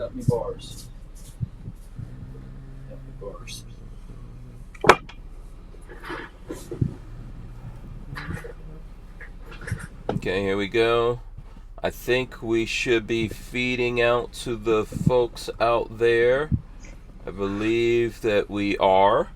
got me bars. Got me bars. Okay, here we go. I think we should be feeding out to the folks out there. I believe that we are.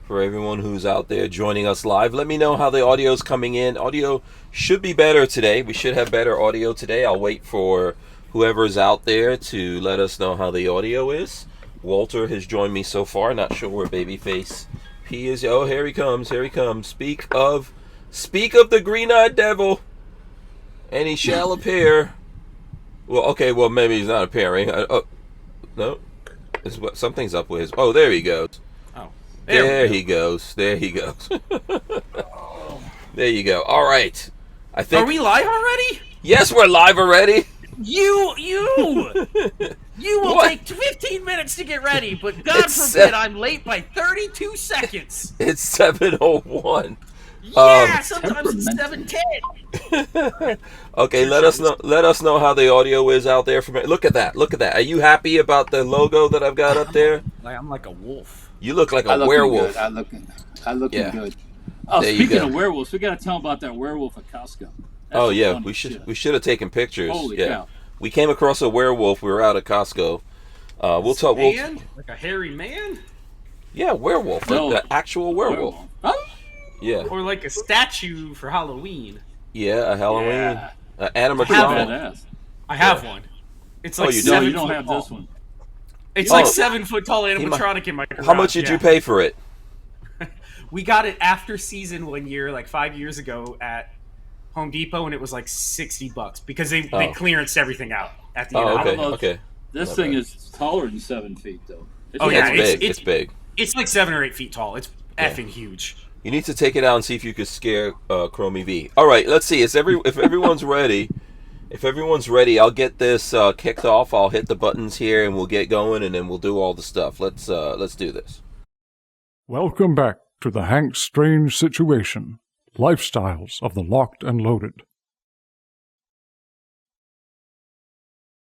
For everyone who's out there joining us live, let me know how the audio's coming in. Audio should be better today. We should have better audio today. I'll wait for whoever's out there to let us know how the audio is. Walter has joined me so far. Not sure where Babyface P is. Oh, here he comes. Here he comes. Speak of the green-eyed devil, and he shall appear. Well, okay. Well, maybe he's not appearing. No, something's up with his. Oh, there he goes. There he goes. There he goes. There you go. All right. I think. Are we live already? Yes, we're live already. You will take 15 minutes to get ready, but God forbid I'm late by 32 seconds. It's 7:01. Yeah, sometimes it's 7:10. Okay, let us know how the audio is out there. Look at that. Look at that. Are you happy about the logo that I've got up there? I'm like a wolf. You look like a werewolf. Good. I looking good. Oh, speaking of werewolves, we got to tell them about that werewolf at Costco. We should have taken pictures. Holy cow. We came across a werewolf. We were out at Costco. Like a hairy man? Yeah, werewolf. No. Like the actual werewolf. Huh? Yeah. Or like a statue for Halloween. Yeah, a Halloween. Yeah. Animatronic. I have one. It's like you No, 7 you don't foot have tall. this one. It's like 7 foot tall animatronic in my garage. How much did you pay for it? We got it after season one year, like 5 years ago at Home Depot, and it was like $60 because they clearanced everything out at the end. Oh, I don't okay, know. okay. This thing is taller than 7 feet, though. It's big. It's like 7 or 8 feet tall. It's effing huge. You need to take it out and see if you could scare Chromie V. All right, let's see. If everyone's ready, I'll get this kicked off. I'll hit the buttons here, and we'll get going, and then we'll do all the stuff. Let's do this. Welcome back to the Hank Strange Situation, Lifestyles of the Locked and Loaded.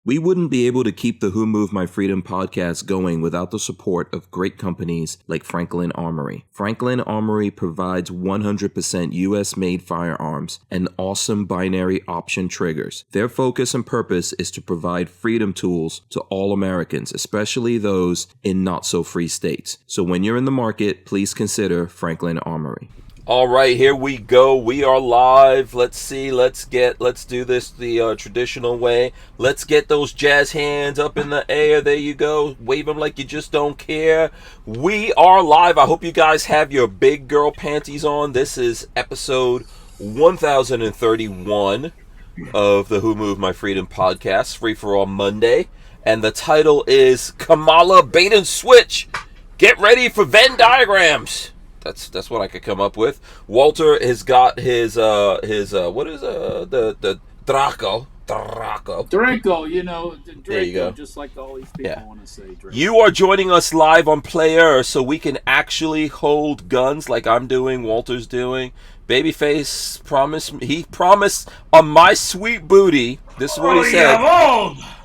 We wouldn't be able to keep the Who Moved My Freedom podcast going without the support of great companies like Franklin Armory. Franklin Armory provides 100% US-made firearms and awesome binary option triggers. Their focus and purpose is to provide freedom tools to all Americans, especially those in not-so-free states. So when you're in the market, please consider Franklin Armory. All right, here we go. We are live. Let's see. Let's do this the traditional way. Let's get those jazz hands up in the air. There you go. Wave them like you just don't care. We are live. I hope you guys have your big girl panties on. This is episode 1031 of the Who Moved My Freedom podcast, Free for All Monday. And the title is Kamala Bait and Switch. Get ready for Venn diagrams. That's what I could come up with. Walter has got his what is the Draco. Draco, you know, Draco, there you go. Just like all these people want to say Draco. You are joining us live on Player, so we can actually hold guns like I'm doing, Walter's doing. Babyface promised on my sweet booty. This is what he said.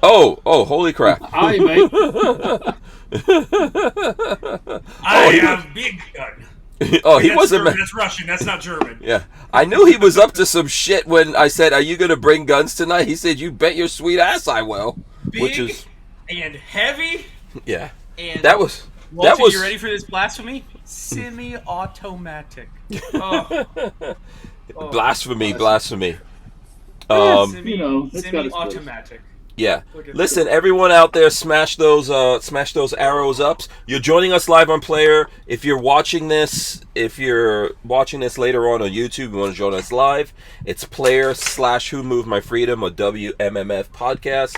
Oh, holy crap. Hi, mate. I have big gun. Oh, he wasn't. That's Russian. That's not German. Yeah, I knew he was up to some shit when I said, "Are you gonna bring guns tonight?" He said, "You bet your sweet ass I will." Big and heavy. Yeah, and Walter, you ready for this blasphemy? Semi-automatic. Blasphemy. Semi-automatic. Yeah. Listen, everyone out there, smash those arrows up. You're joining us live on Player. If you're watching this later on YouTube, you want to join us live, it's Player/Who Moved My Freedom or WMMF Podcast.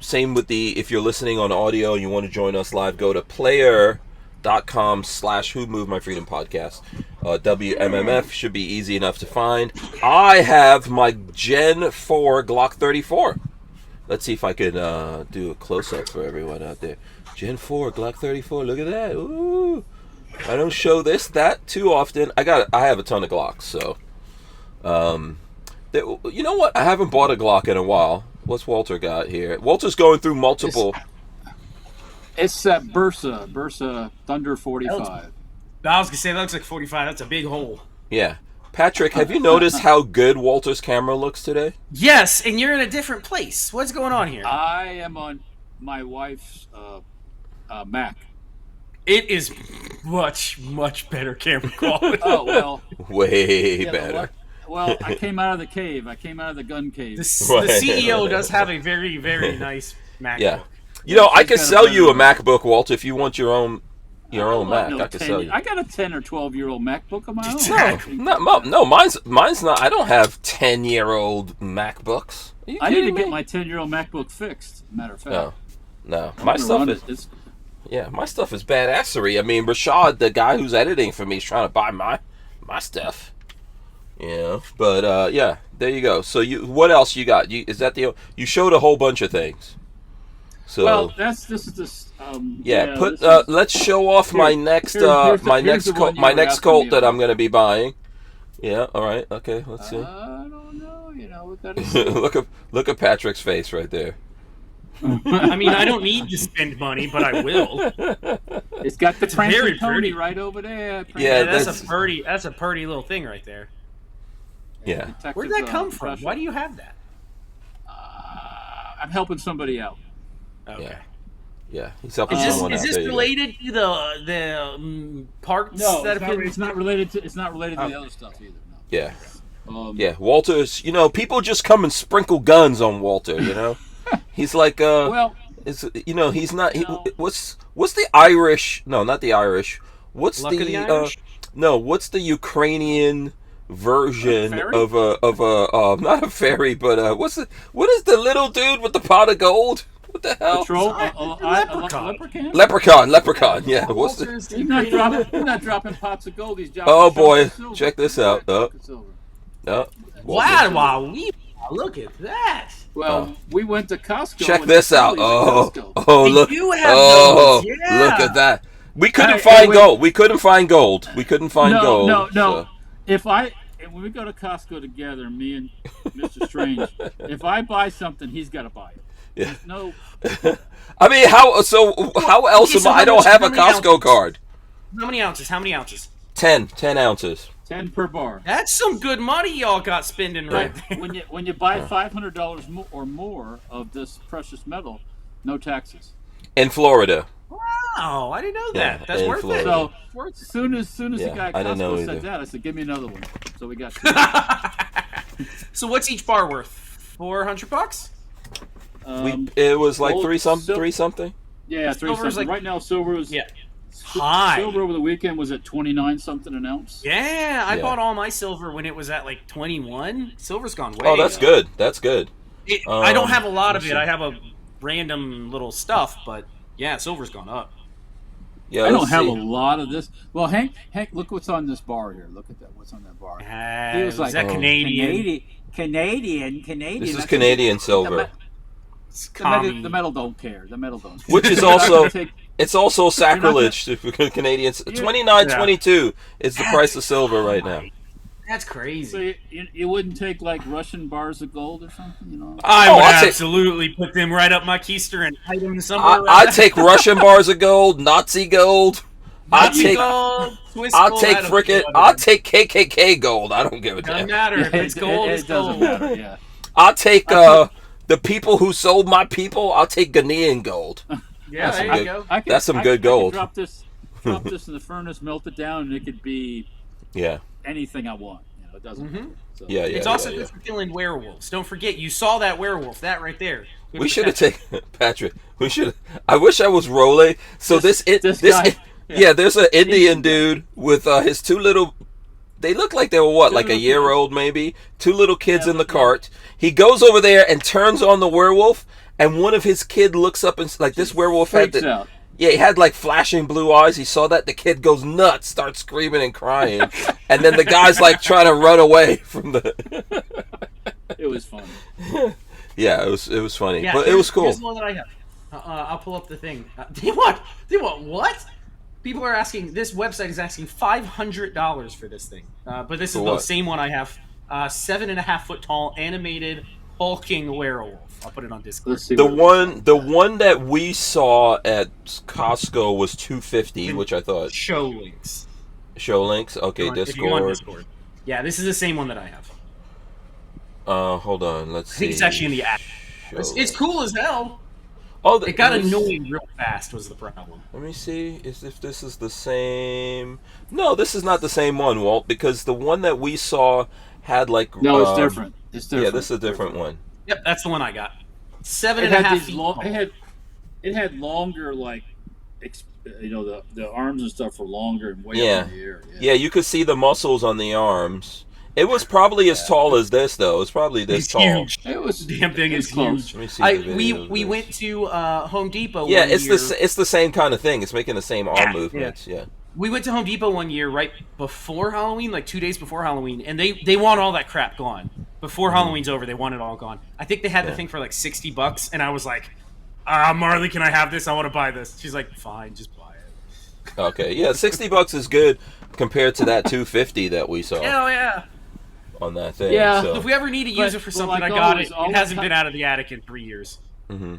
Same with if you're listening on audio and you want to join us live, go to player.com/Who Moved My Freedom Podcast. WMMF should be easy enough to find. I have my Gen 4 Glock 34. Let's see if I can do a close-up for everyone out there. Gen 4, Glock 34, look at that. Ooh. I don't show that too often. I have a ton of Glocks, so. You know what? I haven't bought a Glock in a while. What's Walter got here? Walter's going through multiple. It's that Bursa Thunder 45. I was gonna say that looks like 45. That's a big hole. Yeah. Patrick, have you noticed how good Walter's camera looks today? Yes, and you're in a different place. What's going on here? I am on my wife's Mac. It is much better camera quality. Oh well, Way better. Well, I came out of the cave. I came out of the gun cave. The CEO does have a very nice MacBook. Yeah. You know, I could sell you a MacBook, Walter, if you want your own Mac. I could sell you. I got a 10 or 12-year-old MacBook of my own. Exactly. No, mine's not. I don't have 10-year-old MacBooks. Are you I need to kidding me? get my 10-year-old MacBook fixed. Matter of fact. No. My stuff is my stuff is badassery. I mean, Rashad, the guy who's editing for me, is trying to buy my stuff. Yeah, but yeah, there you go. So what else you got? You showed a whole bunch of things. So well, let's show off my next Colt that I'm going to be buying. Yeah, all right. Okay, let's see. I don't know, we got to see. look at Patrick's face right there. I mean, I don't need to spend money, but I will. It's got the Prince very and Tony pretty. right over there. Yeah, that's a pretty little thing right there. Yeah. Where'd that come from? Prussia. Why do you have that? I'm helping somebody out. Okay. Yeah, he's helping Is someone out. this related to the parts No, that have been? it's not related to the other stuff either. No. Yeah. Yeah, Walter's. People just come and sprinkle guns on Walter. He's like he's not. What's the Irish? No, not the Irish. What's Luck of the Irish? No, what's the Ukrainian version of a not a fairy, but what is the little dude with the pot of gold? What the hell? Leprechaun. Yeah. What's He's not dropping pots of gold. He's dropping. Oh boy, check this out. Wow! Look at that. Well, we went to Costco. Check this out. Oh, look. You have those. Yeah. Look at that. We couldn't find gold. We couldn't find gold. No. So. When we go to Costco together, me and Mr. Strange, if I buy something, he's got to buy it. Yeah. No. I mean, how else am I? I don't have a Costco card. How many ounces? 10 ounces. 10 per bar. That's some good money y'all got spending right there. When you buy $500 or more of this precious metal, no taxes. In Florida. Wow, I didn't know that. Yeah, that's worth Florida. So as soon as the guy at Costco said that, I said, "Give me another one." So we got two. So what's each bar worth? $400? It was like gold, three something. Yeah, three something. Like, right now, silver is high. Silver over the weekend was at 29 something an ounce. Yeah, I bought all my silver when it was at like 21. Silver's gone way. Oh, that's good. That's good. I don't have a lot of it. I have a random little stuff, but yeah, silver's gone up. Yeah, I don't have a lot of this. Well, Hank, look what's on this bar here. Look at that. What's on that bar? He was like, is that Canadian? Canadian. This is Canadian silver. The metal don't care. The metal don't care. Which is also it's also sacrilege to Canadians. $29.22 is the price of silver right now. That's crazy. So you wouldn't take like Russian bars of gold or something, I would absolutely put them right up my keister and hide them somewhere. I take Russian bars of gold, Nazi gold. I'll take KKK gold. I don't give a damn. Doesn't matter if it's gold. It doesn't matter. Yeah. I'll take the people who sold my people. I'll take Ghanaian gold. Yeah, there you go. That's some good gold. Drop this in the furnace, melt it down, and it could be anything I want. It doesn't matter. So. Yeah. It's also good for killing werewolves. Don't forget, you saw that werewolf. That right there. We should have taken Patrick. We should. I wish I was Rolly. So this guy. Yeah, there's an Indian dude with his two little. They look like they were like a year old maybe. Two little kids in the cart. He goes over there and turns on the werewolf, and one of his kid looks up and like this werewolf had the. Yeah, he had like flashing blue eyes. He saw that the kid goes nuts, starts screaming and crying, and then the guy's like trying to run away from the. It was funny. Yeah, it was funny, but it was cool. Here's one that I have. I'll pull up the thing. They want what? People are asking. This website is asking $500 for this thing. But this is the same one I have. 7.5 foot tall animated hulking werewolf. I'll put it on Discord. Let's see. The one that we saw at Costco was $250, which I thought. Show links. Show links. Okay, If you go on Discord. Discord. Yeah, this is the same one that I have. Hold on. Let's see. I think it's actually in the app. It's cool as hell. Oh, It got annoying real fast. Was the problem? Let me see if this is the same. No, this is not the same one, Walt, because the one that we saw had like. No, it's different. It's different. Yeah, this is a different one. Yep, that's the one I got. It had these long. It had longer like, the arms and stuff were longer and way up in the air. Yeah, you could see the muscles on the arms. It was probably as tall as this, though. It's probably this tall. Huge. It was damn thing is huge. Let me see the video We went to Home Depot. Yeah, one year. it's the same kind of thing. It's making the same arm movements. Yeah. We went to Home Depot one year right before Halloween, like 2 days before Halloween, and they want all that crap gone. Before Halloween's over, they want it all gone. I think they had the thing for like $60, and I was like, Marley, can I have this? I want to buy this. She's like, fine, just buy it. Okay, yeah, $60 is good compared to that $250 that we saw. Hell yeah. On that thing. Yeah. So. If we ever need to use it for something, like I got always, it. all It the hasn't time- been out of the attic in 3 years. Mm-hmm.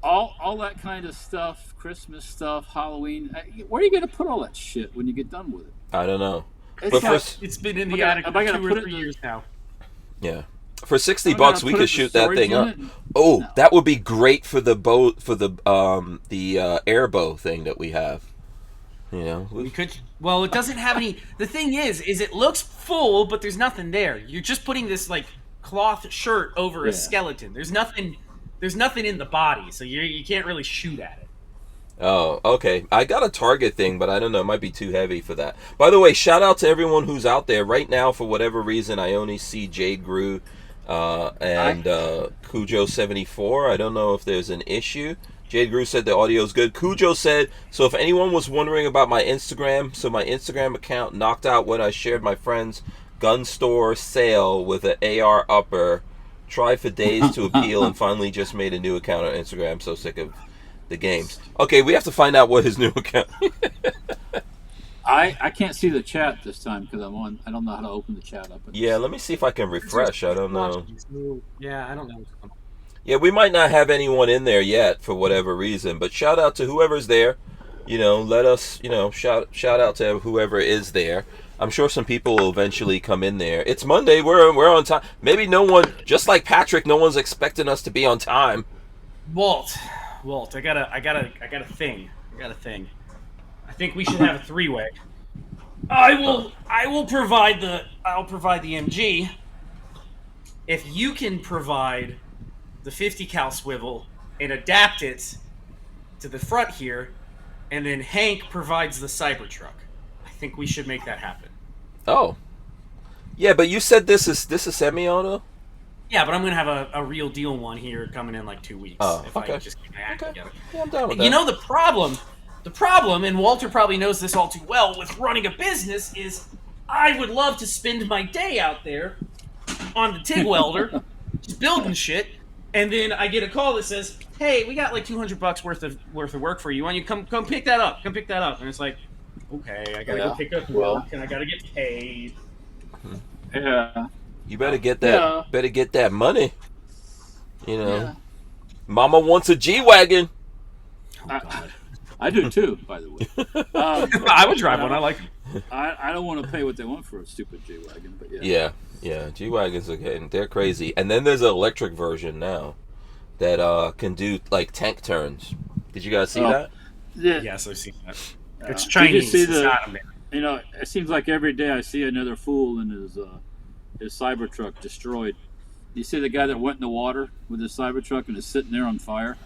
all that kind of stuff, Christmas stuff, Halloween. Where are you going to put all that shit when you get done with it? I don't know. It's But like, It's been in the Am I attic gonna for put 2 or it 3 in years now. Yeah. For $60, gonna we put could it in shoot the that storage thing up. unit? Oh, No. that would be great for the bow, for the air bow thing that we have. You know, We could. Well, it doesn't have any. The thing is it looks full, but there's nothing there. You're just putting this like cloth shirt over a skeleton. There's nothing. There's nothing in the body, so you can't really shoot at it. Oh, okay. I got a Target thing, but I don't know. It might be too heavy for that. By the way, shout out to everyone who's out there right now. For whatever reason, I only see Jade Grew and Cujo74. I don't know if there's an issue. Jade Grew said the audio is good. Cujo said, so if anyone was wondering about my Instagram, so my Instagram account knocked out when I shared my friend's gun store sale with an AR upper. Tried for days to appeal and finally just made a new account on Instagram. I'm so sick of the games. Okay, we have to find out what his new account. I can't see the chat this time because I'm on. I don't know how to open the chat up. Yeah, let me see if I can refresh. I don't know. Yeah, I don't know. Yeah, we might not have anyone in there yet for whatever reason, but shout out to whoever's there. You know, let us, shout out to whoever is there. I'm sure some people will eventually come in there. It's Monday. We're on time. Maybe no one, just like Patrick, no one's expecting us to be on time. Walt, I got a thing. I think we should have a three-way. I'll provide the MG. If you can provide the 50 cal swivel and adapt it to the front here, and then Hank provides the Cybertruck. I think we should make that happen. Oh. Yeah, but you said this is semi-auto? Yeah, but I'm going to have a real deal one here coming in like 2 weeks. Oh, if okay. I just get my act together. Yeah, I'm down with that. You know, the problem, and Walter probably knows this all too well with running a business, is I would love to spend my day out there on the TIG welder, just building shit, and then I get a call that says, "Hey, we got like $200 worth of work for you. Why don't you come pick that up? Come pick that up." And it's like, okay, I gotta go pick up work, and I gotta get paid. Yeah. You better get that. Better get that money. You know, Mama wants a G-Wagon. I do too, by the way. I would drive one. I like them. I don't want to pay what they want for a stupid G-Wagon, but yeah. Yeah. G-Wagons again, they're crazy. And then there's an electric version now that can do like tank turns. Did you guys see that? Yeah. Yes, I've seen that. It's Chinese. Did you see it's not American. It seems like every day I see another fool and his Cybertruck destroyed. You see the guy that went in the water with his Cybertruck and is sitting there on fire?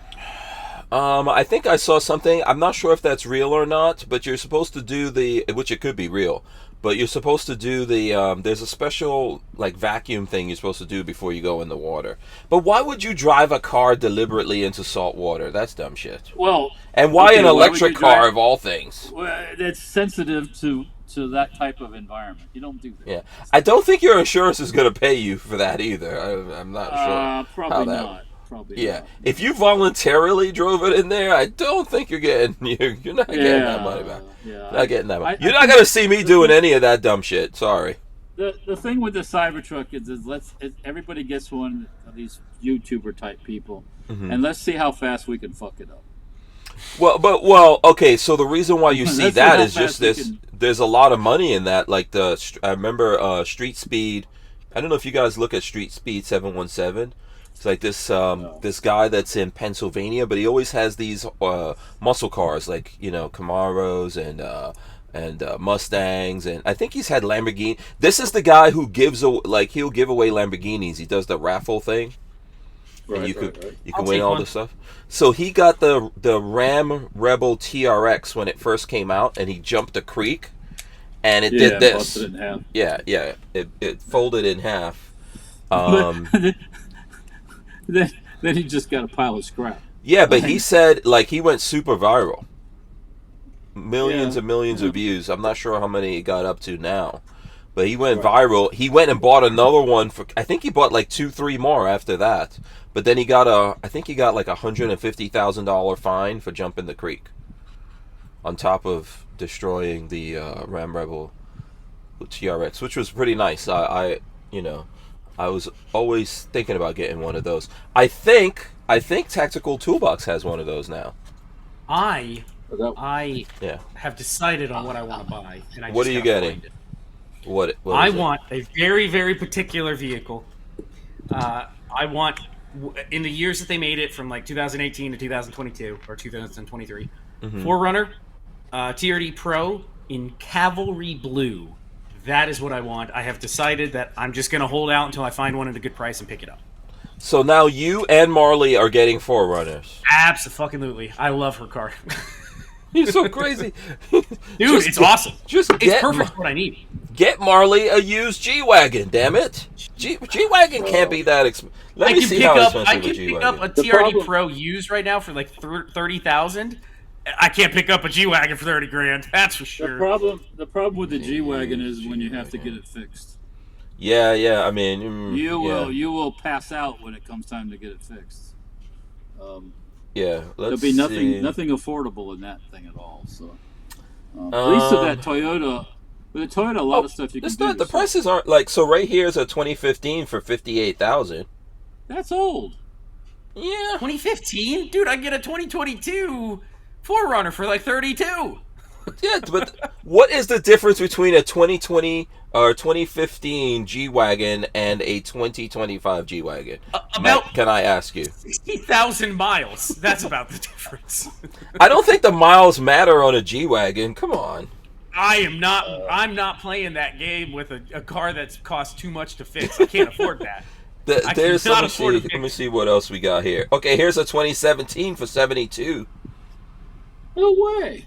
I think I saw something. I'm not sure if that's real or not, but you're supposed to do which it could be real, but you're supposed to do there's a special like vacuum thing you're supposed to do before you go in the water. But why would you drive a car deliberately into salt water? That's dumb shit. Well, and why an why would electric you car drive- of all things? Well, it's sensitive to that type of environment. You don't do that. Yeah, I don't think your insurance is going to pay you for that either. I'm not sure. Probably not. Probably yeah, not. if you voluntarily drove it in there, I don't think you're not getting that money back. Yeah, Not getting that money. You're not going to see me doing any of that dumb shit. Sorry. The thing with the Cybertruck is everybody gets one of these YouTuber type people, and let's see how fast we can fuck it up. Well, okay. So the reason why you see Let's see that how is just fast we this. can- There's a lot of money in that. Like I remember Street Speed. I don't know if you guys look at Street Speed 717. It's like this this guy that's in Pennsylvania, but he always has these muscle cars, like Camaros and Mustangs, and I think he's had Lamborghini. This is the guy who he'll give away Lamborghinis. He does the raffle thing. And you can I'll win take all one. this stuff. So he got the Ram Rebel TRX when it first came out, and he jumped a creek, and it did this. Busted it in half. Yeah. It folded in half. Then he just got a pile of scrap. Yeah, but he said he went super viral. Millions Yeah. and millions of views. I'm not sure how many it got up to now. But he went viral. He went and bought another one I think he bought 2-3 more after that. But then he got like $150,000 fine for jumping the creek. On top of destroying the Ram Rebel TRX, which was pretty nice. I was always thinking about getting one of those. I think Tactical Toolbox has one of those now. I Yeah. have decided on what I want to buy. And I What just are you gotta getting? find it. What I is it? want a very, very particular vehicle. I want, in the years that they made it, from 2018 to 2022 or 2023, Forerunner, TRD Pro in Cavalry Blue. That is what I want. I have decided that I'm just going to hold out until I find one at a good price and pick it up. So now you and Marley are getting Forerunners. Absolutely. I love her car. You're so crazy. Dude, it's awesome. Just It's perfect for what I need. Get Marley a used G-Wagon, damn it. G-Wagon can't be that expensive. Let me see how expensive I a can G-Wagon pick up a The TRD problem- Pro used right now for $30,000. I can't pick up a G-Wagon for $30,000. That's for sure. The problem with the G-Wagon is when you have to get it fixed. Yeah, I mean... You yeah. will pass out when it comes time to get it fixed. Yeah, There'll let's be see. nothing affordable in that thing at all. So at least with that Toyota, with the Toyota, a lot of stuff you can It's do. not, the yourself. prices aren't so right here is a 2015 for $58,000. That's old. Yeah. 2015? Dude, I get a 2022 Forerunner for $32. Yeah, but what is the difference between a 2020 or 2015 G-Wagon and a 2025 G-Wagon? Matt, can I ask you? 60,000 miles. That's about the difference. I don't think the miles matter on a G-Wagon. Come on. I'm not playing that game with a car that's cost too much to fix. I can't afford that. Let cannot afford to me fix. see what else we got here. Okay, here's a 2017 for $72. No way.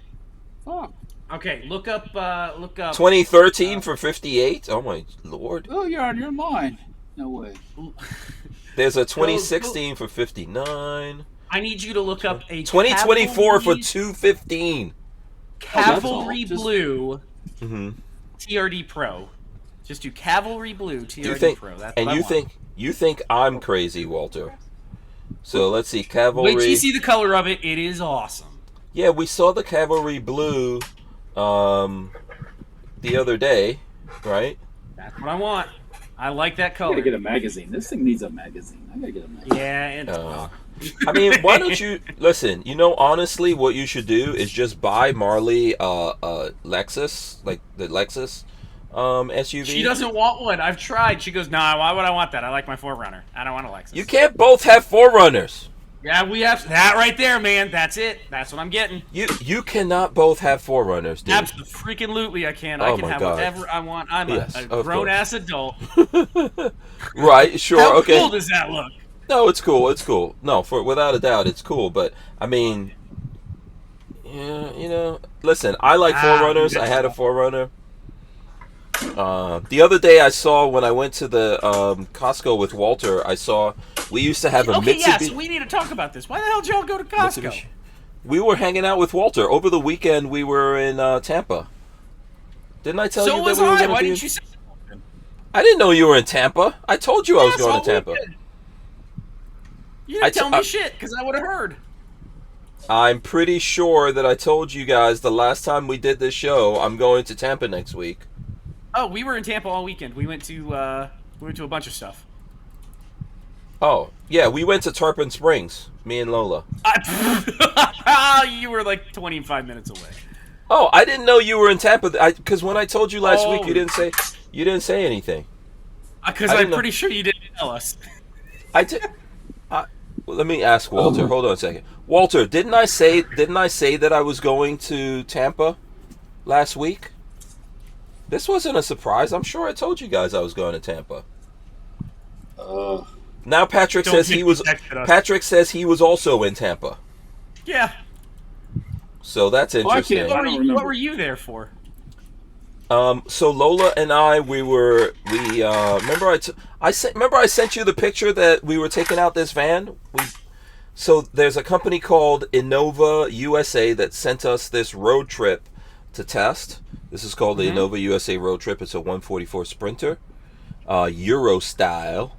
Fuck. Okay, look up 2013 for $58. Oh my lord. Oh, you're on your mind. No way. There's a 2016 for $59. I need you to look up a 2024 for Cavalry- $215. Cavalry Just- Blue Mm-hmm. TRD Pro. Just do Cavalry Blue TRD You think? Pro. That's And what I you want. think I'm crazy, Walter? So let's see, Cavalry. Wait till you see the color of it. It is awesome. Yeah, we saw the Cavalry Blue, the other day, right? That's what I want. I like that I color. gotta get a magazine. This thing needs a magazine. I gotta get a magazine. Yeah, and I mean, why don't you listen? Honestly, what you should do is just buy Marley Lexus, like the Lexus SUV. she doesn't want one. I've tried. She goes, "Nah, why would I want that? I like my Forerunner. I don't want a Lexus." You can't both have Forerunners. Yeah, we have that right there, man. That's it. That's what I'm getting. You cannot both have Forerunners, dude. Absolutely, I can. I Oh can my have God. whatever I want. I'm Yes, a of course. grown-ass adult. Right? Sure. How okay. cool does that look? No, it's cool. It's cool. No, without a doubt, it's cool. But I mean, yeah, listen. I like Forerunners. I had a Forerunner. The other day I saw when I went to the Costco with Walter, we used to have a Okay, Mitsubishi. yes, we need to talk about this. Why the hell did y'all go to Costco? Mitsubishi. We were hanging out with Walter over the weekend. We were in Tampa. Didn't I tell So you was that we were I. going Why to be? didn't you say something? I didn't know you were in Tampa. I told you I was Yes, going all to Tampa. weekend. You I didn't t- tell me I- shit, because I would have heard. I'm pretty sure that I told you guys the last time we did this show, I'm going to Tampa next week. Oh, we were in Tampa all weekend. We went to a bunch of stuff. Oh, yeah, we went to Tarpon Springs, me and Lola. You were like 25 minutes away. Oh, I didn't know you were in Tampa. Because when I told you last week, you didn't say anything. Because I'm pretty sure you didn't tell us. I did. Let me ask Walter. Hold on a second. Walter, didn't I say that I was going to Tampa last week? This wasn't a surprise. I'm sure I told you guys I was going to Tampa. Now Patrick says he was also in Tampa. Yeah. So that's interesting. What were you there for? So Lola and I, remember I sent you the picture that we were taking out this van. So there's a company called Innova USA that sent us this road trip to test. This is called the Innova USA road trip. It's a 144 Sprinter, Euro style,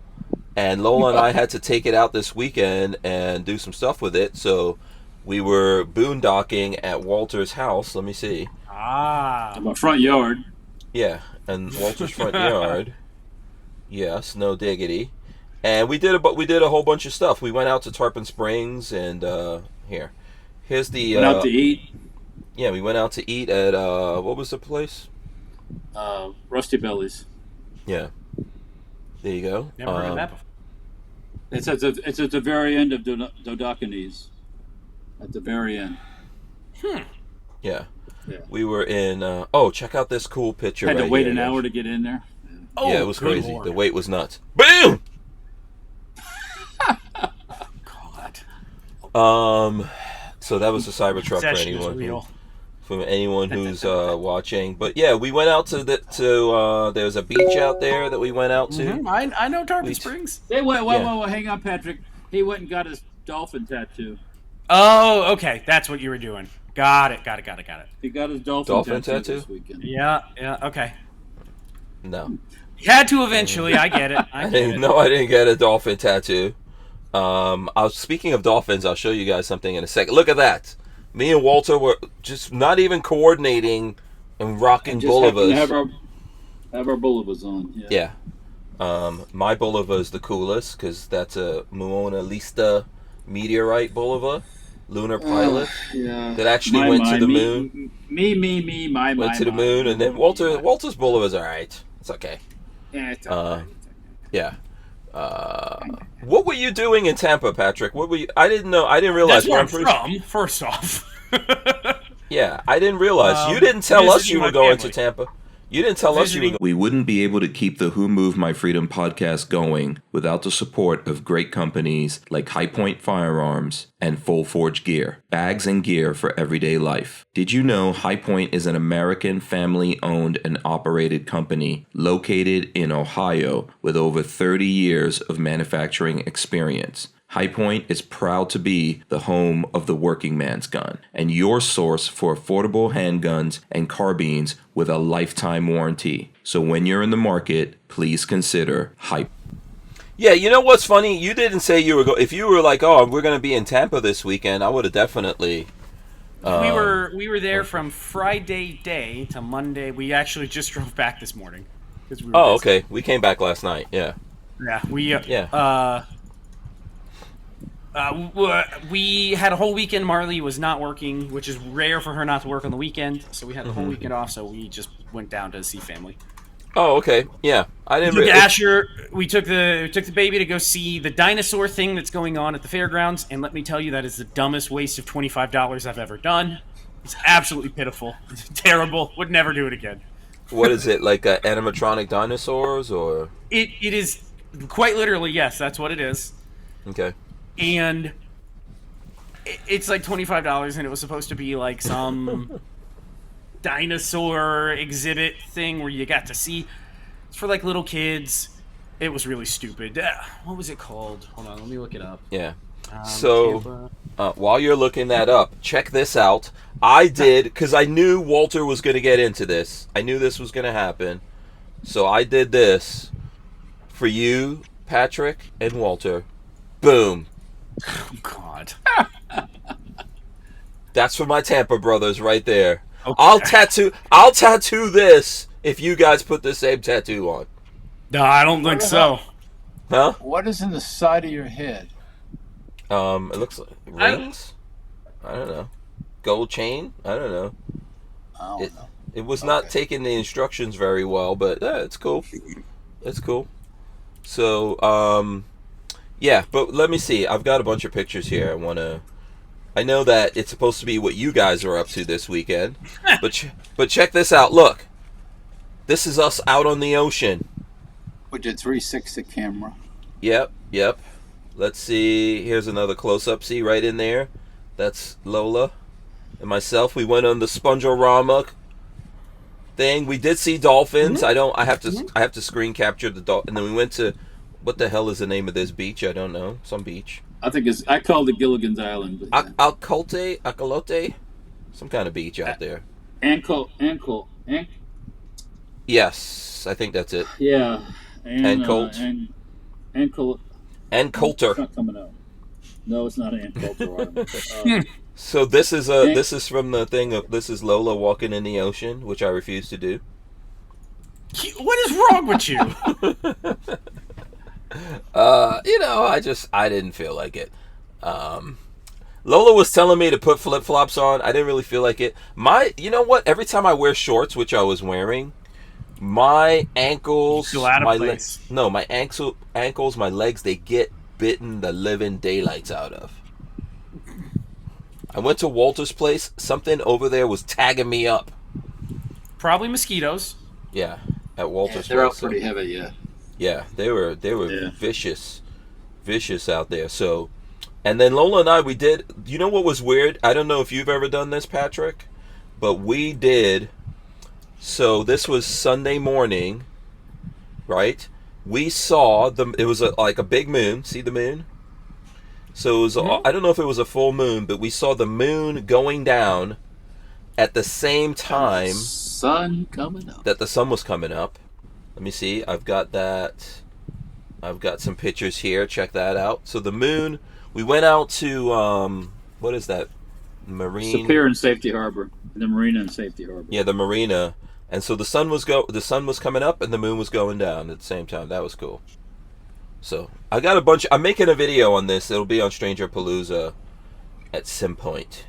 and Lola and I had to take it out this weekend and do some stuff with it. So we were boondocking at Walter's house. Let me see. My front yard. Yeah, and Walter's front yard. Yes, no diggity. And we did a whole bunch of stuff. We went out to Tarpon Springs and here's the went out to eat. Yeah, we went out to eat at what was the place? Rusty Bellies. Yeah. There you go. Never heard of that before. It's at the very end of Dodocanes. At the very end. Yeah. Yeah. We were in. Check out this cool picture. Had to right wait here, an guys. hour to get in there. Oh, yeah, it was crazy. Lord. The wait was nuts. Boom. God. So that was the Cybertruck for anyone who's watching. But yeah, we went out to there's a beach out there that we went out to. Mm-hmm. I know Tarpon Springs. They went. Well, hang on, Patrick. He went and got his dolphin tattoo. Oh, okay. That's what you were doing. Got it. He got his dolphin tattoo this weekend. Yeah, okay. No. You had to eventually. I get it. No, I didn't get a dolphin tattoo. Speaking of dolphins, I'll show you guys something in a second. Look at that. Me and Walter were just not even coordinating and rocking bulivas. Have our bulivas on. Yeah. My buliva is the coolest because that's a Mona Lisa meteorite buliva, lunar pilot that actually went to the moon. Went to the moon, and then Walter's buliva's all right. It's okay. Yeah, it's all right. Yeah. What were you doing in Tampa, Patrick? What were you? I didn't know. I didn't realize. That's where I'm from. First off. Yeah, I didn't realize. You didn't tell us you were going to Tampa. You didn't tell us you were going. We wouldn't be able to keep the Who Moved My Freedom podcast going without the support of great companies like High Point Firearms and Full Forge Gear, bags and gear for everyday life. Did you know High Point is an American family-owned and operated company located in Ohio with over 30 years of manufacturing experience? High Point is proud to be the home of the working man's gun and your source for affordable handguns and carbines with a lifetime warranty. So when you're in the market, please consider High Point. Yeah, you know what's funny? You didn't say you were going. If you were like, "Oh, we're going to be in Tampa this weekend," I would have definitely. We were there from Friday day to Monday. We actually just drove back this morning. Okay. We came back last night. Yeah. Yeah. We had a whole weekend. Marley was not working, which is rare for her not to work on the weekend. So we had the whole weekend off. So we just went down to see family. Oh, okay. Yeah, I didn't. We took Asher. We took the baby to go see the dinosaur thing that's going on at the fairgrounds. And let me tell you, that is the dumbest waste of $25 I've ever done. It's absolutely pitiful. It's terrible. Would never do it again. What is it, like animatronic dinosaurs or? It is quite literally, yes. That's what it is. Okay. And it's like $25, and it was supposed to be like some dinosaur exhibit thing where you got to see. It's for like little kids. It was really stupid. What was it called? Hold on, let me look it up. Yeah. So while you're looking that up, check this out. I did, because I knew Walter was going to get into this. I knew this was going to happen. So I did this for you, Patrick, and Walter. Boom. Oh, God. That's for my Tampa brothers right there. Okay. I'll tattoo this if you guys put the same tattoo on. No, I don't think so. Huh? What is in the side of your head? It looks like rings. I don't know. Gold chain. I don't know. I don't know. It was not taking the instructions very well, but it's cool. It's cool. So, yeah, but let me see. I've got a bunch of pictures here. I know that it's supposed to be what you guys are up to this weekend, but check this out. Look, this is us out on the ocean. With your 360 camera. Yep. Let's see. Here's another close-up. See right in there. That's Lola and myself. We went on the Spongerama thing. We did see dolphins. I have to screen capture the dolphin. And then we went to, what the hell is the name of this beach? I don't know. Some beach. I called it Gilligan's Island. Acolote? Some kind of beach out there. Ankle. Yes, I think that's it. Yeah. Ankle. Ankle. Coulter. It's not coming out. No, it's not an Coulter. So this is from the thing of, this is Lola walking in the ocean, which I refuse to do. What is wrong with you? I didn't feel like it. Lola was telling me to put flip-flops on. I didn't really feel like it. You know what? Every time I wear shorts, which I was wearing, my ankles, my ankles, my legs, they get bitten the living daylights out of. I went to Walter's place. Something over there was tagging me up. Probably mosquitoes. Yeah, at Walter's they're place. out pretty heavy, yeah. Yeah, they were vicious out there. So, and then Lola and I, we did. You know what was weird? I don't know if you've ever done this, Patrick, but we did. So this was Sunday morning, right? We saw it was like a big moon. See the moon? So it was. I don't know if it was a full moon, but we saw the moon going down at the same time that the sun was coming up. Let me see. I've got that. I've got some pictures here. Check that out. So the moon. We went out to what is that? Marine. Superior and Safety Harbor. The Marina and Safety Harbor. Yeah, the Marina. And so the sun was coming up and the moon was going down at the same time. That was cool. So I got a bunch. I'm making a video on this. It'll be on Stranger Palooza at some point.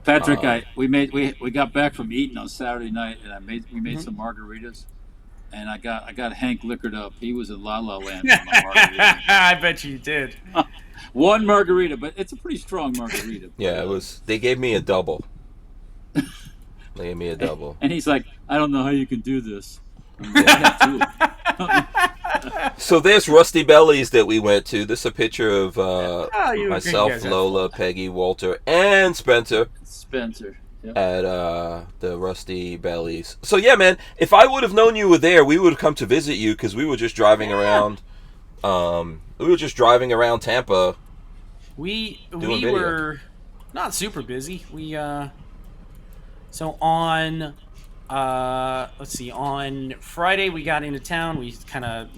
Patrick, we got back from eating on Saturday night, and we made some margaritas, and I got Hank liquored up. He was in La La Land for my margarita. I bet you did. One margarita, but it's a pretty strong margarita. Yeah, it was. They gave me a double. And he's like, I don't know how you can do this. I'm like, "I have to." So there's Rusty Bellies that we went to. This is a picture of myself, Lola, Peggy, Walter, and Spencer. Yep. At the Rusty Bellies. So yeah, man, if I would have known you were there, we would have come to visit you because we were just driving around. We were just driving around Tampa. We were not super busy. So on let's see, on Friday we got into town. We kind of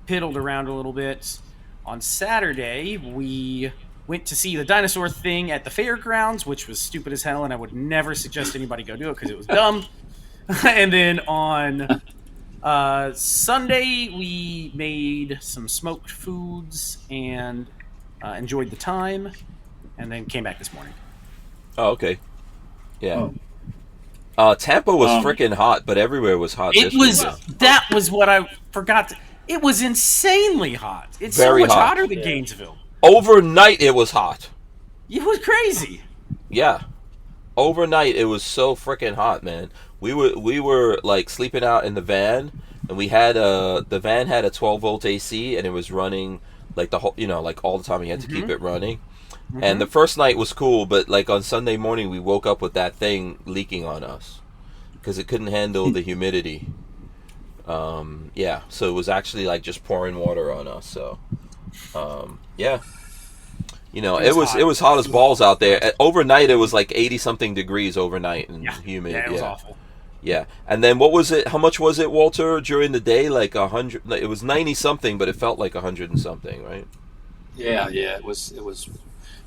piddled around a little bit. On Saturday we went to see the dinosaur thing at the fairgrounds, which was stupid as hell, and I would never suggest anybody go do it because it was dumb. And then on Sunday we made some smoked foods and enjoyed the time, and then came back this morning. Oh, okay. Yeah. Tampa was freaking hot, but everywhere was hot. That was what I forgot. It was insanely hot. It's very so much hot. hotter than Gainesville. Overnight, it was hot. It was crazy. Yeah. Overnight, it was so freaking hot, man. We were like sleeping out in the van, and we had the van had a 12-volt AC, and it was running like the whole, like all the time. You had to keep it running. And the first night was cool, but like on Sunday morning, we woke up with that thing leaking on us because it couldn't handle the humidity. Yeah, so it was actually like just pouring water on us. So, yeah, it was hot as balls out there. Overnight, it was like 80-something degrees overnight and humid. Yeah, it was awful. Yeah, and then what was it? How much was it, Walter, during the day? Like 100. It was 90-something, but it felt like 100 and something, right? Yeah, it was.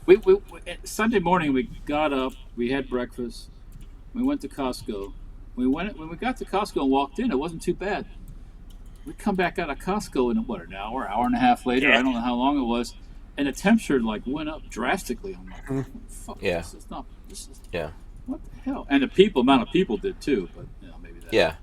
We Sunday morning we got up, we had breakfast, we went to Costco, when we got to Costco and walked in, it wasn't too bad. We come back out of Costco in an hour and a half later. Yeah. I don't know how long it was, and the temperature like went up drastically. I'm like, fuck, Yeah. this is not. This is Yeah. what the hell? And amount of people did too, but maybe that. Yeah.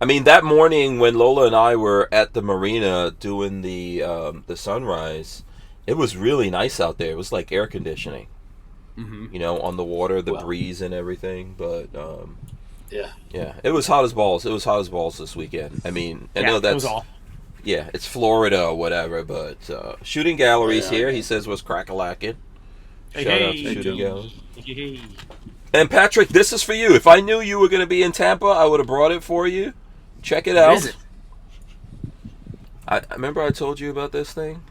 I mean, that morning when Lola and I were at the marina doing the sunrise, it was really nice out there. It was like air conditioning, on the water, the breeze and everything. But yeah, it was hot as balls. It was hot as balls this weekend. I mean, I know that that's was all. Yeah, it's Florida or whatever. But shooting galleries here, he says, was crack-a-lacking. Shout out to shooting galleries. Hey. And Patrick, this is for you. If I knew you were going to be in Tampa, I would have brought it for you. Check it out. What is it? I remember I told you about this thing.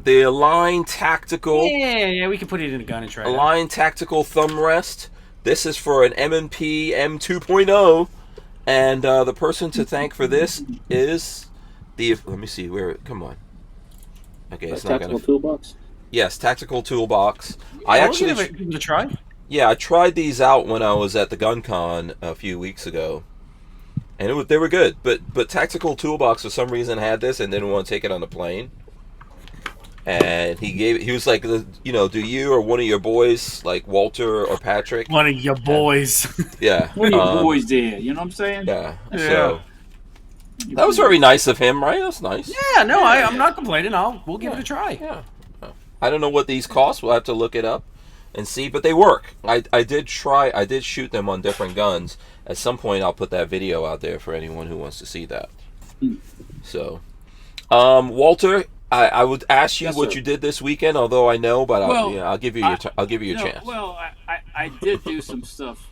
The Align Tactical. Yeah, we can put it in a gun and try it out. Align Tactical Thumb Rest. This is for an M&P M2.0, and the person to thank for this is the. Let me see where. Come on. Okay, it's not Tactical gonna. toolbox. Yes, Tactical Toolbox. I actually. Give it a try. Yeah, I tried these out when I was at the Gun Con a few weeks ago, and they were good. But Tactical Toolbox for some reason had this and didn't want to take it on the plane. And he was like, do you or one of your boys, like Walter or Patrick? One of your boys. Yeah. What are your boys there? You know what I'm saying? Yeah. So that was very nice of him, right? That's nice. Yeah, no, I'm not complaining. We'll give it a try. Yeah. I don't know what these cost. We'll have to look it up and see, but they work. I did shoot them on different guns. At some point, I'll put that video out there for anyone who wants to see that. So, Walter, I would ask you what you did this weekend, although I know, but I'll give you your chance. Well, I did do some stuff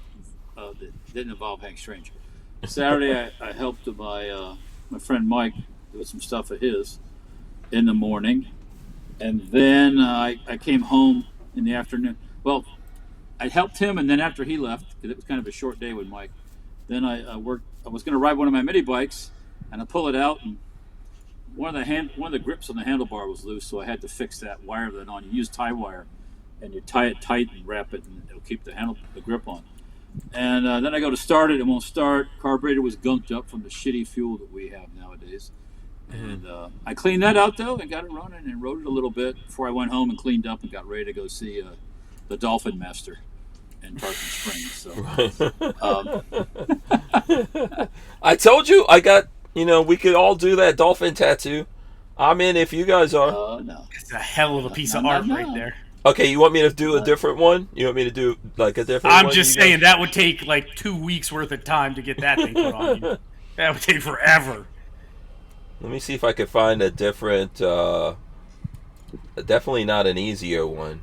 that didn't involve Hank Stranger. Saturday, I helped my friend Mike do some stuff of his in the morning, and then I came home in the afternoon. Well, I helped him, and then after he left, because it was kind of a short day with Mike, then I worked. I was going to ride one of my mini bikes, and I pull it out, and one of the grips on the handlebar was loose, so I had to fix that, wire that on. You use tie wire, and you tie it tight and wrap it, and it'll keep the grip on. And then I go to start it, it won't start. Carburetor was gunked up from the shitty fuel that we have nowadays. And I cleaned that out though, and got it running, and rode it a little bit before I went home and cleaned up and got ready to go see the Dolphin Master in Tarpon Springs. So, I told you I got. We could all do that dolphin tattoo. I'm in if you guys are. No. It's a hell of a piece of art right there. Okay, you want me to do a different one? You want me to do like a different one? I'm just saying that would take like 2 weeks worth of time to get that thing put on you. That would take forever. Let me see if I could find a different, definitely not an easier one.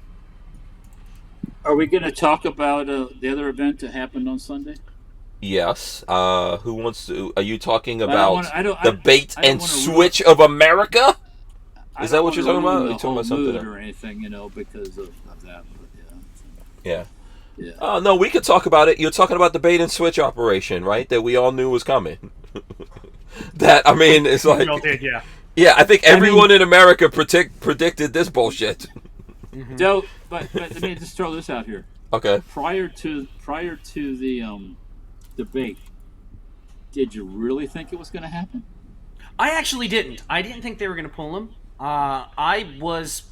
Are we going to talk about the other event that happened on Sunday? Yes. Who wants to? Are you talking about the bait and switch of America? Is that what you're talking about? Are you talking about something or anything, because of that? But yeah. Yeah. Oh no, we could talk about it. You're talking about the bait and switch operation, right? That we all knew was coming. It's like, We all did, yeah. Yeah, I think everyone in America predicted this bullshit. So, but let me just throw this out here. Okay. Prior to the debate, did you really think it was going to happen? I actually didn't. I didn't think they were going to pull him. I was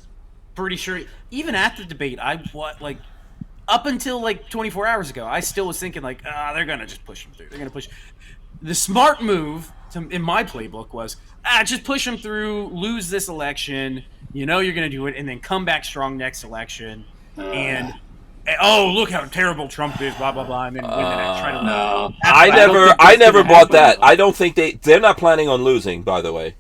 pretty sure, even at the debate, up until 24 hours ago, I still was thinking they're going to just push him through. They're going to push. The smart move in my playbook was just push him through, lose this election. You're going to do it, and then come back strong next election. And look how terrible Trump is, blah blah blah, and then win the next. Try to No, I never bought that. I don't think they're not planning on losing. By the way,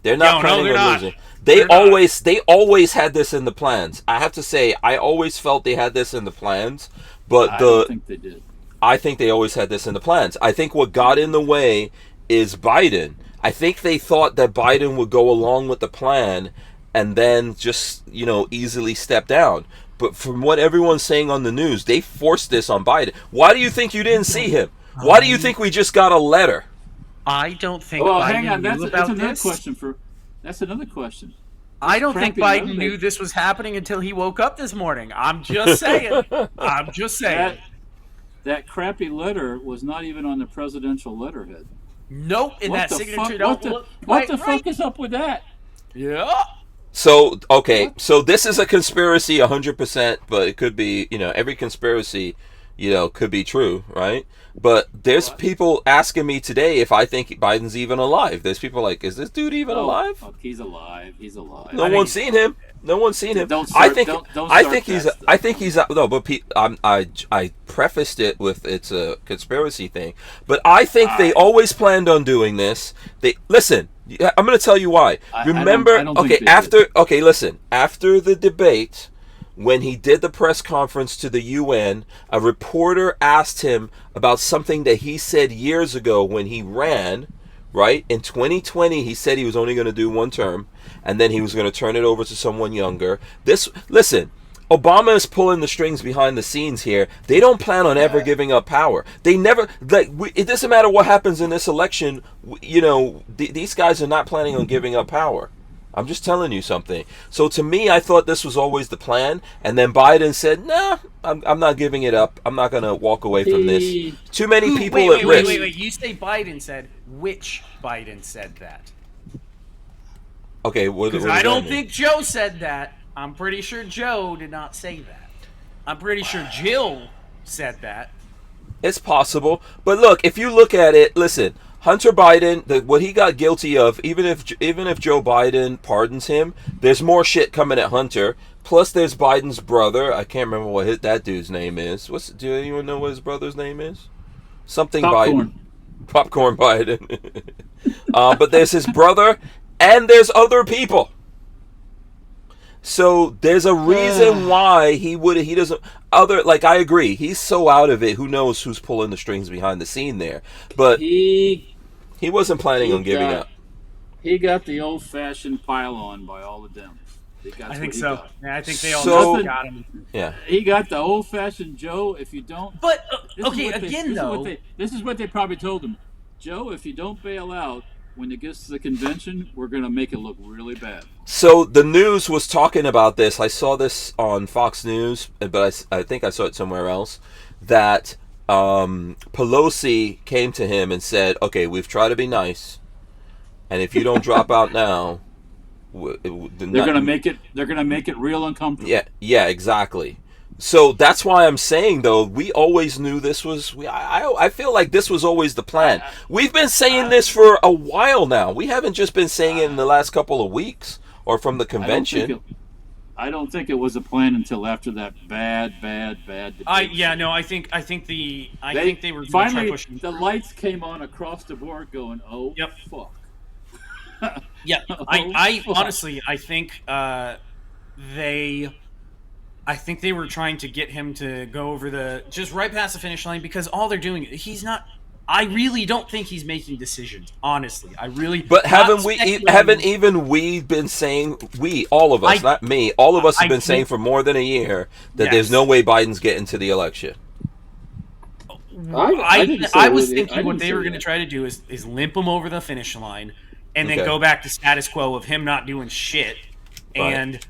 they're not planning on losing. They always had this in the plans. I have to say, I always felt they had this in the plans, but I don't think they did. I think they always had this in the plans. I think what got in the way is Biden. I think they thought that Biden would go along with the plan and then just, easily step down. But from what everyone's saying on the news, they forced this on Biden. Why do you think you didn't see him? Why do you think we just got a letter? I don't think Well, Biden hang on. knew That's about another this. question That's another question. I don't think crappy Biden letter knew this was happening until he woke up this morning. I'm just saying. I'm just saying. that crappy letter was not even on the presidential letterhead. Nope, and that signature don't look What quite the right. fuck is up with that? Yeah. So, okay, so this is a conspiracy 100%, but it could be, every conspiracy, could be true, right? But there's people asking me today if I think Biden's even alive. There's people like, is this dude even alive? Fuck, he's alive. He's alive. No one's seen him. No one's seen him. Don't I start- think. don't I start think he's. that I think he's. No, but I prefaced it with it's a conspiracy thing. But I think they always planned on doing this. They listen. I'm going to tell you why. Remember? I don't think okay. they After. did. Okay. Listen. After the debate, when he did the press conference to the UN, a reporter asked him about something that he said years ago when he ran. Right? In 2020, he said he was only going to do one term, and then he was going to turn it over to someone younger. Listen, Obama is pulling the strings behind the scenes here. They don't plan on ever giving up power. They never, it doesn't matter what happens in this election, these guys are not planning on giving up power. I'm just telling you something. So to me, I thought this was always the plan, and then Biden said, "Nah, I'm not giving it up. I'm not going to walk away from this. Too many people at risk." Wait. You say Biden said. Which Biden said that? Okay, Because I don't think Joe said that. I'm pretty sure Joe did not say that. I'm pretty sure Jill said that. It's possible, but look, if you look at it, listen, Hunter Biden, what he got guilty of, even if Joe Biden pardons him, there's more shit coming at Hunter. Plus, there's Biden's brother. I can't remember what that dude's name is. Do anyone know what his brother's name is? Something Popcorn. Biden. Popcorn Biden. But there's his brother, and there's other people. So there's a reason why he doesn't. I agree. He's so out of it. Who knows who's pulling the strings behind the scene there? But he wasn't planning on giving up. He got the old-fashioned pile-on by all of them. I think so. Got. Yeah, I think they all So- got him. Yeah. He got the old-fashioned Joe. If you don't, But this okay, is what again though. this is what they probably told him. Joe, if you don't bail out when it gets to the convention, we're going to make it look really bad. So the news was talking about this. I saw this on Fox News, but I think I saw it somewhere else. That Pelosi came to him and said, "Okay, we've tried to be nice, and if you don't drop out now, They're going to make it. They're going to make it real uncomfortable." Yeah, exactly. So that's why I'm saying, though, we always knew this was. I feel like this was always the plan. We've been saying this for a while now. We haven't just been saying it in the last couple of weeks or from the convention. I don't think it was a plan until after that bad debate. I think they were finally pushing. the lights came on across the board, going, "Oh, Yep. fuck." Yeah, I honestly, I think they were trying to get him to go over just right past the finish line, because all they're doing, he's not. I really don't think he's making decisions. Honestly, I really. But haven't speculating. even we been saying, all of us, not me, all of us have been saying for more than a year that there's no way Biden's getting to the election. I was thinking what they were going to try to do is limp him over the finish line, and then go back to status quo of him not doing shit. Right. And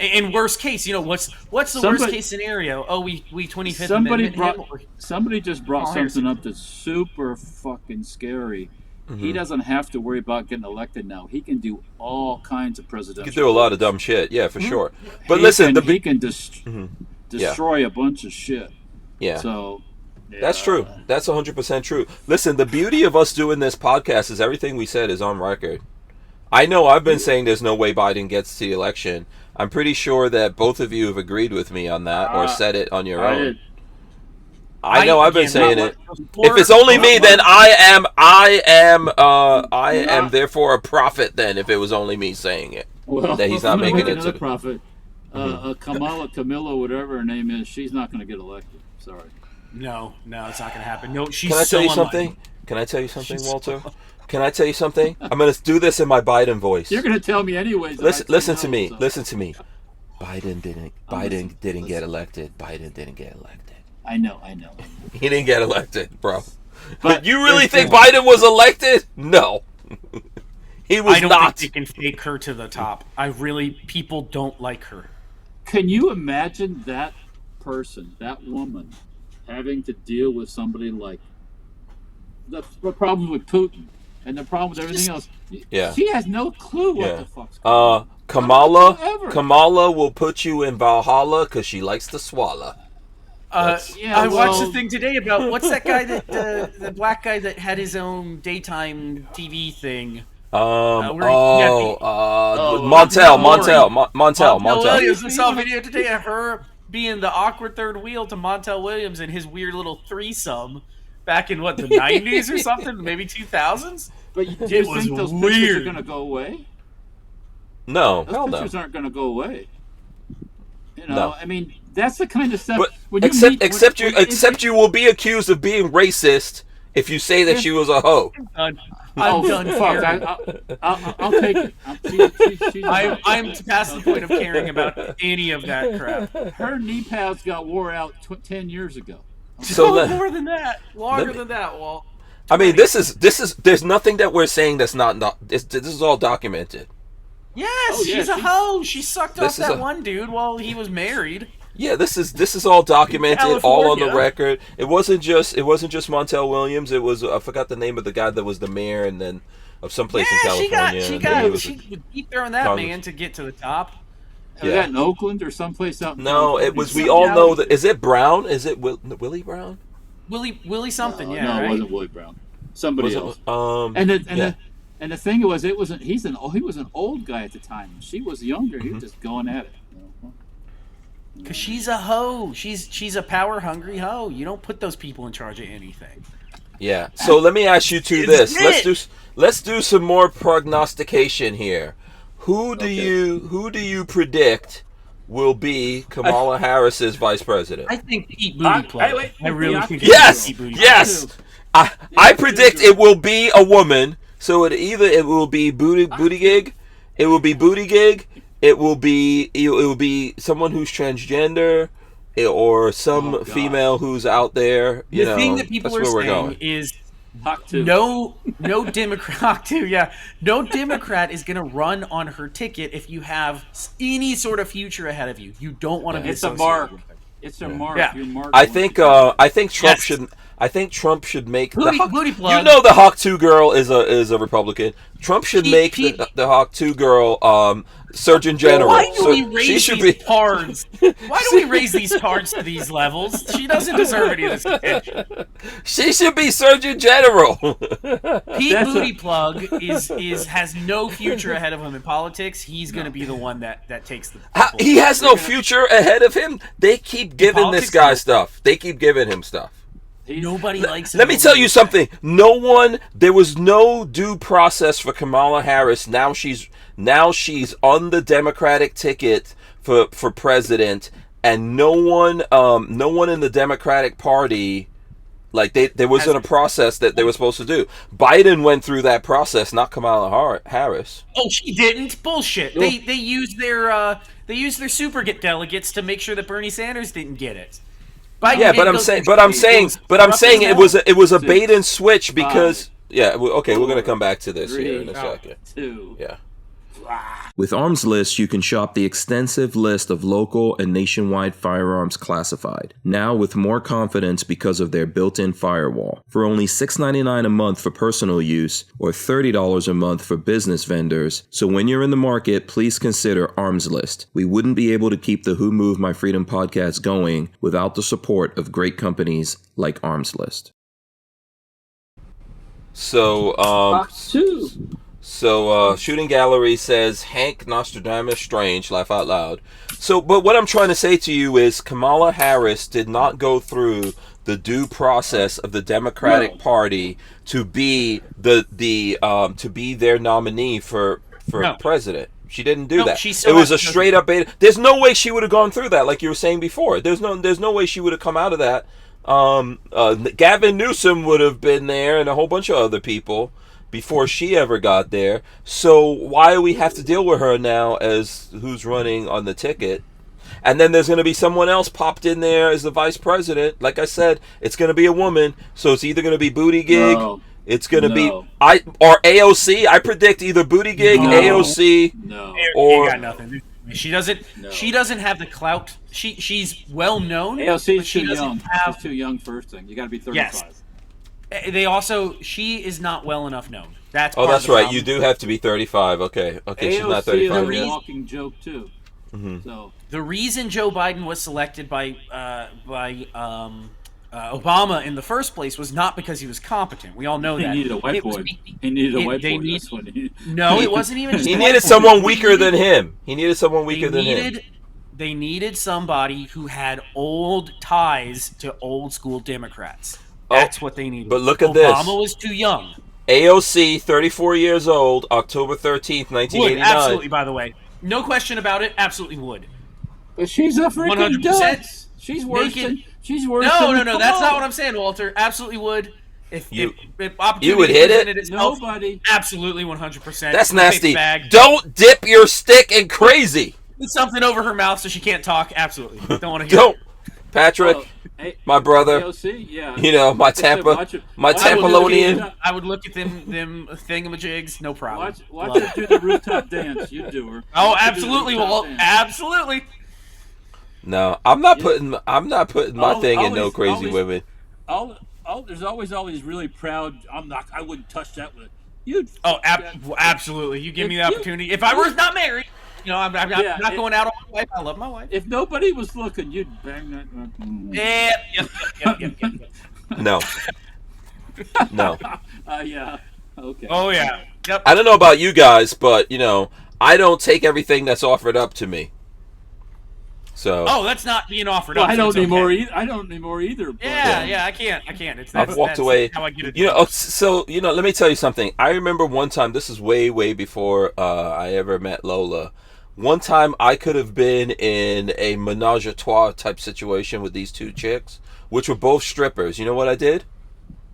in worst case, what's the worst case scenario? Oh, we 25th Amendment. Somebody just brought something up that's super fucking scary. Mm-hmm. He doesn't have to worry about getting elected now. He can do all kinds of presidential. He can do a lot of dumb shit, yeah, for sure. But listen, he can destroy a bunch of shit. Yeah. So. Yeah. That's true. That's 100% true. Listen, the beauty of us doing this podcast is everything we said is on record. I know I've been saying there's no way Biden gets to the election. I'm pretty sure that both of you have agreed with me on that or said it on your own. I know I've been saying it. If it's only me, then I am therefore a prophet. Then, if it was only me saying it, that he's not making it to the prophet. Camilla, whatever her name is, she's not going to get elected. Sorry. No, it's not going to happen. No, she's. Can I tell you something? Can I tell you something, Walter? Can I tell you something? I'm going to do this in my Biden voice. You're going to tell me anyways. Listen to me. Listen to me. Biden didn't get elected. Biden didn't get elected. I know. He didn't get elected, bro. But you really think Biden was elected? No. He was not. I don't think they can fake her to the top. People don't like her. Can you imagine that person, that woman, having to deal with somebody like the problem with Putin and the problem with everything else. Yeah. She has no clue what the fuck's going on. Kamala will put you in Valhalla because she likes to swallow. I watched the thing today about what's that guy that the black guy that had his own daytime TV thing. Montel Williams. I saw a video today of her being the awkward third wheel to Montel Williams and his weird little threesome back in the 90s or something, maybe 2000s. But do you think those pictures are going to go away? No, those pictures aren't going to go away. You know, I mean, that's the kind of stuff. But except you will be accused of being racist if you say that she was a hoe. I'm done. Fuck! I'll take it. I'm past the point of caring about any of that crap. Her knee pads got wore out 10 years ago. So more than that, longer than that, Walt. I mean, this is. There's nothing that we're saying that's not. This is all documented. Yes, she's a hoe. She sucked off that one dude while he was married. Yeah, this is all documented, all on the record. It wasn't just Montel Williams. It was I forgot the name of the guy that was the mayor and then of some place in California. She would keep throwing that man to get to the top. Was that in Oakland or someplace out? No, it was. We all know that. Is it Brown? Is it Willie Brown? Willie something. Yeah, no, right? It wasn't Willie Brown. Somebody else. And the thing was, he was an old guy at the time. She was younger. He was just going at it. Cause she's a hoe. She's a power hungry hoe. You don't put those people in charge of anything. Yeah. So let me ask you this. Let's do some more prognostication here. Who do you predict will be Kamala Harris's vice president? I think Pete Bootyplug. I really think. Yes. I predict it will be a woman. So it will be Buttigieg. It will be Buttigieg. It will be someone who's transgender, or some female who's out there. The thing that people are saying is no Democrat. No Democrat is going to run on her ticket if you have any sort of future ahead of you. You don't want to be associated with it. It's a mark. Yeah. Your mark. I think Trump should. I think Trump should make Booty plug. You know the Hawk 2 girl is a Republican. Trump should make the Hawk 2 girl Surgeon General. Why do we raise these cards? Why do we raise these cards to these levels? She doesn't deserve any of this attention. She should be Surgeon General. Pete Bootyplug has no future ahead of him in politics. He's going to be the one that takes the. He has no future ahead of him. They keep giving this guy stuff. They keep giving him stuff. Nobody likes him. Let me tell you something. There was no due process for Kamala Harris. Now she's on the Democratic ticket for president, and no one in the Democratic Party, like there wasn't a process that they were supposed to do. Biden went through that process, not Kamala Harris. Oh, she didn't. Bullshit. They used their super delegates to make sure that Bernie Sanders didn't get it. But I'm saying it was a bait and switch because we're gonna come back to this here in a second. Yeah. With Armslist, you can shop the extensive list of local and nationwide firearms classified, now with more confidence because of their built-in firewall. For only $6.99 a month for personal use, or $30 a month for business vendors, so when you're in the market, please consider Armslist. We wouldn't be able to keep the Who Moved My Freedom podcast going without the support of great companies like Armslist. So, Shooting Gallery says, Hank Nostradamus Strange, laugh out loud. So, but what I'm trying to say to you is Kamala Harris did not go through the due process of the Democratic Party to be to be their nominee for president. She didn't do that. It was a straight up bait. There's no way she would have gone through that, like you were saying before. There's no way she would have come out of that. Gavin Newsom would have been there, and a whole bunch of other people before she ever got there. So why do we have to deal with her now as who's running on the ticket? And then there's going to be someone else popped in there as the vice president. Like I said, it's going to be a woman. So it's either going to be Buttigieg, it's going to be or AOC. I predict either Buttigieg, AOC, or got nothing. She doesn't. No. She doesn't have the clout. She's well known. AOC but is she too doesn't young. have- She's too young. First thing, you got to be 35. Yes. They also. She is not well enough known. That's. Oh, part that's of the right. problem. You do have to be 35. Okay, she's not AOC is 35 a yet. walking joke too. So The reason Joe Biden was selected by Obama in the first place was not because he was competent. We all know he that. needed a It was whiteboard. He needed a they whiteboard. need- That's what he. No, it wasn't even. Just He a needed whiteboard. someone weaker than him. He needed someone weaker than him. They needed somebody who had old ties to old school Democrats. That's what they needed. But look at this. Obama was too young. AOC, 34 years old, October 13th, Would 1989. absolutely, by the way, no question about it. Absolutely would. But she's a freaking 100%. dunce. She's worse Make it- than. She's worse. No, than that's not what I'm saying, Walter. Absolutely would. If opportunity You would hit it? presented itself, Nobody. absolutely 100%. That's Mixed nasty. bag. Don't dip your stick in crazy. Put something over her mouth so she can't talk. Absolutely. Don't want to hear Don't. it. Patrick, Hey, my brother, AOC, yeah. you know, my Like I said, Tampa, watch it- my watch it do Tampalonian. the- I would look at them thingamajigs. No problem. Watch Love her do the rooftop dance. You do her. Oh, Watch her do the absolutely, rooftop Walt. dance. Absolutely. No, I'm not putting my Always- thing in no always- crazy always- women. There's always all these really proud. I wouldn't touch that with you. Oh, absolutely. You give me the opportunity. If I was not married, I'm not going out on my wife. I love my wife. If nobody was looking, you'd bang that. Yep. No. No. Yeah. Okay. Oh, yeah. Yep. I don't know about you guys, but, I don't take everything that's offered up to me. So Oh, that's not being offered Well, up. I so don't it's anymore. okay. I don't anymore either. But, Yeah, I can't. I've walked away. How I get it. Let me tell you something. I remember one time, this is way, way before I ever met Lola. One time I could have been in a menage a trois type situation with these two chicks, which were both strippers. You know what I did?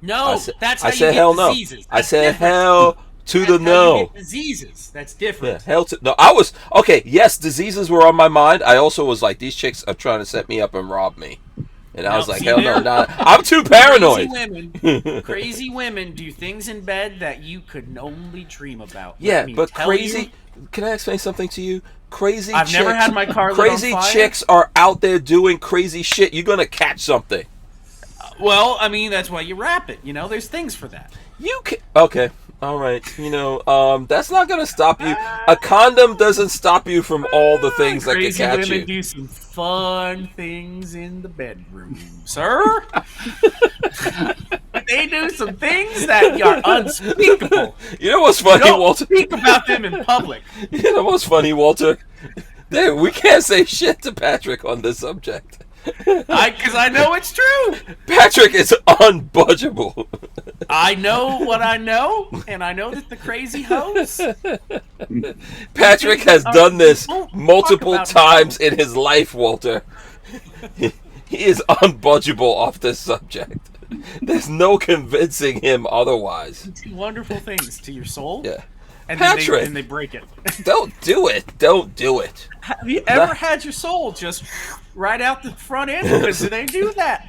No, that's how I you said get hell no. diseases. I That's said different. hell to That's the how no. you get diseases. That's different. Yeah, hell to no. I was okay. Yes, diseases were on my mind. I also was like, these chicks are trying to set me up and rob me, and I was like, see, hell no, there- not. I'm too paranoid. Crazy women do things in bed that you could only dream about. Yeah, Let me but tell crazy. you. Can I explain something to you? Crazy. I've chicks, never had my car lit Crazy on fire. chicks are out there doing crazy shit. You're gonna catch something. Well, I mean, that's why you wrap it. There's things for that. You can. Okay. All right. That's not gonna stop you. A condom doesn't stop you from all the things that can Crazy catch women you. do some fun things in the bedroom, sir. They do some things that are unspeakable. You know what's funny, Don't Walter? speak about them in public. You know what's funny, Walter? We can't say shit to Patrick on this subject. Because I know it's true. Patrick is unbudgeable. I know what I know, and I know that the crazy hoes. Patrick has done this Don't talk multiple about times in his life, Walter. He is unbudgeable off this subject. There's no convincing him otherwise. Do wonderful things to your soul. Yeah. And Patrick. then they break it. Don't do it. Don't do it. Have you ever had your soul just right out the front end? Because they do that.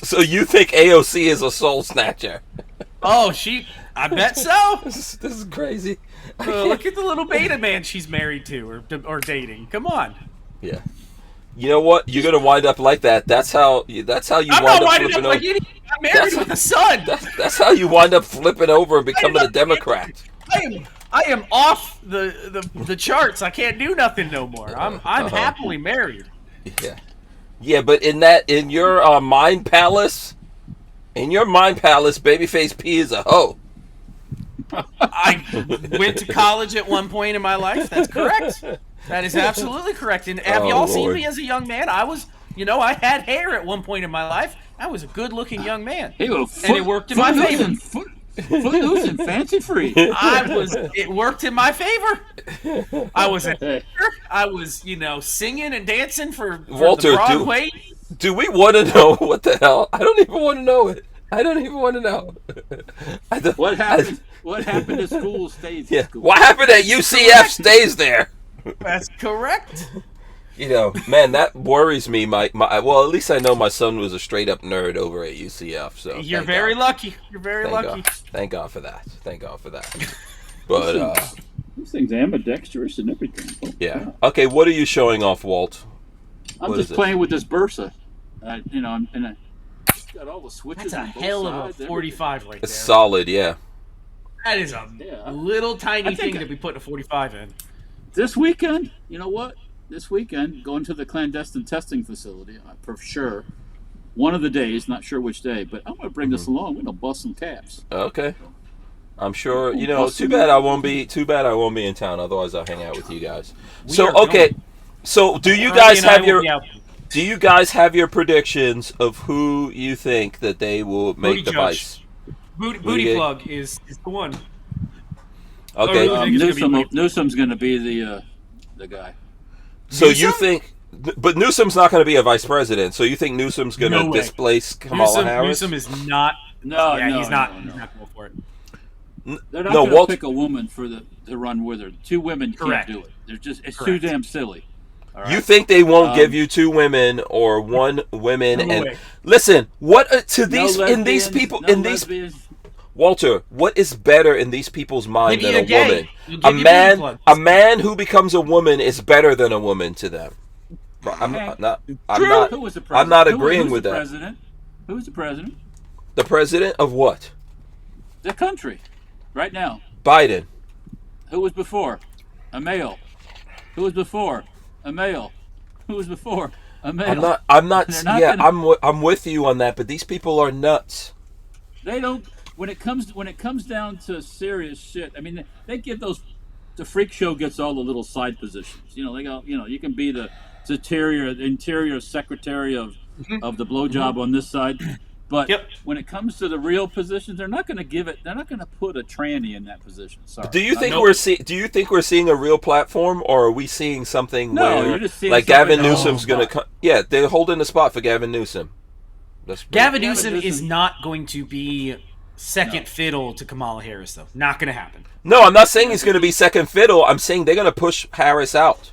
So you think AOC is a soul snatcher? Oh, I bet so. This is crazy. Look at the little beta man she's married to or dating. Come on. Yeah. You know what? You're gonna wind up like that. That's how you I'm wind not up winding flipping up like over. any. I'm married with a son. That's how you wind up flipping over and becoming a Democrat. I am off the charts. I can't do nothing no more. I'm happily married. Yeah. Yeah, but in your mind palace, Babyface P is a hoe. I went to college at one point in my life. That's correct. That is absolutely correct. And have y'all seen Lord. me as a young man? I was, I had hair at one point in my life. I was a good-looking young man. Hey, well, And it worked in my favor. Footloose and fancy free. It worked in my favor. I was I was, singing and dancing for Walter, the Broadway. Do we want to know what the hell? I don't even want to know it. I don't even want to know. What happened? What happened to school stays Yeah. at school. What happened at UCF stays there. That's correct. Man, that worries me. Well, at least I know my son was a straight up nerd over at UCF. So You're thank very God. lucky. You're very lucky. Thank God for that. Thank God for that. But These things ambidextrous and everything. Oh, Yeah. God. Okay, what are you showing off, Walt? I'm What just is it? playing with this Bursa. And I got all the switches. That's a on both hell sides, of a 45 right It's there. solid, yeah. That is a Yeah. little tiny I think thing to be putting a 45 in. This weekend, you know what? This weekend, going to the clandestine testing facility for sure. One of the days, not sure which day, but I'm going to bring this along. We're going to bust some caps. Okay. I'm sure. Awesome. Too bad I won't be in town. Otherwise, I'll hang out with you guys. We So, are okay. going. So, do you Harley guys and I have will your be out. do you guys have your predictions of who you think that they will make Booty the judge. vice? Booty Gate? plug is the one. Okay. Oh, think it's gonna be Newsom's going to be the guy. So Newsom? you think, but Newsom's not going to be a vice president. So you think Newsom's going to No way. displace Kamala Harris? Newsom is not. No, yeah, no, he's not. no, He's no. not going for it. They're not No, going to Walt- pick a woman to run with her. Two women Correct. can't do it. It's Correct. too damn silly. All right? You think they won't Um, give you two women or one woman? No and way. listen, what to No these in these lesbians, people no in these lesbians. Walter? What is better in these people's mind Maybe than a you're gay. woman? You'll A give you man, booty plugs. a man who becomes a woman is better than a woman to them. I'm not. I'm not. Who was the I'm president? not agreeing who's with the that. President? Who's the president? The president of what? The country, right now. Biden. Who was before? A male. Who was before? A male. Who was before? A male. I'm not. They're not Yeah, gonna- I'm with you on that. But these people are nuts. They don't. When it comes down to serious shit, I mean, they give those. The freak show gets all the little side positions. They go. You can be the interior secretary of the blowjob on this side, but Yep. when it comes to the real positions, they're not going to give it. They're not going to put a tranny in that position. Sorry. Do you think Nope. Do you think we're seeing a real platform, or are we seeing something No, where you're just seeing like something Gavin on the Newsom's going to spot. come? Yeah, they're holding the spot for Gavin Newsom. That's Gavin Gavin Newsom is Newsom- not going to be second fiddle to Kamala Harris, though. Not going to happen. No, I'm not saying he's going to be second fiddle. I'm saying they're going to push Harris out.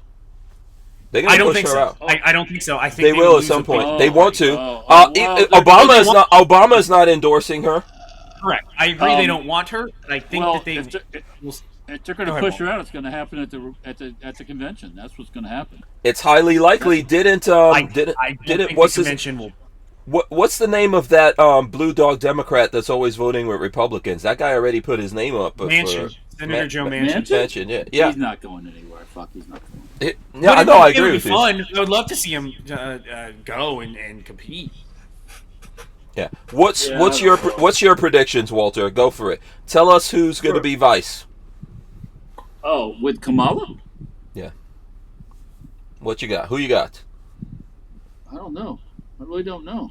They're going I to don't push think her so. out. I don't think so. I think They will at lose some a point. big- They want to. well, they're- Obama is not endorsing her. Correct. I agree. They Um, don't want her. But I think well, that they. if they're going Go to ahead, push Paul. her out, it's going to happen at the convention. That's what's going to happen. It's highly likely. Didn't I don't think what's the his convention will. what's the name of that blue dog Democrat that's always voting with Republicans? That guy already put his name up. Manchin. Senator Joe Manchin. Manchin, yeah. He's not going anywhere. Fuck, he's not going. Yeah, I But know. I it agree would with be you. fun. I would love to see him go and compete. Yeah. What's Yeah, what's I your don't know. what's your predictions, Walter? Go for it. Tell us who's going to Sure. be vice. Oh, with Kamala? What you got? Who you got? I don't know. I really don't know.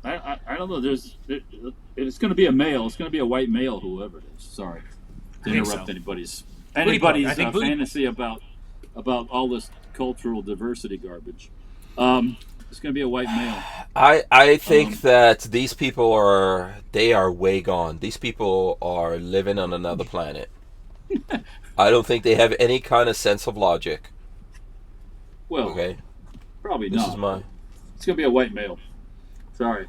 I don't know. It's going to be a male. It's going to be a white male, whoever it is. Sorry to think interrupt so. anybody's I think booty- fantasy about all this cultural diversity garbage. It's going to be a white male. I think that these people are way gone. These people are living on another planet. I don't think they have any kind of sense of logic. Well, Okay, probably this not. is my. It's going to be a white male. Sorry.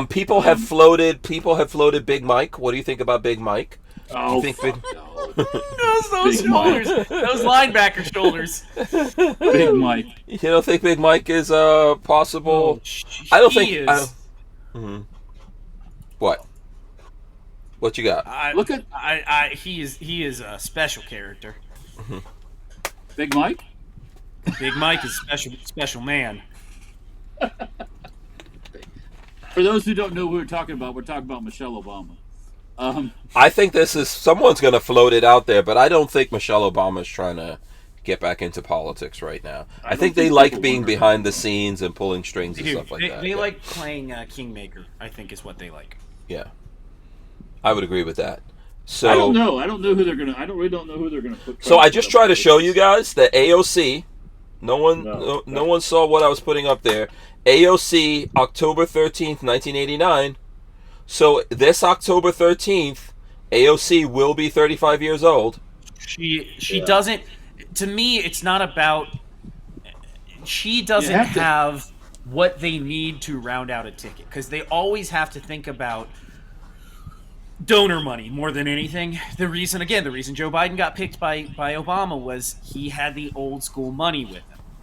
People have floated Big Mike. What do you think about Big Mike? Oh, think fuck Big- no. Those Big Mike. shoulders. Those linebacker shoulders. Big Mike. You don't think Big Mike is possible? Oh, I don't he think. is. What? What you got? Look at he is a special character. Big Mike. Big Mike is special man. For those who don't know who we're talking about Michelle Obama. I think this is someone's going to float it out there, but I don't think Michelle Obama's trying to get back into politics right now. I don't think they think like people being want her behind to. the scenes and pulling strings and Dude, stuff like that. they Yeah. like playing Kingmaker. I think is what they like. Yeah, I would agree with that. So I don't know. I don't know who they're gonna. I really don't know who they're gonna put. So I just try to show you guys the AOC. No one saw what I was putting up there. AOC, October 13th, 1989. So this October 13th, AOC will be 35 years old. She doesn't. To me, it's not about. She doesn't You have to- have what they need to round out a ticket because they always have to think about donor money more than anything. The reason Joe Biden got picked by Obama was he had the old school money with him.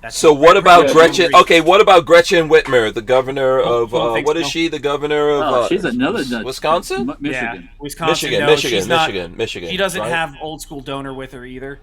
So what about Gretchen? Okay, what about Gretchen Whitmer, the governor of what is she? The governor of she's another Wisconsin, Michigan, yeah, Wisconsin, Michigan. She doesn't right? have old school donor with her either.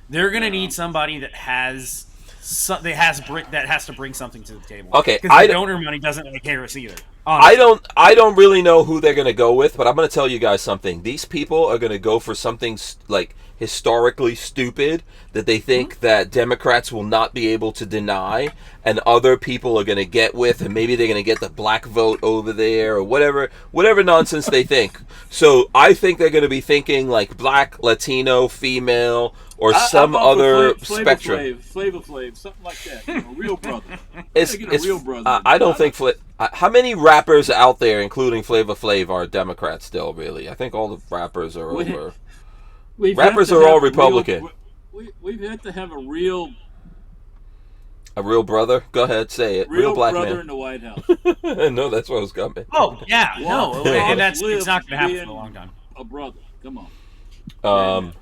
They're gonna need somebody that has to bring something to the table. Okay, because the donor money doesn't like Harris either. Honestly. I don't really know who they're gonna go with, but I'm gonna tell you guys something. These people are gonna go for something like historically stupid that they think that Democrats will not be able to deny, and other people are gonna get with, and maybe they're gonna get the black vote over there or whatever nonsense they think. So I think they're gonna be thinking like black, Latino, female, or some other spectrum. Flavor Flav, something like that. A real brother. It's real brother. I don't think how many rappers out there, including Flavor Flav, are Democrats still? Really, I think all the rappers are over. Rappers are all Republican. We've had to have a real brother. Go ahead, say it. Real black brother man in the White House. No, that's what I was coming. Oh yeah, no, and it's not going to happen being for a long time. A brother, come on.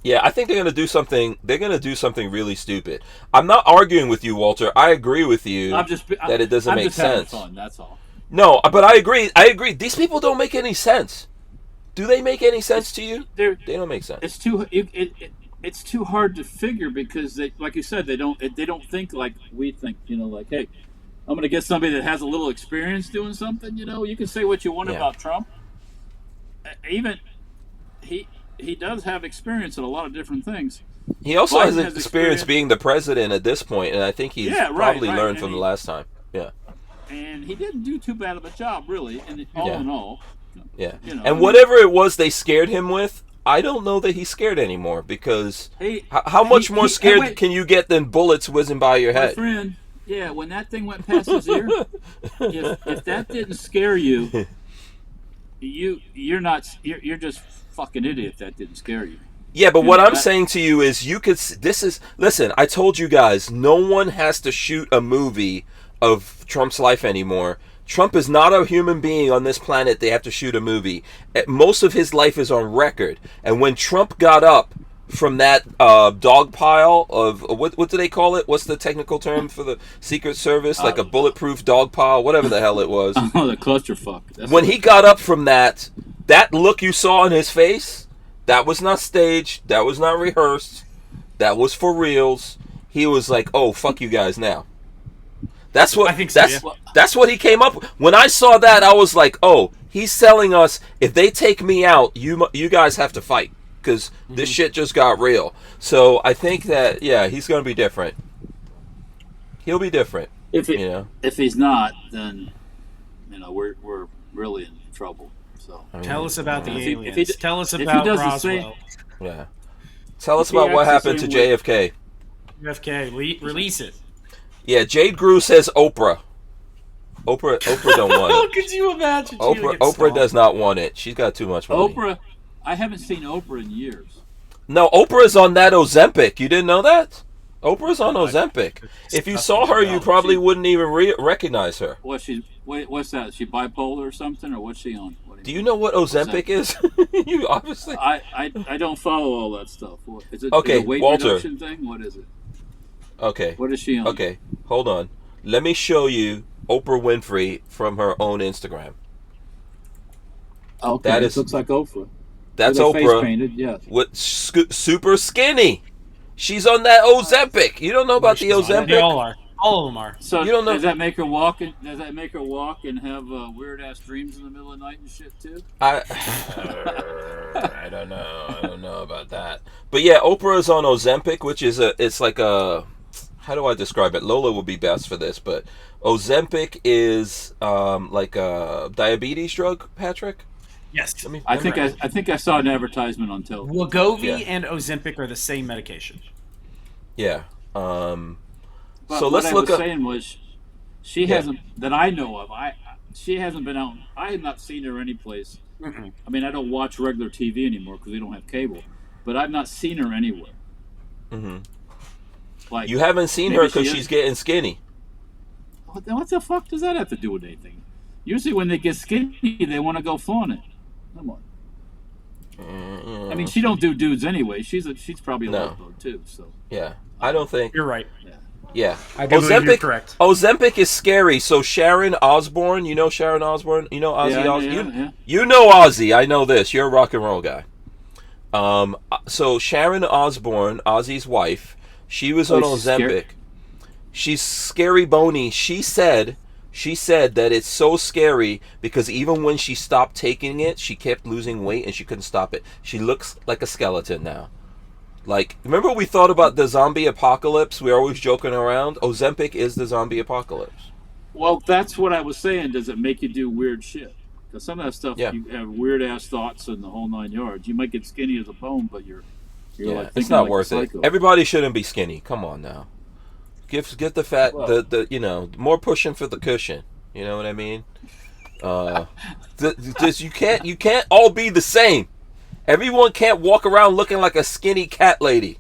Yeah, I think they're gonna do something. They're gonna do something really stupid. I'm not arguing with you, Walter. I agree with you that it doesn't make sense. Fun, that's all. No, but I agree. These people don't make any sense. Do they make any sense to you? They don't make sense. It's too hard to figure because they, like you said, they don't think like we think. You know, like, hey, I'm gonna get somebody that has a little experience doing something. You know, you can say what you want about Trump. Even he does have experience in a lot of different things. He also has experience being the president at this point, and I think he's probably learned from the last time. Yeah. And he didn't do too bad of a job, really, all in all. Yeah. You know, and whatever it was they scared him with, I don't know that he's scared anymore because how much more scared can you get than bullets whizzing by your head? My friend, yeah, when that thing went past his ear, if that didn't scare you, you're just fucking idiot if that didn't scare you. Yeah, but what I'm saying to you is listen, I told you guys, no one has to shoot a movie of Trump's life anymore. Trump is not a human being on this planet. They have to shoot a movie. Most of his life is on record. And when Trump got up from that dog pile of, what do they call it? What's the technical term for the Secret Service? Like a bulletproof dog pile, whatever the hell it was. Oh, the clusterfuck. When he got up from that look you saw on his face, that was not staged. That was not rehearsed. That was for reals. He was like, "Oh, fuck you guys now." That's what I think. That's what he came up with. When I saw that, I was like, "Oh, he's telling us if they take me out, you guys have to fight because this shit just got real." So I think that he's going to be different. He'll be different. If he's not, then we're really in trouble. So tell us about the aliens. Tell us about Roswell. Tell us about what happened to JFK. JFK, release it. Yeah, Jade Grew says Oprah. Oprah don't want it. How could you imagine? Oprah does not want it. She's got too much money. Oprah, I haven't seen Oprah in years. No, Oprah's on that Ozempic. You didn't know that? Oprah's on Ozempic. If you saw her, you probably wouldn't even recognize her. What's that? Is she bipolar or something, or what's she on? Do you know what Ozempic is? You obviously. I don't follow all that stuff. Is it a weight Walter. reduction thing? What is it? Okay. What is she on? Okay, hold on. Let me show you Oprah Winfrey from her own Instagram. Okay, it looks like Oprah. That's With Oprah. Face painted, yes. With super skinny. She's on that Ozempic. You don't know about the Ozempic? They all are. All of them are. So you don't know. Does that make her walk? Does that make her walk and have weird ass dreams in the middle of the night and shit too? I don't know. I don't know about that. But yeah, Oprah is on Ozempic, which is it's like a, how do I describe it? Lola would be best for this, but Ozempic is like a diabetes drug, Patrick. Yes. I think I saw an advertisement on television. Wegovy and Ozempic are the same medication. Yeah. But so let's look up. What I was saying was, she hasn't, that I know of. She hasn't been out. I have not seen her any place. Mm-mm. I mean, I don't watch regular TV anymore because we don't have cable. But I've not seen her anywhere. Mm-hmm. Like, you haven't seen her because she's getting skinny. What the fuck does that have to do with anything? Usually when they get skinny, they want to go flaunt it. Come on. I mean, she don't do dudes anyway. She's probably a lesbo too. So yeah, I don't think You're right. Yeah, I do believe you're correct. Ozempic is scary. So Sharon Osbourne, you know Sharon Osbourne, you know Ozzy Osbourne. Yeah. You know Ozzy. I know this. You're a rock and roll guy. So Sharon Osbourne, Ozzy's wife, she was on Ozempic. She's scary bony. She said that it's so scary because even when she stopped taking it, she kept losing weight and she couldn't stop it. She looks like a skeleton now. Like, remember we thought about the zombie apocalypse? We're always joking around. Ozempic is the zombie apocalypse. Well, that's what I was saying. Does it make you do weird shit? Because some of that stuff, you have weird ass thoughts and the whole 9 yards. You might get skinny as a bone, but you're like thinking it's not like worth a it. psycho. Everybody shouldn't be skinny. Come on now. Get the fat, the more pushing for the cushion. You know what I mean? You can't all be the same. Everyone can't walk around looking like a skinny cat lady.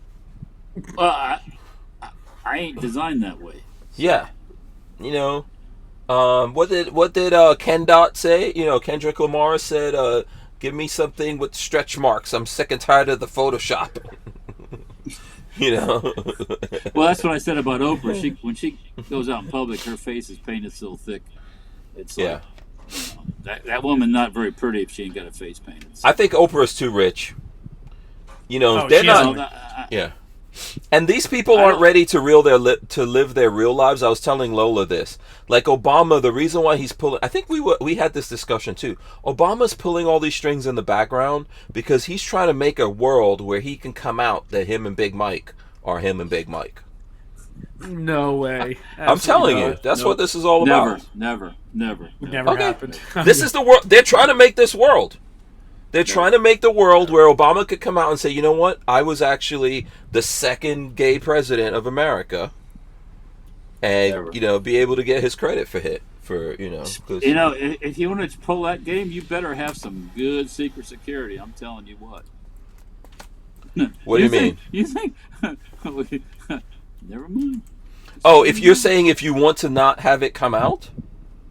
Well, I ain't designed that way. Yeah, you know. What did Ken Dot say? You know, Kendrick Lamar said, "Give me something with stretch marks. I'm sick and tired of the Photoshop." You know. Well, that's what I said about Oprah. When she goes out in public, her face is painted so thick. It's like, that woman not very pretty if she ain't got a face painted. So. I think Oprah's too rich. You know, they're not. Yeah. And these people aren't ready to live their real lives. I was telling Lola this. Like Obama, the reason why he's pulling, I think we had this discussion too. Obama's pulling all these strings in the background because he's trying to make a world where he can come out that him and Big Mike are him and Big Mike. No way. I'm telling you, that's what this is all about. Never happened. This is the world. They're trying to make this world. They're trying to make the world where Obama could come out and say, you know what? I was actually the second gay president of America. And, be able to get his credit for it. If you want to pull that game, you better have some good secret security. I'm telling you what. What do you mean? You think? Never mind. Oh, if you're saying if you want to not have it come out?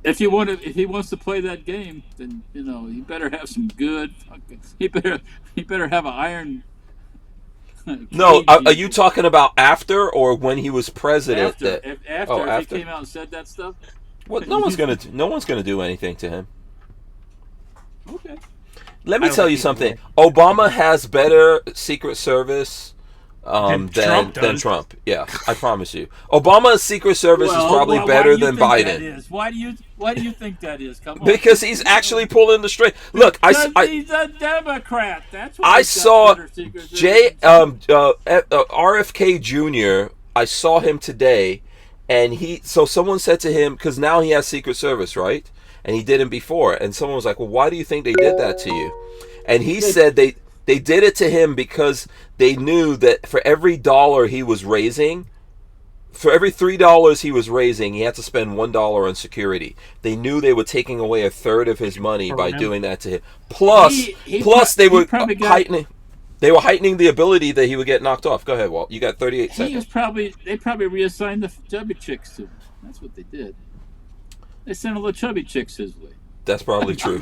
If he wants to play that game, then he better have some good. He better have an iron. No, are you talking about after or when he was president? After he came out and said that stuff. Well, no one's gonna do anything to him. Okay. Let me tell you something. Obama has better Secret Service than Trump. Yeah, I promise you. Obama's Secret Service is probably better than Biden. Why do you think that is? Come on. Because he's actually pulling the string. Look, he's a Democrat. That's why I saw RFK Jr. I saw him today, and someone said to him, because now he has Secret Service, right? And he didn't before, and someone was like, "Well, why do you think they did that to you?" And he said they did it to him because they knew that for every dollar he was raising, for every $3 he was raising, he had to spend $1 on security. They knew they were taking away a third of his money by doing that to him. Plus, they were heightening the ability that he would get knocked off. Go ahead, Walt. You got 38 seconds. They probably reassigned the chubby chicks to him. That's what they did. They sent all the chubby chicks his way. That's probably true.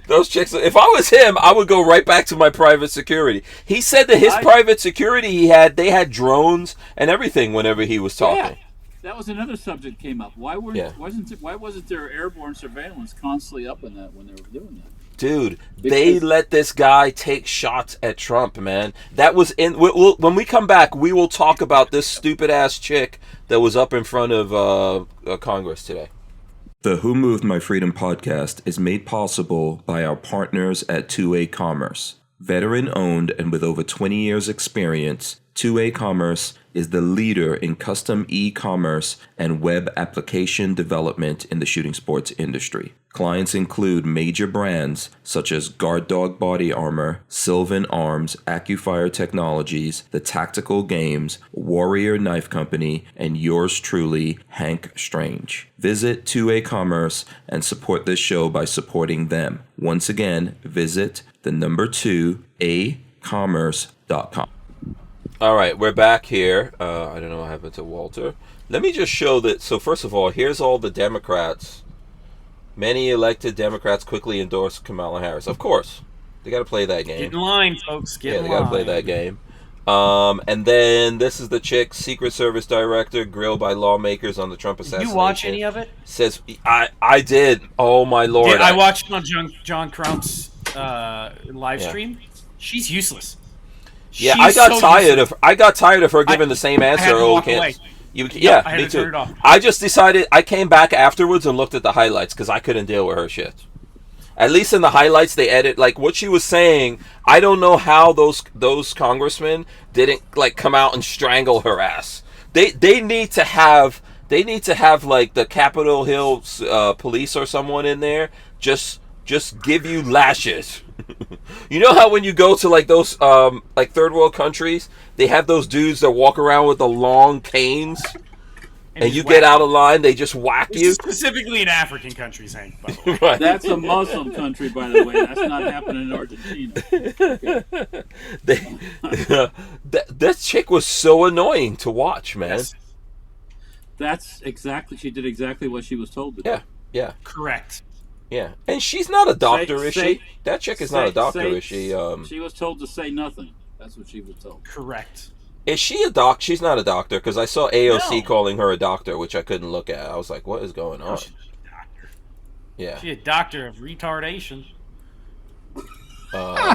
Those chicks, if I was him, I would go right back to my private security. He said that his private security they had drones and everything whenever he was talking. Yeah. That was another subject came up. Why wasn't there airborne surveillance constantly up in that when they were doing that? Dude, they let this guy take shots at Trump, man. That was when we come back, we will talk about this stupid ass chick that was up in front of Congress today. The Who Moved My Freedom podcast is made possible by our partners at 2A Commerce. Veteran owned and with over 20 years experience, 2A Commerce is the leader in custom e-commerce and web application development in the shooting sports industry. Clients include major brands such as Guard Dog Body Armor, Sylvan Arms, AccuFire Technologies, The Tactical Games, Warrior Knife Company, and yours truly, Hank Strange. Visit 2A Commerce and support this show by supporting them. Once again, visit the number 2acommerce.com. All right, we're back here. I don't know what happened to Walter. Let me just show that. So first of all, here's all the Democrats Many elected Democrats quickly endorsed Kamala Harris. Of course. They got to play that game. Get in line, folks. Get in they line. got to play that game. And then this is the chick, Secret Service director, grilled by lawmakers on the Trump assassination. Did you watch any of it? Says, I did. Oh, my Lord. I watched it on John Crump's live stream. She's useless. Yeah, She's I got tired of her giving the same answer. I had to walk away. I had me to too. turn it off. I just decided, I came back afterwards and looked at the highlights because I couldn't deal with her shit. At least in the highlights they edit, like what she was saying, I don't know how those congressmen didn't like come out and strangle her ass. They need to have like the Capitol Hill police or someone in there just give you lashes. You know how when you go to like those like third world countries, they have those dudes that walk around with the long canes, and you get out of line, they just whack you. Specifically in African countries, Hank. By the way. Right. That's a Muslim country, by the way. That's not happening in Argentina. That chick was so annoying to watch, man. Yes. She did exactly what she was told to do. Yeah. Correct. Yeah, and she's not a doctor, is she? That chick is not a doctor, is she? She was told to say nothing. That's what she was told. Correct. Is she a doc? She's not a doctor, because I saw AOC calling her a doctor, which I couldn't look at. I was like, what is going on? She's a doctor. Yeah. She's a doctor of retardation.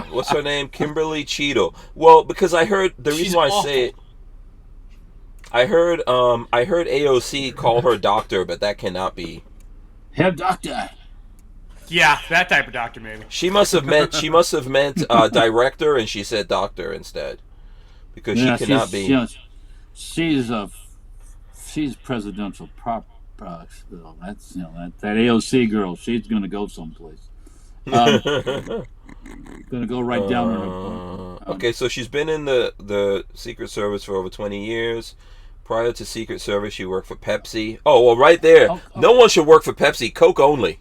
What's her name? Kimberly Cheadle. Well, because I heard the reason why I say it. I heard AOC call her doctor, but that cannot be. Herr Doctor. Yeah, that type of doctor, maybe. She must have meant director, and she said doctor instead, because she cannot be. She's presidential prop. That's that AOC girl. She's gonna go someplace. Gonna go right down her. Okay, so she's been in the Secret Service for over 20 years. Prior to Secret Service, she worked for Pepsi. Oh, well, right there. No one should work for Pepsi. Coke only.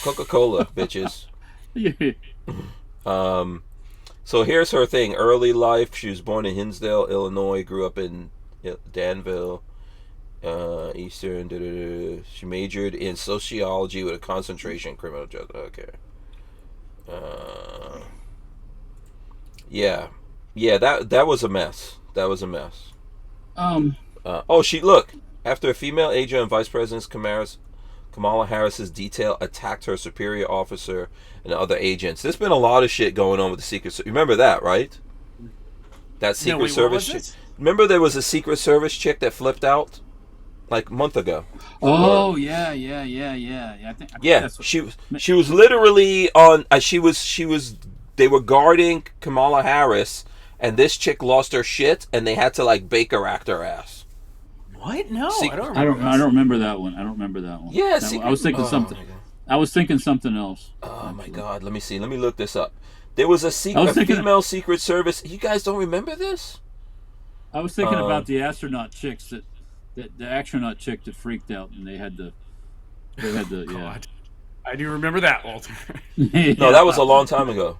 Coca-Cola, bitches. So here's her thing. Early life. She was born in Hinsdale, Illinois. Grew up in Danville, Eastern. She majored in sociology with a concentration in criminal justice. Okay. Yeah. That was a mess. Look. After a female agent and Vice President Kamala Harris's detail attacked her superior officer and other agents. There's been a lot of shit going on with the Secret Service. You remember that, right? That Secret Service chick. Remember there was a Secret Service chick that flipped out like a month ago. Oh, yeah. I think that's what, she was literally on they were guarding Kamala Harris, and this chick lost her shit and they had to like Baker act her ass. What? No, I don't remember that one. I don't remember that one. Yeah, I was thinking something. I was thinking something else. Oh my God! Let me see. Let me look this up. There was a female Secret Service. You guys don't remember this? I was thinking about the astronaut chicks that the astronaut chick that freaked out, and they had the God. I do remember that, Walter. Yeah. No, that was a long time ago.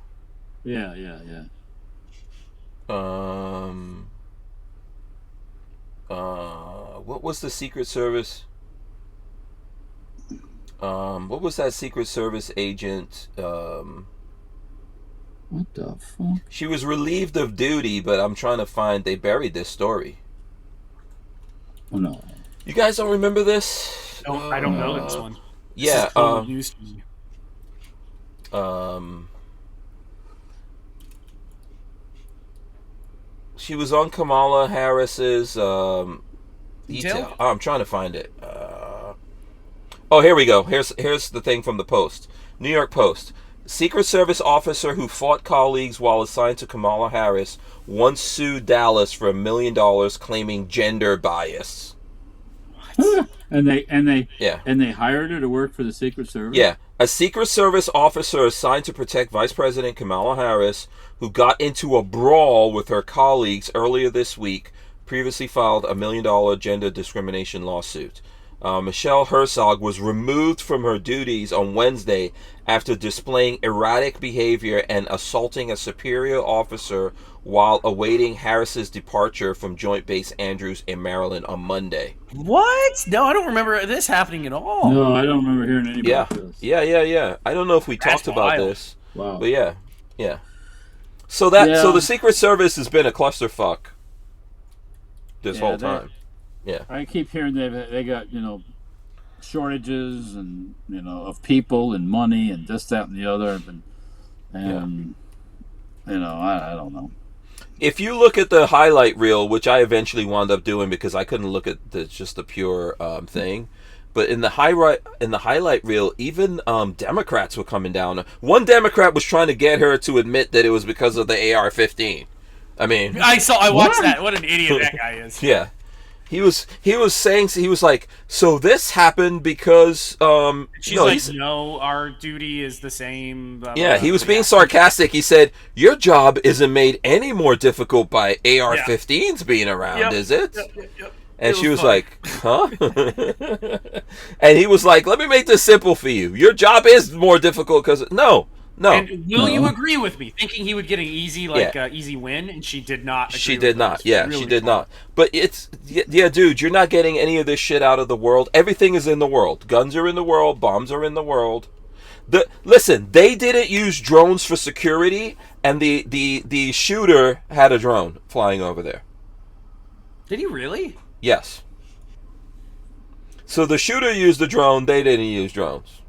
Yeah. What was the Secret Service? What was that Secret Service agent? What the fuck? She was relieved of duty, but I'm trying to find. They buried this story. Oh no! You guys don't remember this? No, I don't know this one. Yeah. This is total news to me. She was on Kamala Harris's detail. Oh, I'm trying to find it. Here we go. Here's the thing from the Post. New York Post. Secret Service officer who fought colleagues while assigned to Kamala Harris once sued Dallas for $1 million claiming gender bias. What? And they hired her to work for the Secret Service? Yeah. A Secret Service officer assigned to protect Vice President Kamala Harris, who got into a brawl with her colleagues earlier this week, previously filed a $1 million gender discrimination lawsuit. Michelle Herzog was removed from her duties on Wednesday after displaying erratic behavior and assaulting a superior officer while awaiting Harris's departure from Joint Base Andrews in Maryland on Monday. What? No, I don't remember this happening at all. No, I don't remember hearing any Yeah, about this. yeah. I don't know if we That's talked about wild. this, Wow. but yeah. So that Yeah. so the Secret Service has been a clusterfuck this Yeah, whole they- time. Yeah. I keep hearing they got shortages and of people and money and this, that, and the other, and I don't know. If you look at the highlight reel, which I eventually wound up doing because I couldn't look at just the pure thing, but in the highlight reel, even Democrats were coming down. One Democrat was trying to get her to admit that it was because of the AR-15. I mean, I watched What? that. What an idiot that guy is. yeah. He was saying, he was like, so this happened because She's no, like, he's- no, our duty is the same. Blah, blah, yeah, blah. he was being sarcastic. He said, your job isn't made any more difficult by AR-15s being around, Yep. is it? Yep. And It she was was like, huh? And he was like, let me make this simple for you. Your job is more difficult because no. And will you No. agree with me? Thinking he would get an easy, easy win, and she did not. She agree did with not. us. Yeah, Really she did fun. not. But it's, yeah, dude, you're not getting any of this shit out of the world. Everything is in the world. Guns are in the world. Bombs are in the world. Listen, they didn't use drones for security, and the shooter had a drone flying over there. Did he really? Yes. So the shooter used the drone. They didn't use drones.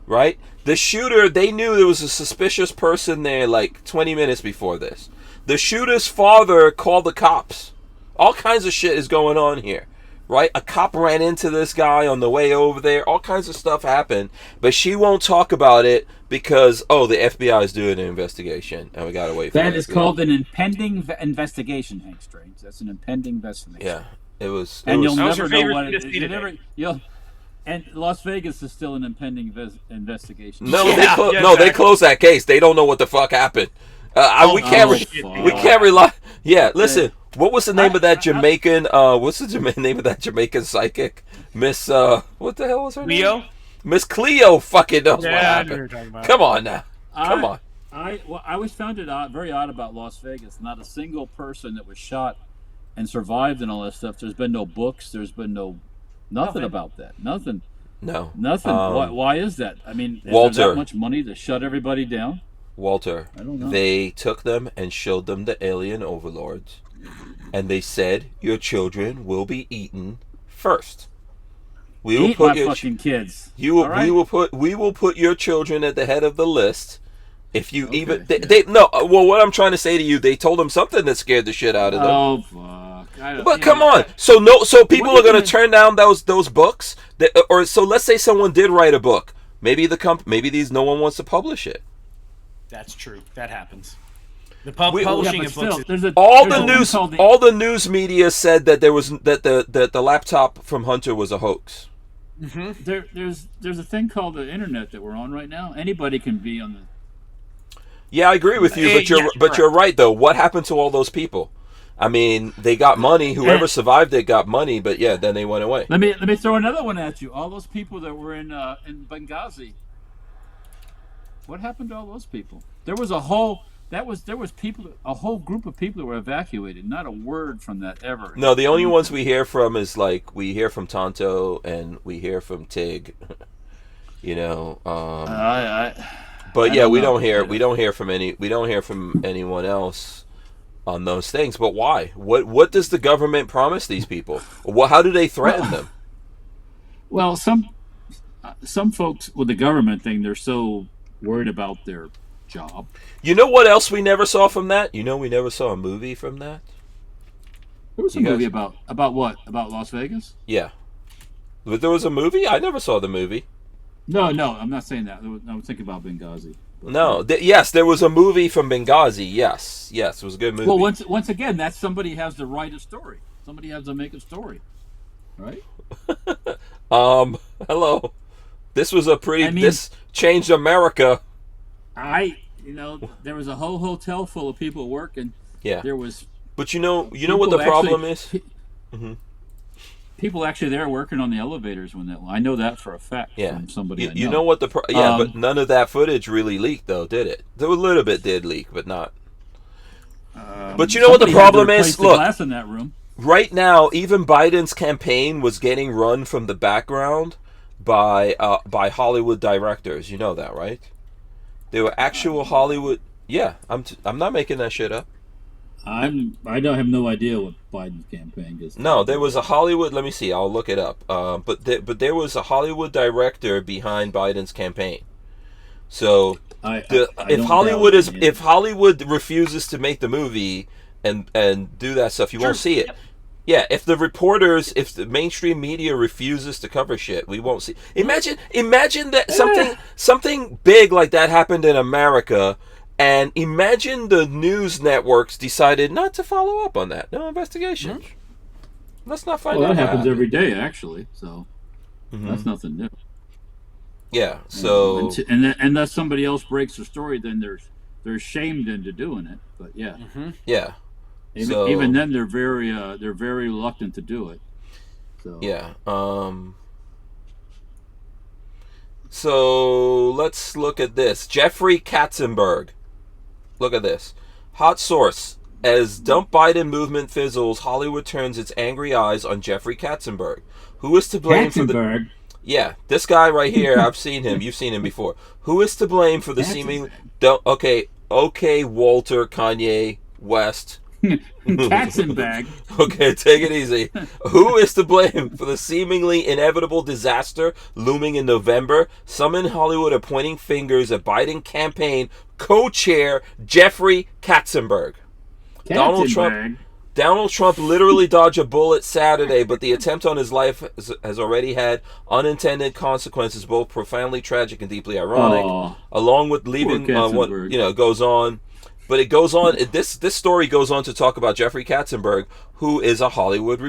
Right? The shooter, they knew there was a suspicious person there like 20 minutes before this. The shooter's father called the cops. All kinds of shit is going on here. Right? A cop ran into this guy on the way over there. All kinds of stuff happened. But she won't talk about it because, the FBI is doing an investigation. And we got to wait for That the is FBI. called an impending investigation, Hank Strange. That's an impending investigation. Yeah. It was. And you'll That was never your know favorite what thing it to is. see today. And Las Vegas is still an impending investigation. No, Yeah, they exactly. closed that case. They don't know what the fuck happened. We can't rely. Yeah, listen. What was the name of that Jamaican? What's the name of that Jamaican psychic? Miss. What the hell was her name? Leo? Miss Cleo. Fucking knows what Yeah, I know who happened. you're talking about. Come on now. Come on. I always found it very odd about Las Vegas. Not a single person that was shot and survived and all that stuff. There's been no books. There's been nothing about that. Nothing. No. Nothing. Why is that? I mean, is there Walter. that much money to shut everybody down? Walter. I don't know. They took them and showed them the alien overlords, and they said your children will be eaten first. We will Eat put my your fucking kids. You will. All right? We will put your children at the head of the list. If you even yeah. they no. Well, what I'm trying to say to you, they told them something that scared the shit out of them. Oh fuck! I don't, But you come know, on. So people What are are you going to gonna- turn down those books. Or so let's say someone did write a book. Maybe no one wants to publish it. That's true. That happens. The We- Yeah, publishing but of still, books. there's a All there's the a thing news, called the- all the news media said that the laptop from Hunter was a hoax. there's a thing called the internet that we're on right now. Anybody can be on the. Yeah, I agree with you, Eh, but you're yes, but you're right though. What happened to all those people? I mean, they got money. Whoever survived it got money, but yeah, then they went away. Let me throw another one at you. All those people that were in Benghazi. What happened to all those people? There was a whole group of people that were evacuated. Not a word from that ever. No, the only ones we hear from is we hear from Tonto and we hear from Tig. You know, but I yeah, don't we know. don't hear from anyone else on those things. But why? What does the government promise these people? How do they threaten them? Well, some folks with the government thing, they're so worried about their job. You know what else we never saw from that? You know, we never saw a movie from that. There was a You guys- movie about what? About Las Vegas? Yeah, but there was a movie. I never saw the movie. No, I'm not saying that. I was thinking about Benghazi. No. Yes, there was a movie from Benghazi. Yes, it was a good movie. Well, once again, that's somebody has to write a story. Somebody has to make a story, right? Hello. This was a pretty. I mean- This changed America. There was a whole hotel full of people working. Yeah. There was But you know what the people problem actually- is? people actually there working on the elevators when that. I know that for a fact from somebody I know. You know what but none of that footage really leaked, though, did it? There a little bit did leak, but not. But you know what the problem is? Look, glass in that room. Right now, even Biden's campaign was getting run from the background by Hollywood directors. You know that, right? They were actual Hollywood. Yeah, I'm not making that shit up. I don't have no idea what Biden's campaign is. No, there was a Hollywood. Let me see. I'll look it up. But there was a Hollywood director behind Biden's campaign. So if Hollywood refuses to make the movie and do that stuff, you won't see it. Yep. Yeah, if the mainstream media refuses to cover shit, we won't see. Imagine that something big like that happened in America, and imagine the news networks decided not to follow up on that. No investigation. Mm-hmm. Let's not find out. That happens every day, actually. So that's nothing new. Yeah. So unless somebody else breaks the story, then they're shamed into doing it. But yeah. Mm-hmm. Yeah. Even then, they're very reluctant to do it. So. Yeah. So let's look at this. Jeffrey Katzenberg. Look at this. Hot source. As Dump Biden movement fizzles, Hollywood turns its angry eyes on Jeffrey Katzenberg. Who is to blame for the... Yeah, this guy right here, I've seen him. You've seen him before. Who is to blame for the seeming... Okay, Walter, Kanye, West... Katzenberg. Okay, take it easy. Who is to blame for the seemingly inevitable disaster looming in November? Some in Hollywood are pointing fingers at Biden campaign co-chair Jeffrey Katzenberg. Donald Trump literally dodged a bullet Saturday, but the attempt on his life has already had unintended consequences, both profoundly tragic and deeply ironic. Along with leaving what goes on. But it goes on. This story goes on to talk about Jeffrey Katzenberg, who is a Hollywood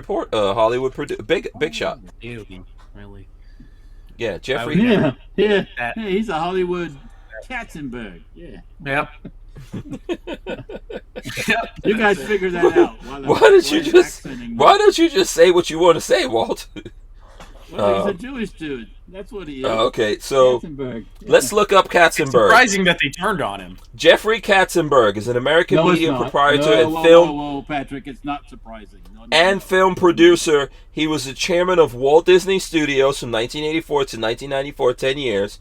big shot. Really? Yeah, Jeffrey. Yeah, he's a Hollywood Katzenberg. Yeah. Yep. You guys figure that out. Why don't you just say what you want to say, Walt? Well, he's a Jewish dude. That's what he is. Okay, so let's look up Katzenberg. It's surprising that they turned on him. Jeffrey Katzenberg is an American media proprietor and film. Whoa, Patrick! It's not surprising. And film producer. He was the chairman of Walt Disney Studios from 1984 to 1994, 10 years.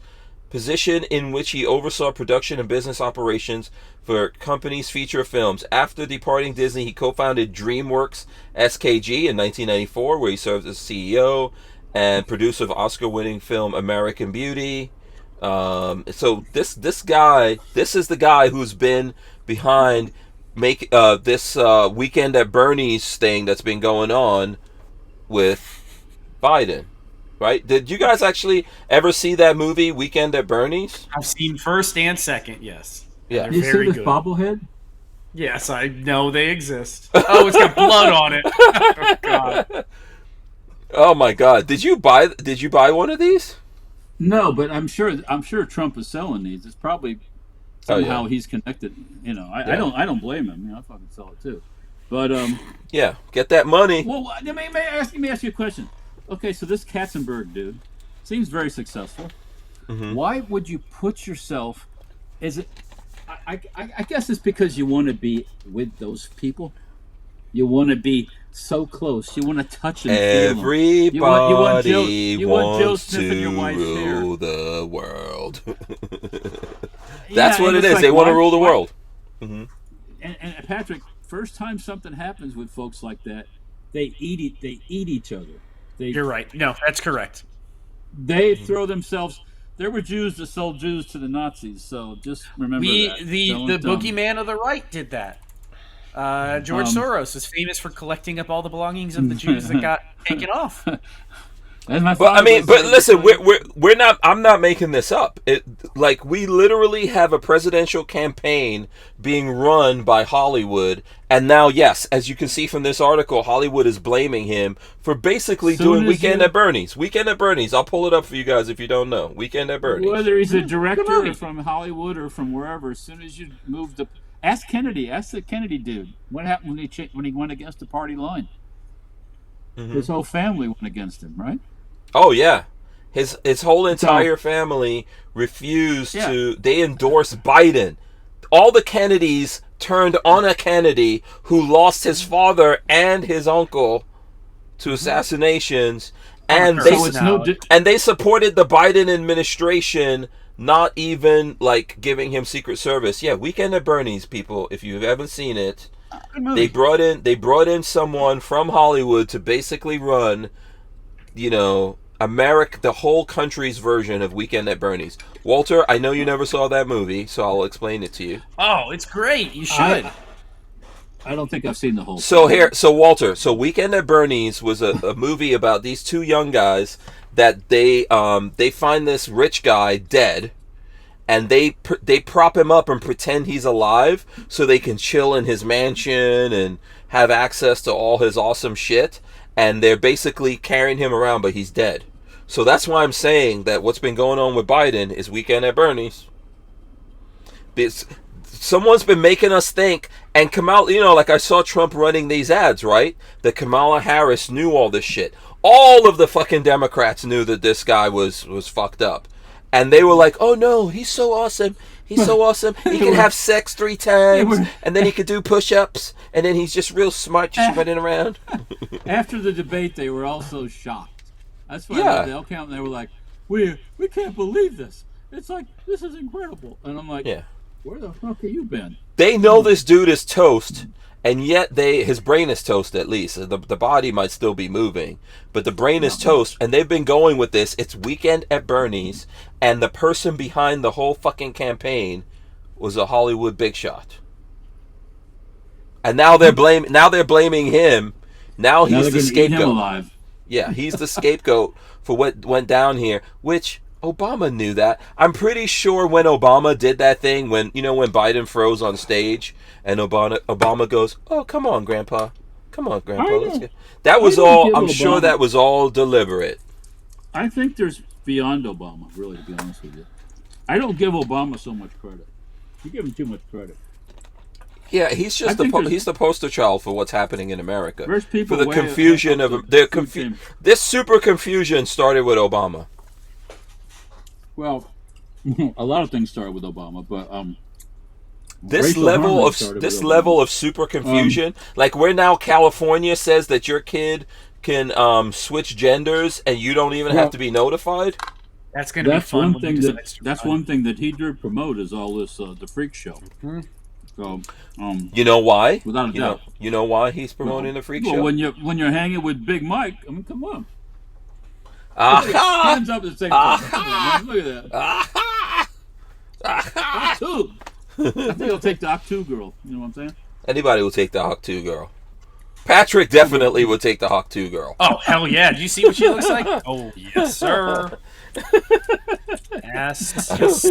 Position in which he oversaw production and business operations for company's feature films. After departing Disney, he co-founded DreamWorks SKG in 1994, where he served as CEO and producer of Oscar-winning film American Beauty. So this is the guy who's been behind this Weekend at Bernie's thing that's been going on with Biden, right? Did you guys actually ever see that movie Weekend at Bernie's? I've seen first and second, yes. Yeah, you see this bobblehead? Yes, I know they exist. Oh, it's got blood on it. Oh, God. Oh my God! Did you buy one of these? No, but I'm sure Trump is selling these. It's probably somehow he's connected. You know, I don't blame him. You know, I fucking sell it too. But yeah, get that money. Well, let me ask you a question. Okay, so this Katzenberg dude seems very successful. Mm-hmm. Why would you put yourself? Is it? I guess it's because you want to be with those people. You want to be so close. You want to touch and feel them. Everybody you want Joe wants Smith in your to wife's rule hair. the world. That's what it is. They want to rule the world. Mm-hmm. And Patrick, first time something happens with folks like that, they eat each other. You're right. No, that's correct. They throw themselves. There were Jews that sold Jews to the Nazis, so just remember that. The boogeyman of the right did that. George Soros is famous for collecting up all the belongings of the Jews that got taken off. But listen, we're not. I'm not making this up. We literally have a presidential campaign being run by Hollywood, and now, yes, as you can see from this article, Hollywood is blaming him for basically doing Weekend at Bernie's. Weekend at Bernie's. I'll pull it up for you guys if you don't know. Weekend at Bernie's. Whether he's a director from Hollywood or from wherever, as soon as you move the. Ask the Kennedy dude. What happened when he went against the party line? his whole family went against him, right? Oh yeah, his whole entire family refused to. They endorsed Biden. All the Kennedys turned on a Kennedy who lost his father and his uncle to assassinations, and they supported the Biden administration, not even like giving him Secret Service. Yeah, Weekend at Bernie's, people. If you haven't seen it, they brought in someone from Hollywood to basically run, America, the whole country's version of Weekend at Bernie's. Walter, I know you never saw that movie, so I'll explain it to you. Oh, it's great. You should. I don't think I've seen the whole thing. Walter, Weekend at Bernie's was a movie about these two young guys that they find this rich guy dead, and they prop him up and pretend he's alive so they can chill in his mansion and have access to all his awesome shit, and they're basically carrying him around, but he's dead. So that's why I'm saying that what's been going on with Biden is Weekend at Bernie's. Someone's been making us think, and Kamala, like I saw Trump running these ads, right? That Kamala Harris knew all this shit. All of the fucking Democrats knew that this guy was fucked up. And they were like, oh no, he's so awesome. He's so awesome. He can have sex 3 times, and then he could do push-ups, and then he's just real smart, just running around. After the debate, they were all so shocked. That's why they all came out and they were like, we can't believe this. It's like, this is incredible. And I'm like, where the fuck have you been? They know this dude is toast, and yet his brain is toast at least. The body might still be moving, but the brain is toast, and they've been going with this. It's Weekend at Bernie's, and the person behind the whole fucking campaign was a Hollywood big shot. And now they're blaming him. Now he's the scapegoat. Eat him alive. Yeah, he's the scapegoat for what went down here, which Obama knew that. I'm pretty sure when Obama did that thing, when Biden froze on stage, and Obama goes, "Oh, come on, Grandpa. Come on, Grandpa. Let's get." That was all. I'm sure that was all deliberate. I think there's beyond Obama, really, to be honest with you. I don't give Obama so much credit. You give him too much credit. Yeah, he's just he's the poster child for what's happening in America. There's people for the confusion of this super confusion started with Obama. Well, a lot of things started with Obama, but this level of super confusion, like where now California says that your kid can switch genders and you don't even have to be notified. That's going to be fun. That's one thing that he did promote is all this the freak show. Mm-hmm. So, you know why? Without a doubt. You know why he's promoting the freak show? When you're hanging with Big Mike, I mean, come on. Aha! Hands up at the same time. Look at that. Hawk 2. I think I'll take the Hawk 2 girl. You know what I'm saying? Anybody will take the Hawk 2 girl. Patrick definitely would take the Hawk 2 girl. Oh, hell yeah. Do you see what she looks like? Oh, yes, sir. Yes,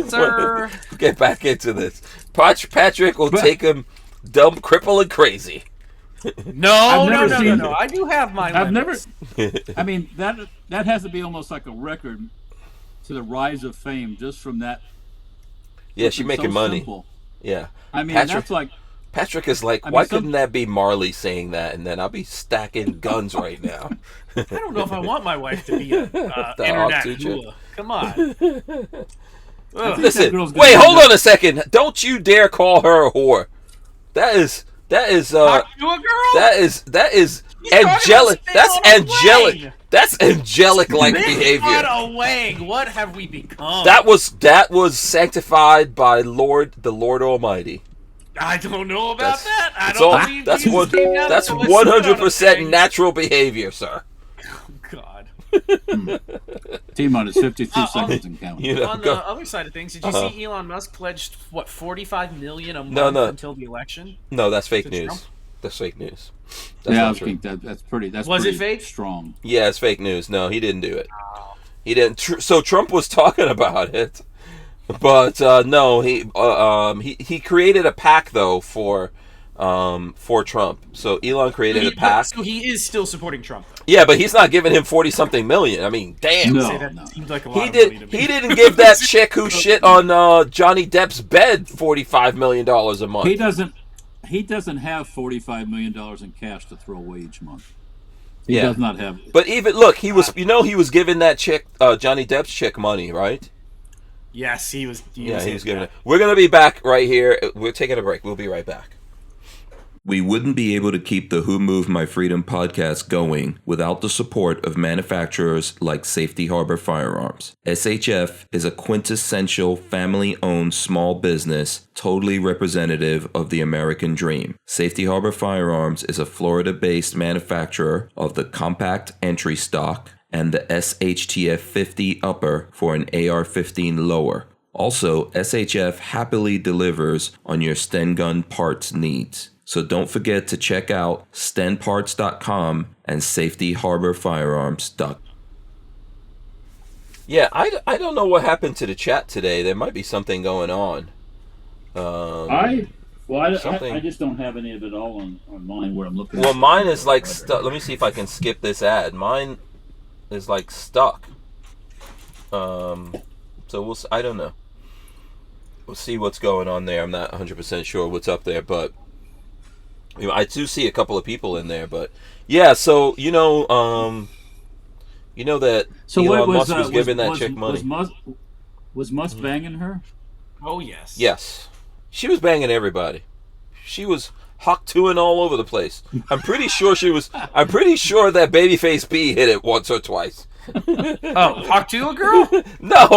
sir. Get back into this. Patrick will take him dumb, cripple, and crazy. No. I do have my limits. I mean, that has to be almost like a record to the rise of fame just from that. Yeah, she's making money. Simple. Yeah. I mean, that's like. Patrick is like, why couldn't that be Marley saying that? And then I'll be stacking guns right now. I don't know if I want my wife to be an internet hula. Come on. Listen, wait, hold on a second. Don't you dare call her a whore. That is angelic. That's angelic. That's angelic-like behavior. What have we become? That was sanctified by the Lord Almighty. I don't know about that. That's 100% natural behavior, sir. Oh, God. T-minus 52 seconds and counting. On the other side of things, did you see Elon Musk pledged $45 million a month until the election? No, that's fake news. Trump? That's fake news. I think that's pretty. Was it fake? Strong. Yeah, it's fake news. No, he didn't do it. Oh. He didn't. So Trump was talking about it. But no, he created a PAC though for Trump. So Elon created a PAC. So he is still supporting Trump, though. Yeah, but he's not giving him 40-something million. I mean, damn. No. Seems like a lot of money to me. He didn't give that chick who shit on Johnny Depp's bed $45 million a month. He doesn't have $45 million in cash to throw away each month. He does not have it. But even look, he was he was giving that chick, Johnny Depp's chick, money, right? Yes, he was. He was giving it. We're gonna be back right here. We're taking a break. We'll be right back. We wouldn't be able to keep the Who Moved My Freedom podcast going without the support of manufacturers like Safety Harbor Firearms. SHF is a quintessential family-owned small business, totally representative of the American dream. Safety Harbor Firearms is a Florida-based manufacturer of the compact entry stock and the SHTF 50 upper for an AR-15 lower. Also, SHF happily delivers on your Sten gun parts needs. So don't forget to check out stenparts.com and safetyharborfirearms.com. Yeah, I don't know what happened to the chat today. There might be something going on. I just don't have any of it all on mine where I'm looking. Well, mine is like stuck. Let me see if I can skip this ad. Mine is like stuck. So I don't know. We'll see what's going on there. I'm not 100% sure what's up there, but I do see a couple of people in there. But yeah, so that Elon Musk was giving that chick money. Was Musk banging her? Oh yes. Yes, she was banging everybody. She was Hawk 2-ing all over the place. I'm pretty sure that Babyface P hit it once or twice. Oh, Hawk 2 a girl? No,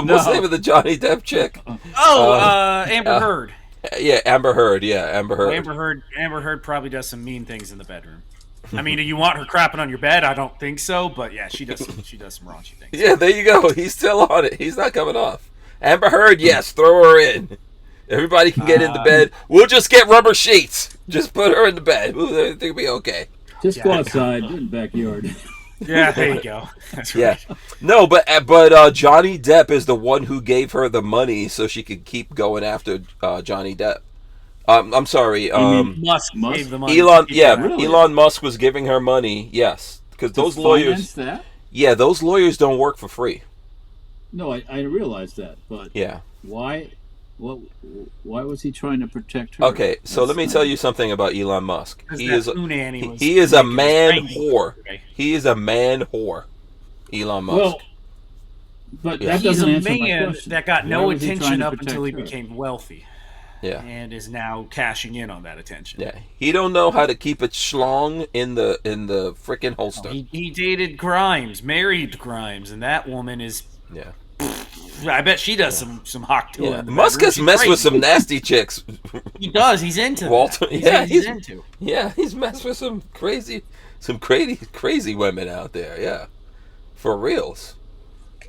what's the name of the Johnny Depp chick? Amber Heard. Yeah, Amber Heard. Amber Heard probably does some mean things in the bedroom. I mean, do you want her crapping on your bed? I don't think so, but yeah, she does some raunchy things. Yeah, there you go. He's still on it. He's not coming off. Amber Heard, yes, throw her in. Everybody can get into bed. We'll just get rubber sheets. Just put her in the bed. Everything will be okay. Just go outside in the backyard. Yeah, there you go. That's right. Yeah. No, but Johnny Depp is the one who gave her the money so she could keep going after Johnny Depp. I'm sorry. Musk gave the money. Elon. Yeah, Really? Elon Musk was giving her money. Yes, because those lawyers. That? Yeah, those lawyers don't work for free. No, I realize that, but Yeah. why? Why was he trying to protect her? Okay, so let me tell you something about Elon Musk. He is a man whore. He is a man whore. Elon Musk. Well, but that He's doesn't a answer my man question. that got Why no was he trying attention to up protect until he her? became wealthy, Yeah. and is now cashing in on that attention. Yeah. He don't know how to keep it schlong in the frickin' holster. He dated Grimes, married Grimes, and that woman is. Yeah. I bet she does some Hawk 2. Yeah. Musk has messed with some nasty chicks. He does. He's into that. Walter. Yeah, he's into. Yeah, he's messed with some crazy women out there. Yeah, for reals.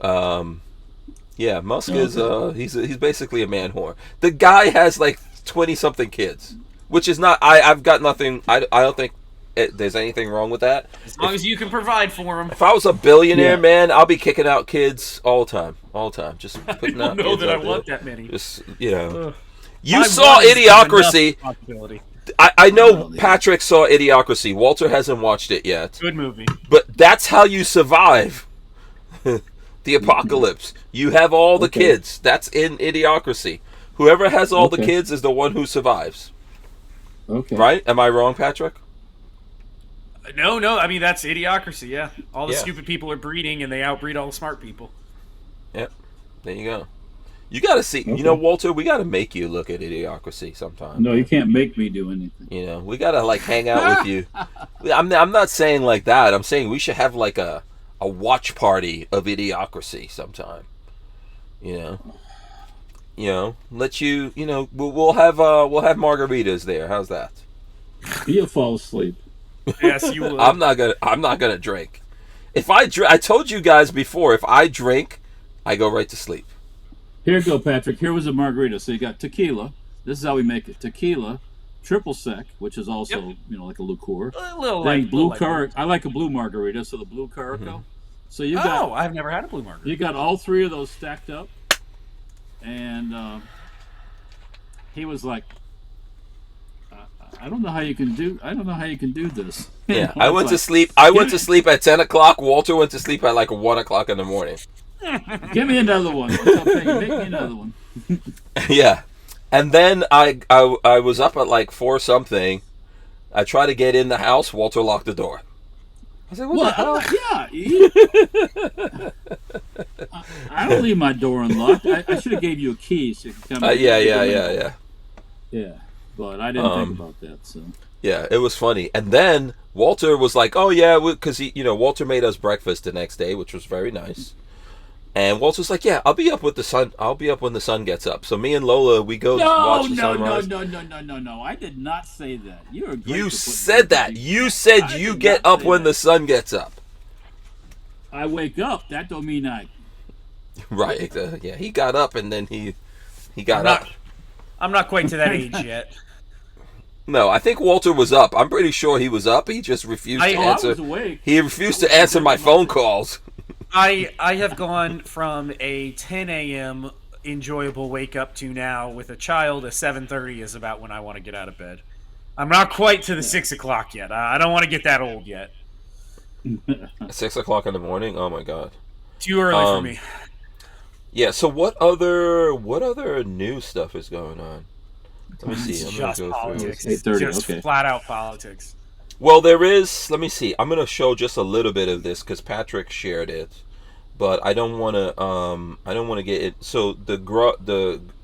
Yeah, Musk is he's basically a man whore. The guy has like 20-something kids, which is not. I've got nothing. I don't think there's anything wrong with that. As long as you can provide for him. If I was a billionaire, man, I'll be kicking out kids all the time. Just putting I out don't know kids that I out want there. that many. Just you My saw one is Idiocracy. enough possibility. I know Patrick saw Idiocracy. Walter hasn't watched it yet. Good movie. But that's how you survive the apocalypse. You have all the kids. That's in Idiocracy. Whoever has all the kids is the one who survives. Okay. Right? Am I wrong, Patrick? No. I mean, that's Idiocracy, yeah. All the stupid people are breeding, and they outbreed all the smart people. Yep. There you go. You got to see. Okay. Walter, we got to make you look at Idiocracy sometime. No, you can't make me do anything. We got to, hang out with you. I'm not saying like that. I'm saying we should have, a watch party of Idiocracy sometime. Let you, we'll have margaritas there. How's that? You'll fall asleep. Yes, you will. I'm not gonna drink. If I drink, I told you guys before, if I drink, I go right to sleep. Here you go, Patrick. Here was a margarita. So you got tequila. This is how we make it. Tequila, triple sec, which is also, like a liqueur. A little then like blue Caraco. I like a blue margarita, so the blue Caraco. Mm-hmm. So you got. Oh, I've never had a blue margarita. You got all three of those stacked up, and he was like, I don't know how you can do this. Yeah, I went to sleep. I went to sleep at 10 o'clock. Walter went to sleep at 1 o'clock in the morning. Give me another one. Make me another one. Yeah, and then I was up at 4 something. I tried to get in the house. Walter locked the door. was like, what the hell? I don't leave my door unlocked. I should have gave you a key so you could come. Yeah. Yeah, but I didn't think about that. So yeah, it was funny. And then Walter was like, "Oh yeah," because Walter made us breakfast the next day, which was very nice. And Walter's like, "Yeah, I'll be up with the sun. I'll be up when the sun gets up." So me and Lola, we go watch the sunrise. No! I did not say that. You said that. You said you get up when the sun gets up. I wake up. That don't mean I. Right. Yeah, he got up and then he got up. I'm not quite to that age yet. No, I think Walter was up. I'm pretty sure he was up. He just refused to answer. I was awake. He refused to answer my phone calls. I have gone from a 10 a.m. enjoyable wake up to now with a child. A 7:30 is about when I want to get out of bed. I'm not quite to the 6 o'clock yet. I don't want to get that old yet. 6 o'clock in the morning? Oh my god. Too early for me. Yeah, so what other new stuff is going on? Let me see. I'm just gonna go politics. through. Just flat out politics. Well, there is. Let me see. I'm gonna show just a little bit of this because Patrick shared it, but I don't want to. I don't want to get it. So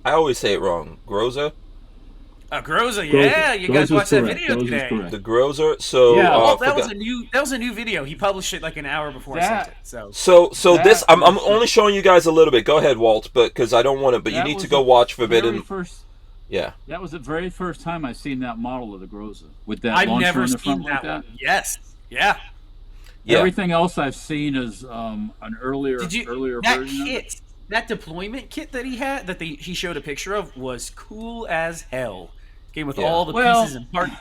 I always say it wrong. Groza. Groza, yeah, you guys watched that video today. The Groza. So yeah, that was a new video. He published it like an hour before I sent it. So this I'm only showing you guys a little bit. Go ahead, Walt, but because I don't want to. But you need to go watch Forbidden. Yeah. That was the very first time I seen that model of the Groza with that I've launcher never in the front seen like that one. Yes. Yeah. Everything else I've seen is an earlier version of it. That deployment kit that he had, he showed a picture of, was cool as hell. Came with all the pieces and parts.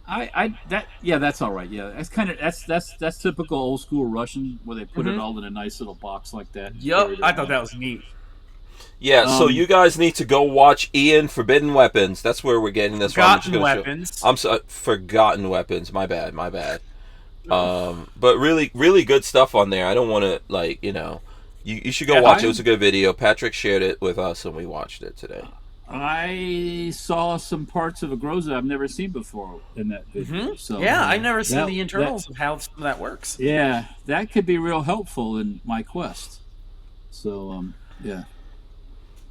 That's all right. Yeah, that's typical old school Russian where they put it all in a nice little box like that. Yep, I thought that was neat. Yeah, so you guys need to go watch Ian Forbidden Weapons. That's where we're getting this from. Forgotten Weapons. Forgotten Weapons. My bad. But really, really good stuff on there. I don't want to you should go watch it. It was a good video. Patrick shared it with us, and we watched it today. I saw some parts of a Groza I've never seen before in that video. So I've never seen the internals of how some of that works. Yeah, that could be real helpful in my quest. So yeah.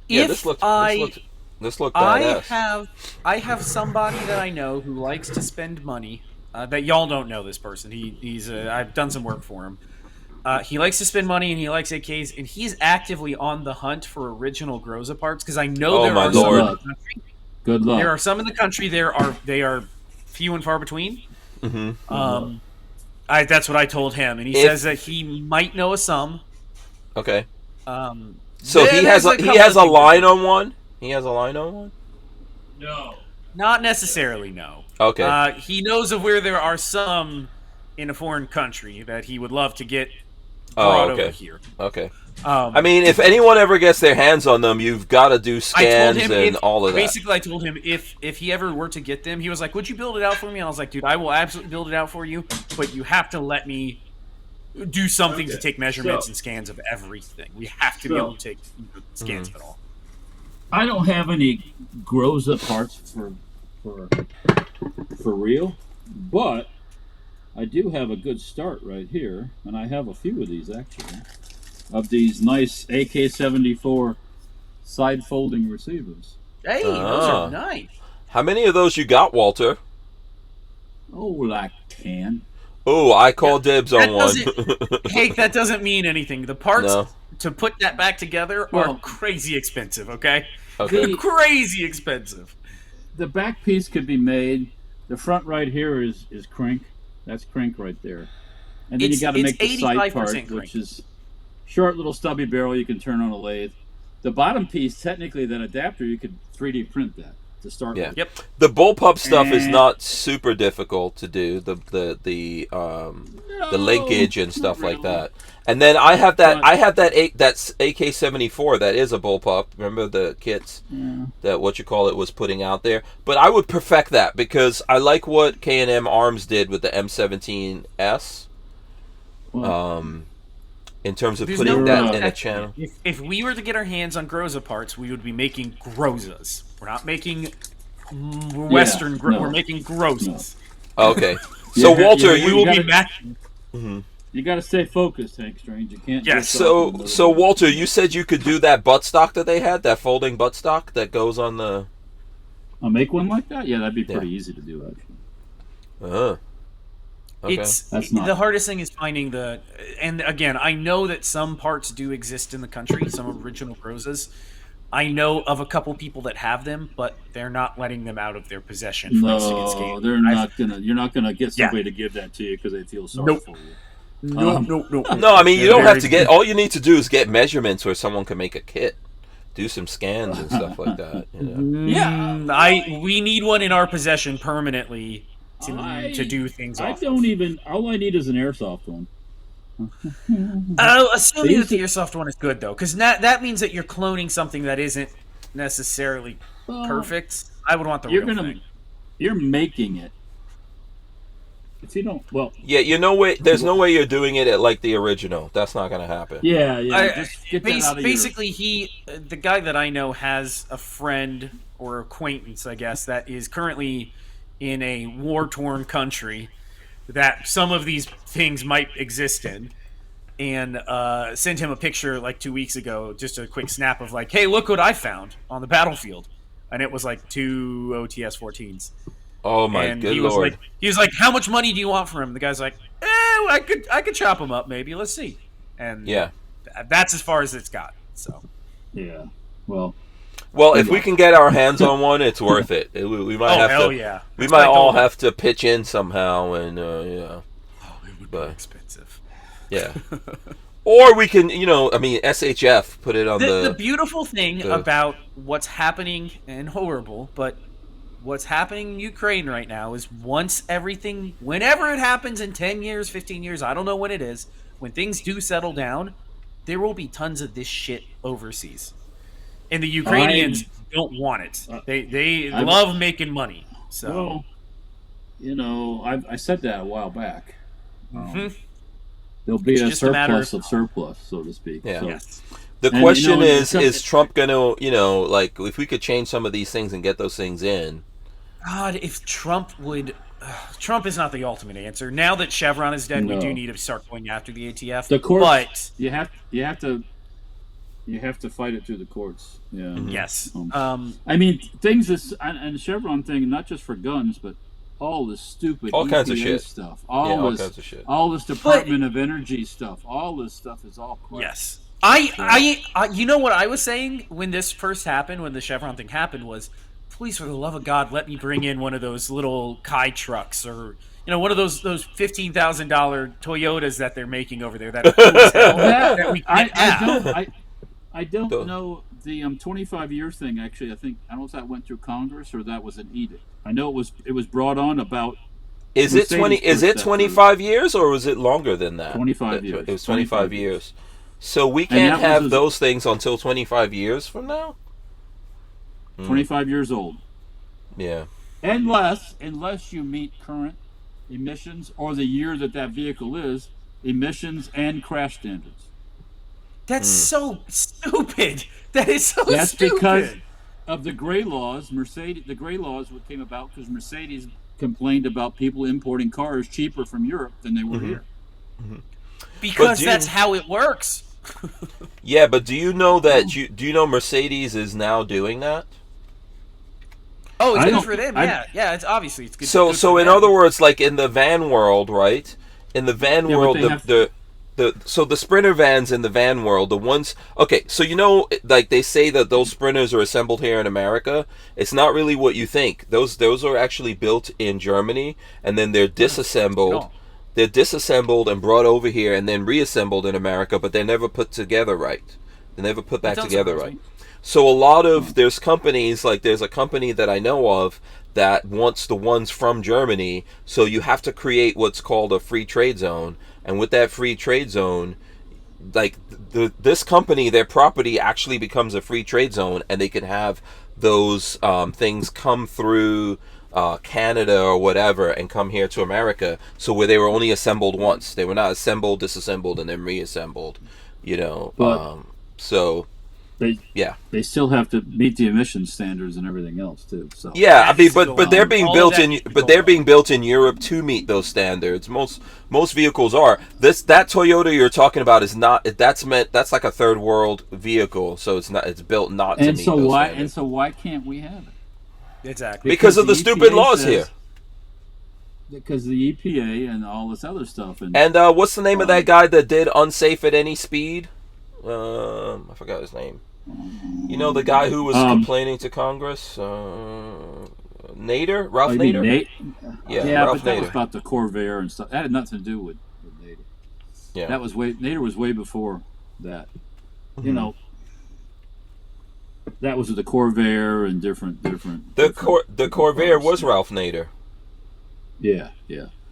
This looked badass. I have somebody that I know who likes to spend money. That y'all don't know this person. He's I've done some work for him. He likes to spend money and he likes AKs, and he's actively on the hunt for original Groza parts because I know there are some in the country. Good luck. There are some in the country. They are few and far between. Mm-hmm. That's what I told him, and he says that he might know of some. Okay. So he has a line on one. He has a line on one. No. Not necessarily. No. Okay. He knows of where there are some in a foreign country that he would love to get brought over here. Okay. I mean, if anyone ever gets their hands on them, you've got to do scans and all of that. Basically, I told him if he ever were to get them, he was like, "Would you build it out for me?" And I was like, "Dude, I will absolutely build it out for you, but you have to let me do something to take measurements and scans of everything. We have to be able to take scans of it all." I don't have any Groza parts for real, but I do have a good start right here, and I have a few of these actually, of these nice AK-74 side folding receivers. Hey, those are nice. How many of those you got, Walter? Oh, like 10. Oh, I call dibs on one. Hey, that doesn't mean anything. The parts to put that back together are crazy expensive, okay? They're crazy expensive. The back piece could be made. The front right here is crank. That's crank right there. And then you got to make the side part, which is short little stubby barrel you can turn on a lathe. The bottom piece, technically, that adapter, you could 3D print that to start with. Yep. The bullpup stuff is not super difficult to do. The linkage and stuff like that. And then I have that that's AK-74 that is a bullpup. Remember the kits that was putting out there. But I would perfect that because I like what K&M Arms did with the M17S. In terms of putting that in a channel. If we were to get our hands on Groza parts, we would be making Grozas. We're not making Western. We're making Grozas. Okay. So Walter, we will be matching. You got to stay focused, Hank Strange. You can't. Yeah, So Walter, you said you could do that buttstock that they had, that folding buttstock that goes on the. I'll make one like that. Yeah, that'd be pretty easy to do, actually. Okay. That's not the hardest thing is finding the. And again, I know that some parts do exist in the country, some original Grozas. I know of a couple people that have them, but they're not letting them out of their possession for us to get scanned. They're not gonna. You're not gonna get somebody to give that to you because they feel sorry for you. No. No, I mean you don't have to get. All you need to do is get measurements where someone can make a kit, do some scans and stuff like that. You know? Yeah, we need one in our possession permanently to do things. I don't even. All I need is an airsoft one. Assuming that the airsoft one is good though, because that means that you're cloning something that isn't necessarily perfect. I would want the real thing. You're making it. If you don't, yeah, there's no way you're doing it at like the original. That's not gonna happen. Yeah. Just get that out of basically, the guy that I know has a friend or acquaintance, I guess, that is currently in a war-torn country that some of these things might exist in, and sent him a picture like 2 weeks ago, just a quick snap of like, hey, look what I found on the battlefield, and it was like 2 OTS-14s. Oh my good lord! He was like, how much money do you want for him? The guy's like, I could chop him up maybe. Let's see. And that's as far as it's got. So yeah, well, if we can get our hands on one, it's worth it. We might have to. Yeah. We might all have to pitch in somehow, and it would be expensive. Yeah. Or we can, SHF put it on the beautiful thing about what's happening, and horrible, but what's happening in Ukraine right now is whenever it happens in 10 years, 15 years, I don't know when it is, when things do settle down, there will be tons of this shit overseas. And the Ukrainians don't want it. They love making money. So, I said that a while back. There'll be a surplus of surplus, so to speak. Yeah. So. yes. The question is Trump going to, like, if we could change some of these things and get those things in? God, if Trump would... Trump is not the ultimate answer. Now that Chevron is dead, we do need to start going after the ATF. The courts, but you have to fight it through the courts. Yeah. Mm-hmm. Yes. I mean, things and the Chevron thing, not just for guns, but all this stupid all kinds of EPA shit stuff, all kinds of shit, all this Department of Energy stuff, all this stuff is all crap. Yes. I you know what I was saying when this first happened, when the Chevron thing happened, was, please, for the love of God, let me bring in one of those little Kai trucks, or one of those $15,000 Toyotas that they're making over there that are cool as hell. That we can't have. I don't know the 25 years thing. Actually, I don't know if that went through Congress or that was an edict. I know it was brought on about. Is it 20? Is it 25 years or was it longer than that? 25 years. It was 25 years. So we can't have those things until 25 years from now? 25 years old. Yeah. Unless you meet current emissions or the year that vehicle is, emissions and crash standards. That's so stupid. That is so That's stupid. Because of the gray laws. The gray laws came about because Mercedes complained about people importing cars cheaper from Europe than they were here. Because that's how it works. Yeah, but do you know that? Do you know Mercedes is now doing that? Oh, it's good for them. Yeah. It's obviously it's good. So in other words, like in the van world, right? In the van world, so the Sprinter vans in the van world, the ones. Okay, so like they say that those Sprinters are assembled here in America. It's not really what you think. Those are actually built in Germany, and then they're disassembled. They're disassembled and brought over here, and then reassembled in America. But they're never put together right. They never put back together right. So a lot of there's companies, like there's a company that I know of that wants the ones from Germany. So you have to create what's called a free trade zone. And with that free trade zone, like this company, their property actually becomes a free trade zone, and they can have those things come through Canada or whatever and come here to America. So where they were only assembled once, they were not assembled, disassembled, and then reassembled. But, so they still have to meet the emission standards and everything else too. So Yeah, I mean, That's but they're being all built that in, needs to but go they're on. being built in Europe to meet those standards. Most vehicles are. That Toyota you're talking about is not. That's like a third world vehicle, so it's not. It's built not to and meet so those why standards. and so why can't we have it? Exactly. Because of the stupid EPA laws says- here. Because the EPA and all this other stuff. And What's the name of that guy that did unsafe at any speed? I forgot his name. You know the guy who was complaining to Congress. Nader, Ralph you mean Nader. Nate? Yeah, Ralph but that was Nader. about the Corvair and stuff. That had nothing to do with Nader. Yeah. That was Nader was way before that. Mm-hmm. You know, that was with the Corvair and different. The different Corvair cars. was Ralph Nader. Yeah.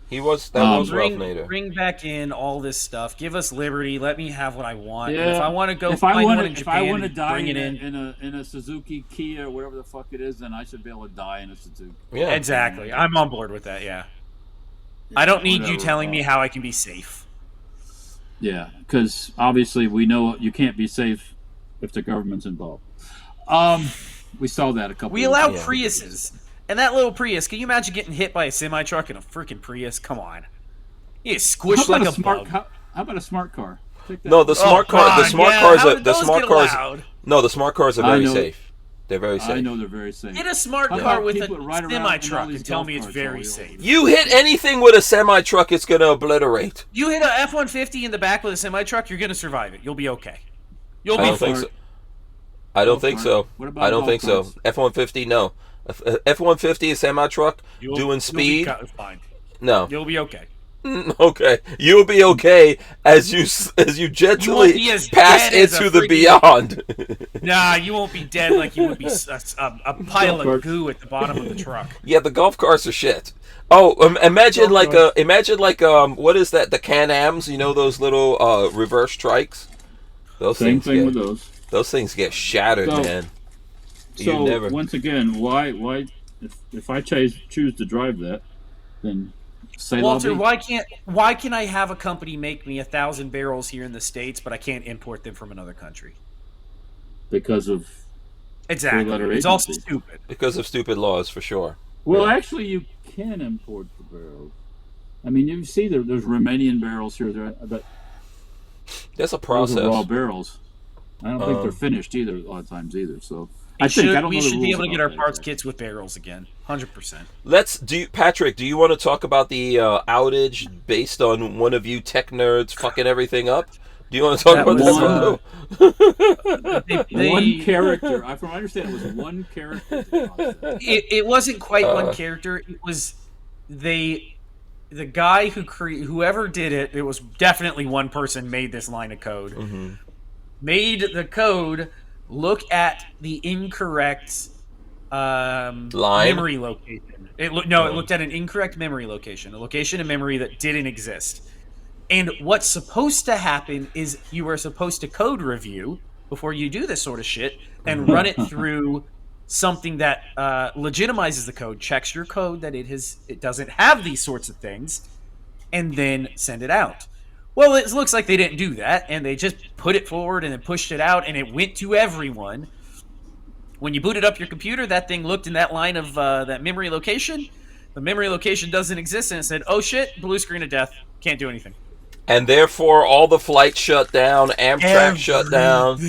He was was Ralph Bring, Nader. bring back in all this stuff. Give us liberty. Let me have what I want. Yeah. And if I want to go If find I one want in to Japan, die bring it in. in a Suzuki, Kia, or whatever the fuck it is, then I should be able to die in a Suzuki. Yeah. Exactly. I'm on board with that. Yeah. I don't need you Whatever. telling me how I can be safe. Yeah, because obviously we know you can't be safe if the government's involved. We saw that a couple. We years allow ago. Priuses. And that little Prius, can you imagine getting hit by a semi-truck in a freaking Prius? Come on. You get How squished about like a a smart? bug. How about a smart car? Take that. No, the smart car. The God, smart yeah, cars. how Are, did the those smart get cars. allowed? No, the smart cars are I very know- safe. They're very safe. I know they're very safe. Hit a smart How car about with people that ride a around in all semi-truck these and tell golf me it's carts very all over? safe. You hit anything with a semi truck, it's gonna obliterate. You hit a F-150 in the back with a semi-truck, you're going to survive it. You'll be okay. You'll I be don't think fine. so. I don't Golf think cart. so. What about I don't golf think so. carts? F-150, no. F-150 semi truck You'll doing be speed. fine. No. You'll be okay. Okay, you'll be okay as you You won't gently be as pass dead as a into the freaking- beyond. Nah, you won't be dead like you would be a pile of carts. goo at the bottom of the truck. Yeah, the golf carts are shit. Oh, imagine Golf like what is that? The Can-Ams, you know those little reverse trikes. Those Same things thing get, with those. those things get shattered, So- man. So never. once again, why if I choose to drive that, then say Walter, lobby. why can I have a company make me 1,000 barrels here in the States, but I can't import them from another country? Because of Exactly. Three-letter It's all agency. stupid. Because of stupid laws, for sure. well, actually, you can import the barrels. I mean, you see there's Romanian barrels here, but That's a those are raw process. barrels. I don't think they're finished either. A lot of times either. So We I think I don't we know the should be rules able to get our about that parts exactly. kits with barrels again. 100%. Patrick, do you want to talk about the outage based on one of you tech nerds fucking everything up? Do you want to talk That about was, that? One character. From what I understand, it was one character. that caused that. It wasn't quite one character. It was the guy whoever did it. It was definitely one person made this line of code. Mm-hmm. Made the code look at the incorrect Line? memory location. It looked at an incorrect memory location, a location in memory that didn't exist. And what's supposed to happen is you are supposed to code review before you do this sort of shit and run it through something that legitimizes the code, checks your code that it doesn't have these sorts of things, and then send it out. Well, it looks like they didn't do that, and they just put it forward and then pushed it out, and it went to everyone. When you booted up your computer, that thing looked in that line of that memory location. The memory location doesn't exist, and it said, "Oh shit, blue screen of death. Can't do anything." And therefore, all the flights shut down, Amtrak shut down,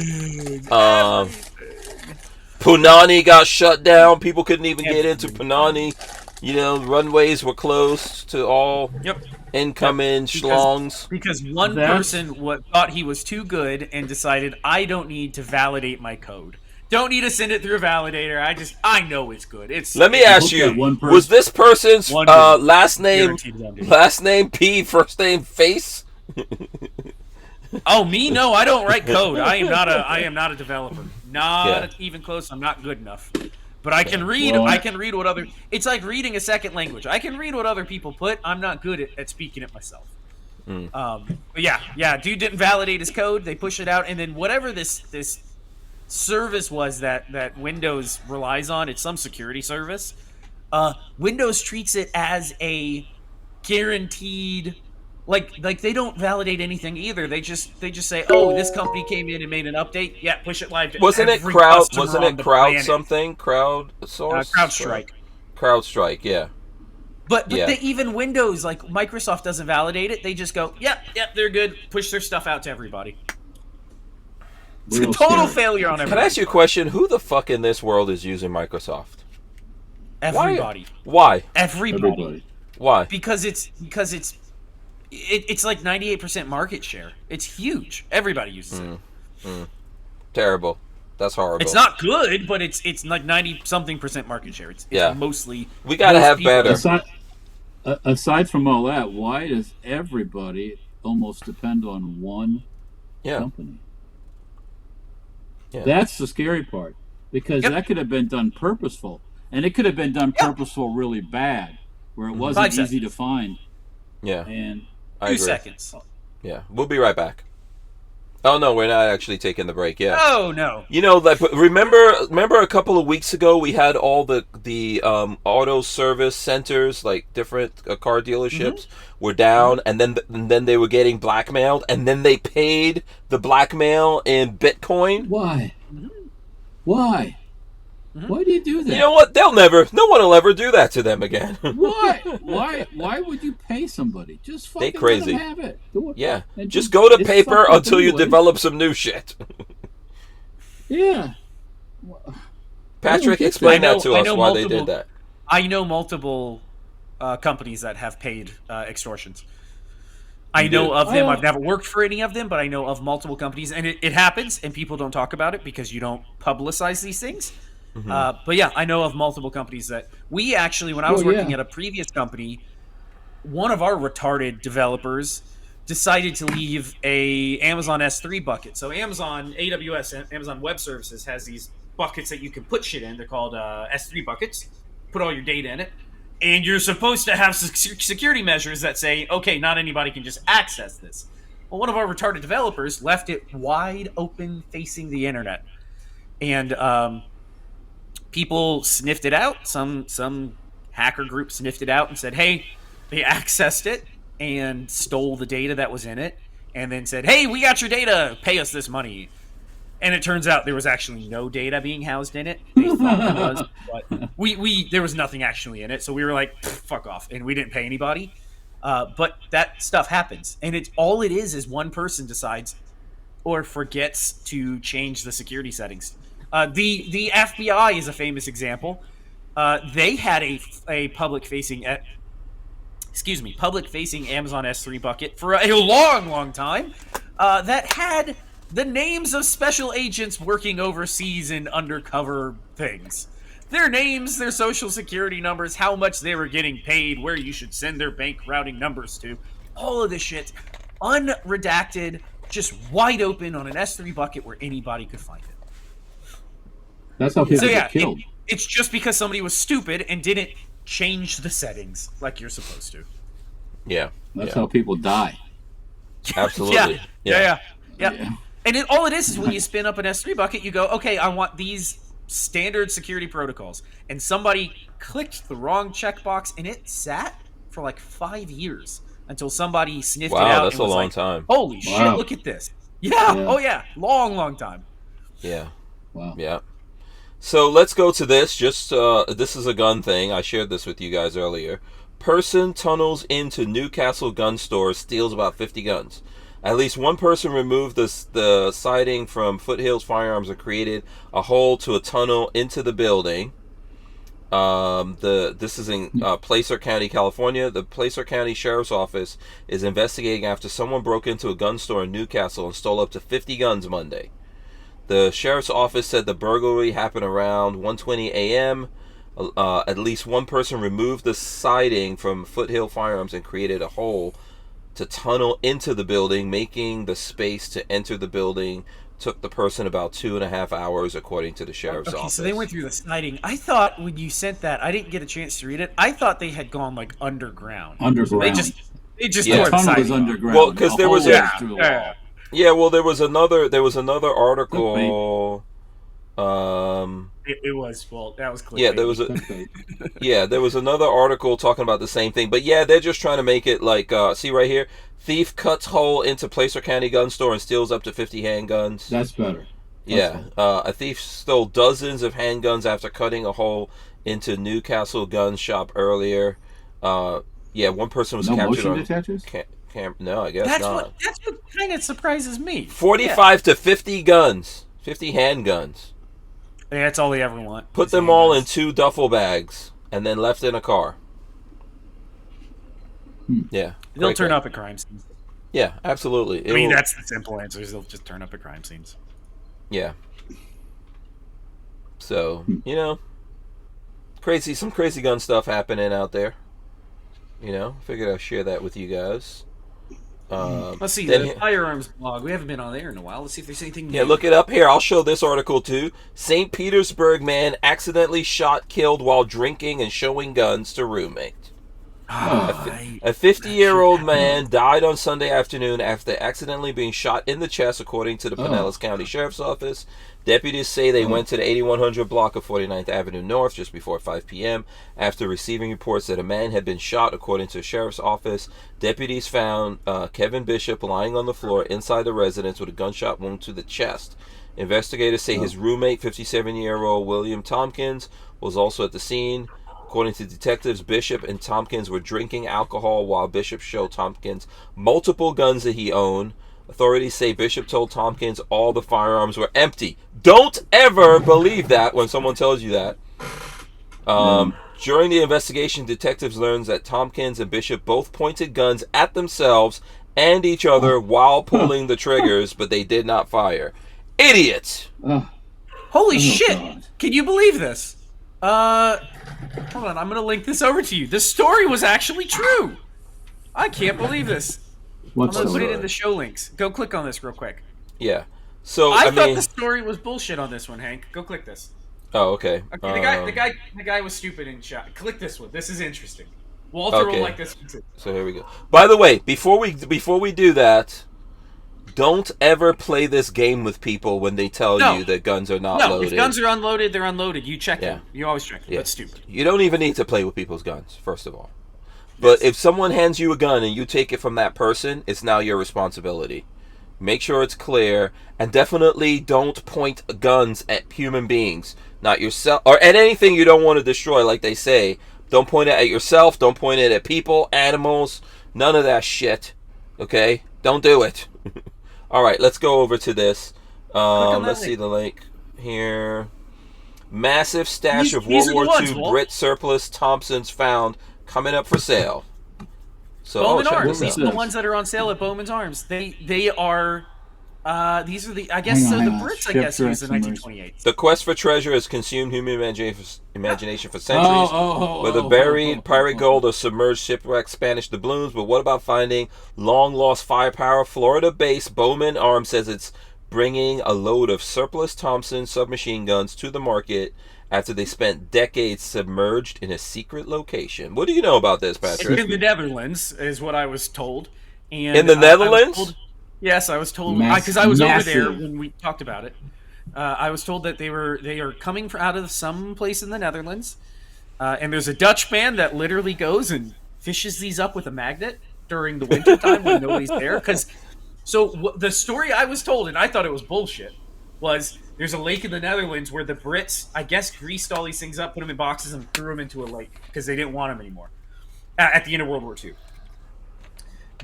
Punani got shut down. People couldn't even get into Punani. You know, runways were closed to all Yep. incoming schlongs. Because one person thought he was too good and decided, I don't need to validate my code. Don't need to send it through a validator. I know it's good. Let me ask Look at you: one person. was this person's One person. last name Guaranteed one. last name P, first name Face? Oh, me? No, I don't write code. I am not a developer. Not Yeah. even close. I'm not good enough. But I can read. Well, I can read what other. It's like reading a second language. I can read what other people put. I'm not good at speaking it myself. But yeah. Dude didn't validate his code. They push it out, and then whatever this service was that Windows relies on, it's some security service. Windows treats it as a guaranteed Like they don't validate anything either. They just say, oh, this company came in and made an update. Yeah, push it live to Wasn't it every crowd? customer Wasn't on it the crowd planet. something? Crowd source? CrowdStrike. CrowdStrike. Yeah. But even Windows, like Microsoft doesn't validate it. They just go, yep, they're good. Push their stuff out to everybody. It's a total failure on everybody. Can I ask you a question? Who the fuck in this world is using Microsoft? Everybody. Why? Everybody. Why? Because it's like 98% market share. It's huge. Everybody uses it. Terrible. That's horrible. It's not good, but it's like 90-something% market share. It's mostly. We gotta have better. Aside from all that, why does everybody almost depend on one company? Yeah. That's the scary part, because that could have been done purposeful, and it could have been done purposeful really bad, where it wasn't easy to find. Yeah. And 2 seconds. Yeah, we'll be right back. Oh no, we're not actually taking the break. Yeah. Oh no. You know, like remember a couple of weeks ago we had all the auto service centers, like different car dealerships were down, and then they were getting blackmailed, and then they paid the blackmail in Bitcoin. Why? Why? Why do you do that? You know what? No one will ever do that to them again. Why? Why would you pay somebody? Just fucking let them have it. Yeah. Just go to paper until you develop some new shit. Yeah. Patrick, explain that to us why they did that. I know multiple companies that have paid extortions. I know of them. I've never worked for any of them, but I know of multiple companies, and it happens, and people don't talk about it because you don't publicize these things. But yeah, I know of multiple companies that we actually, when I was working at a previous company, one of our retarded developers decided to leave a Amazon S3 bucket. So Amazon AWS, Amazon Web Services, has these buckets that you can put shit in. They're called S3 buckets. Put all your data in it. And you're supposed to have security measures that say, okay, not anybody can just access this. Well, one of our retarded developers left it wide open facing the internet. And people sniffed it out. Some hacker group sniffed it out and said, hey, they accessed it and stole the data that was in it, and then said, hey, we got your data, pay us this money. And it turns out there was actually no data being housed in it. They thought there was, but there was nothing actually in it. So we were like, fuck off, and we didn't pay anybody. But that stuff happens, and all it is one person decides or forgets to change the security settings. The FBI is a famous example. They had a public-facing Amazon S3 bucket for a long time that had the names of special agents working overseas in undercover things. Their names, their social security numbers, how much they were getting paid, where you should send their bank routing numbers to. All of this shit, unredacted, just wide open on an S3 bucket where anybody could find it. That's how people get killed. It's just because somebody was stupid and didn't change the settings like you're supposed to. Yeah. That's how people die. Absolutely. Yeah. And all it is when you spin up an S3 bucket, you go, okay, I want these standard security protocols. And somebody clicked the wrong checkbox, and it sat for like 5 years until somebody sniffed it out. Wow, that's and a was long like, time. Holy shit, look at this. Yeah. Oh yeah, long time. Yeah. Wow. Yeah. So let's go to this. Just this is a gun thing. I shared this with you guys earlier. Person tunnels into Newcastle gun store, steals about 50 guns. At least one person removed the siding from Foothills Firearms and created a hole to a tunnel into the building. This is in Placer County, California. The Placer County Sheriff's Office is investigating after someone broke into a gun store in Newcastle and stole up to 50 guns Monday. The Sheriff's Office said the burglary happened around 1:20 a.m. At least one person removed the siding from Foothill Firearms and created a hole to tunnel into the building, making the space to enter the building took the person about 2.5 hours, according to the Sheriff's Office. So they went through the siding. I thought when you sent that, I didn't get a chance to read it. I thought they had gone like underground. Underground. They just the tore the tunnel siding was underground. Well, because there was Yeah, well, there was another article. It was. Well, that was clear. Yeah, there was there was another article talking about the same thing. But yeah, they're just trying to make it like, see right here, thief cuts hole into Placer County gun store and steals up to 50 handguns. That's better. A thief stole dozens of handguns after cutting a hole into Newcastle gun shop earlier. One person was captured motion on detectors? No, I guess not. That's what kind of surprises me. 45 to 50 guns, 50 handguns. Yeah, that's all they ever want. Put them all in 2 duffel bags and then left in a car. Yeah, they'll turn up at crime scenes. Yeah, absolutely. That's the simple answer. Is they'll just turn up at crime scenes. Yeah. So some crazy gun stuff happening out there. Figured I'd share that with you guys. Let's see the Firearms blog. We haven't been on there in a while. Let's see if there's anything new. Yeah, look it up here. I'll show this article too. St. Petersburg man accidentally shot, killed while drinking and showing guns to roommate. A 50-year-old man died on Sunday afternoon after accidentally being shot in the chest, according to the Pinellas County Sheriff's Office. Deputies say they went to the 8100 block of 49th Avenue North just before 5 p.m. after receiving reports that a man had been shot, according to the Sheriff's Office. Deputies found Kevin Bishop lying on the floor inside the residence with a gunshot wound to the chest. Investigators say his roommate, 57-year-old William Tompkins, was also at the scene. According to detectives, Bishop and Tompkins were drinking alcohol while Bishop showed Tompkins multiple guns that he owned. Authorities say Bishop told Tompkins all the firearms were empty. Don't ever believe that when someone tells you that. During the investigation, detectives learned that Tompkins and Bishop both pointed guns at themselves and each other while pulling the triggers, but they did not fire. Idiots! Holy shit! God. Can you believe this? Hold on, I'm going to link this over to you. This story was actually true. I can't believe this. I'm going to put it in the show links. Go click on this real quick. Yeah. So I thought the story was bullshit on this one, Hank. Go click this. Oh, okay. The guy was stupid and shot. Click this one. This is interesting. Walter will like this one too. So here we go. By the way, before we do that, don't ever play this game with people when they tell you that guns are not loaded. If guns are unloaded, they're unloaded. You check them. You always check them. That's stupid. You don't even need to play with people's guns, first of all. But if someone hands you a gun and you take it from that person, it's now your responsibility. Make sure it's clear, and definitely don't point guns at human beings, not yourself, or at anything you don't want to destroy, like they say. Don't point it at yourself, don't point it at people, animals, none of that shit, okay? Don't do it. Alright, let's go over to this. Let's see the link here. Massive stash of World War II Brit surplus Thompsons found, coming up for sale. So Bowman Arms. These are the ones that are on sale at Bowman's Arms. They are. These are the. I guess so. The Brits, I guess, used in 1928. The quest for treasure has consumed human imagination for centuries. Whether buried pirate gold or submerged shipwrecked Spanish doubloons, but what about finding long lost firepower? Florida-based Bowman Arms says it's bringing a load of surplus Thompson submachine guns to the market after they spent decades submerged in a secret location. What do you know about this, Patrick? In the Netherlands, is what I was told. And in the Netherlands? Yes, I was told, because I was over there when we talked about it. I was told that they are coming out of some place in the Netherlands, and there's a Dutch man that literally goes and fishes these up with a magnet during the wintertime when nobody's there. The story I was told, and I thought it was bullshit, was there's a lake in the Netherlands where the Brits, I guess, greased all these things up, put them in boxes, and threw them into a lake because they didn't want them anymore at the end of World War II.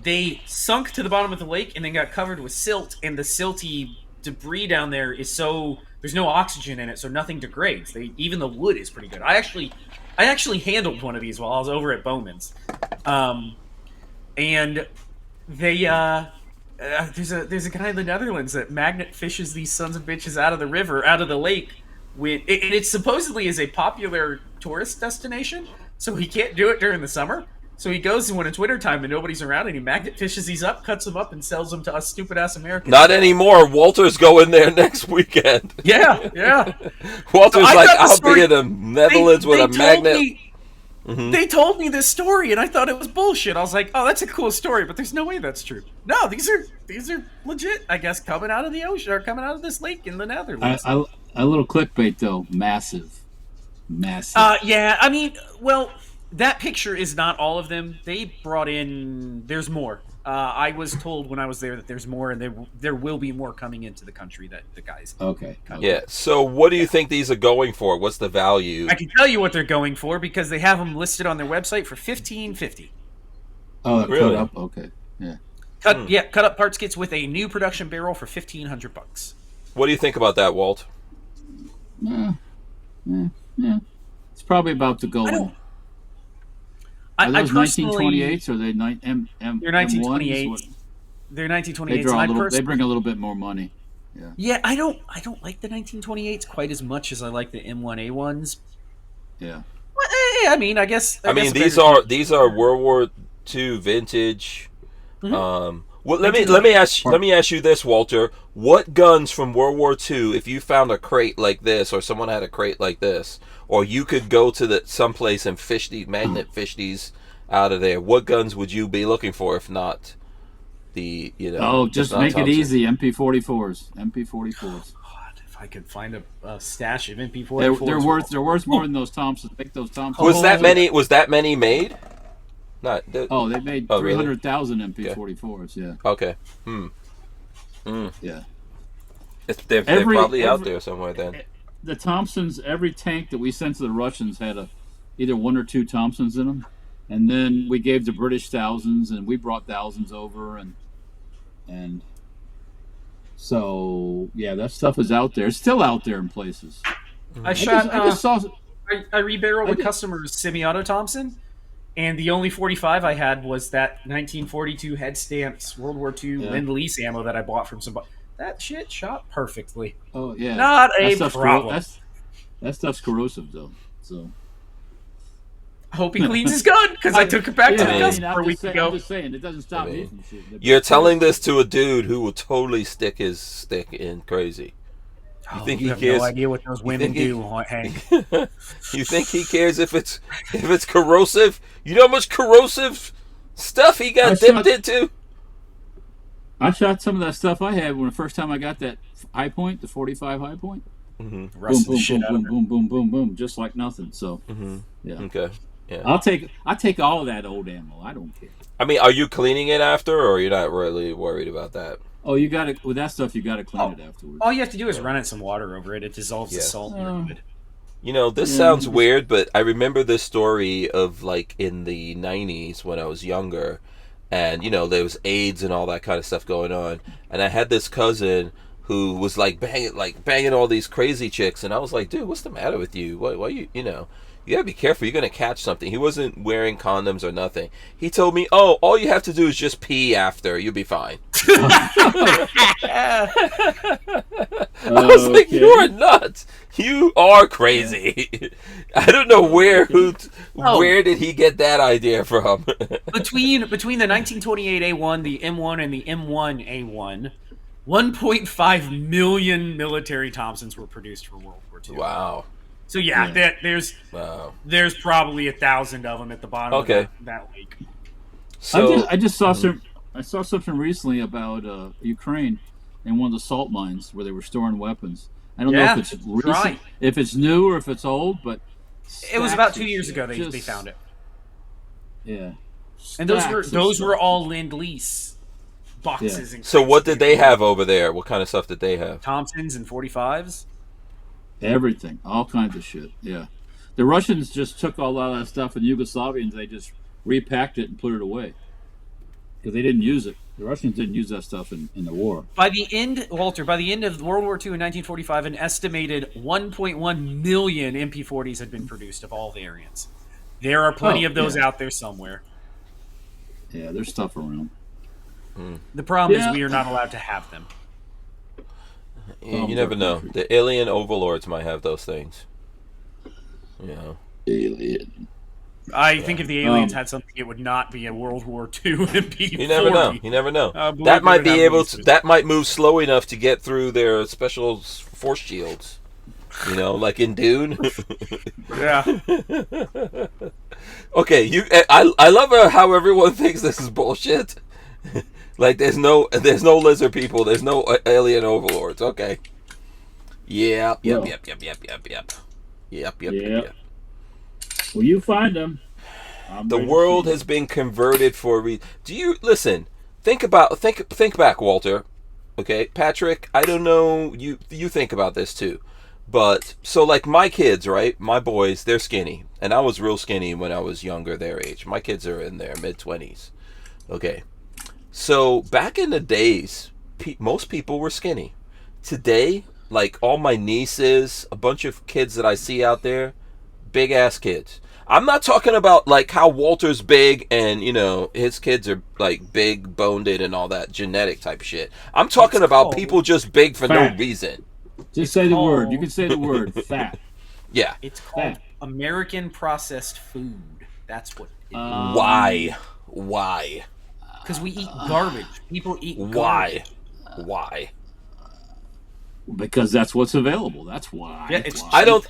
They sunk to the bottom of the lake and then got covered with silt, and the silty debris down there is so there's no oxygen in it, so nothing degrades. Even the wood is pretty good. I actually handled one of these while I was over at Bowman's, and they there's a guy in the Netherlands that magnet fishes these sons of bitches out of the lake. And it supposedly is a popular tourist destination, so he can't do it during the summer. So he goes when it's wintertime and nobody's around, and he magnet fishes these up, cuts them up, and sells them to us stupid-ass Americans. Not anymore. Walter's going there next weekend. Yeah. Walter's I'll be in the Netherlands with a magnet. They told me this story, and I thought it was bullshit. I was like, "Oh, that's a cool story," but there's no way that's true. No, these are legit. I guess coming out of the ocean or coming out of this lake in the Netherlands. A little clickbait though, massive. Yeah, I mean, well, that picture is not all of them. They brought in. There's more. I was told when I was there that there's more, and there will be more coming into the country. That the guys. Okay. Yeah. So, what do you think these are going for? What's the value? I can tell you what they're going for because they have them listed on their website for $15.50. Oh, really? cut up. Okay. Yeah. Cut up parts kits with a new production barrel for $1,500. What do you think about that, Walt? Yeah. It's probably about to go in. I Are those personally, 1928s or are they they're 1928s. They're 1928s. They bring a little bit more money. Yeah, I don't like the 1928s quite as much as I like the M1A1s. Yeah. Well, I mean, I guess these are World War II vintage. Mm-hmm. Well, let me ask you this, Walter. What guns from World War II, if you found a crate like this, or someone had a crate like this, or you could go to someplace and fish these out of there, what guns would you be looking for if not the just make it easy. MP44s. God, if I could find a stash of MP44s, they're worth more than those Thompsons. Make those Thompsons. Was that many made? Not. They made 300,000 MP44s. Yeah. Okay. Yeah. They're probably out there somewhere then. The Thompsons, every tank that we sent to the Russians had either one or two Thompsons in them, and then we gave the British thousands, and we brought thousands over, and so yeah, that stuff is out there. It's still out there in places. I rebarreled a customer's semi-auto Thompson, and the only 45 I had was that 1942 head stamps World War II Lend-Lease ammo that I bought from somebody. That shit shot perfectly. Oh yeah, not a problem. That stuff's corrosive though. So I hope he cleans his gun because I took it back to the customer a week ago. I'm just saying, it doesn't stop me from shooting. You're telling this to a dude who will totally stick his stick in crazy. You think he have cares? No idea what those women do, Hank. You think he cares if it's corrosive? You know how much corrosive stuff he got dipped into? I shot some of that stuff I had when the first time I got that high point, the 45 high point. Mm-hmm. Boom, just like nothing. So, yeah. Okay. Yeah. I'll take all of that old ammo. I don't care. I mean, are you cleaning it after, or you're not really worried about that? Oh, you got to with that stuff. You got to clean it afterwards. All you have to do is run some water over it. It dissolves the salt. And you're good. This sounds weird, but I remember this story of like in the 90s when I was younger. And, there was AIDS and all that kind of stuff going on. And I had this cousin who was banging all these crazy chicks. And I was like, dude, what's the matter with you? Why you gotta be careful. You're gonna catch something. He wasn't wearing condoms or nothing. He told me, oh, all you have to do is just pee after. You'll be fine. I was like, you are nuts. You are crazy. I don't know where did he get that idea from? Between the 1928 A1, the M1, and the M1A1, 1.5 million military Thompsons were produced for World War II. Wow. So there's probably 1,000 of them at the bottom of that lake. So I just saw something recently about Ukraine and one of the salt mines where they were storing weapons. I don't know if it's recent, if it's new or if it's old, but it was about 2 years ago they found it. Yeah, and those were all Lend-Lease boxes. And so what did they have over there? What kind of stuff did they have? Thompsons and 45s. Everything, all kinds of shit. Yeah, the Russians just took all that stuff, and Yugoslavians they just repacked it and put it away because they didn't use it. The Russians didn't use that stuff in the war. By the end of World War II in 1945, an estimated 1.1 million MP40s had been produced of all variants. There are plenty of those out there somewhere. Yeah, there's stuff around. The problem is we are not allowed to have them. You never know. The alien overlords might have those things. Alien. I think if the aliens had something, it would not be a World War II MP40. You never know. That might be able to. That might move slow enough to get through their special force shields. Like in Dune. Yeah. Okay, I love how everyone thinks this is bullshit. Like there's no lizard people, there's no alien overlords. Okay. Yep. Well, Yep. Well, you find them. The world has been converted for a reason. Do you listen? Think back, Walter. Okay, Patrick. I don't know. You think about this too. But so like my kids, right? My boys, they're skinny, and I was real skinny when I was younger, their age. My kids are in their mid-20s. Okay, so back in the days, most people were skinny. Today, like all my nieces, a bunch of kids that I see out there, big ass kids. I'm not talking about like how Walter's big and his kids are like big boned and all that genetic type shit. I'm talking about people just big for no reason. Just say the word. You can say the word. Fat. Yeah. It's called American processed food. That's what it is. Why? Because we eat garbage. People eat garbage. Why? Because that's what's available. That's why. Yeah, it's I don't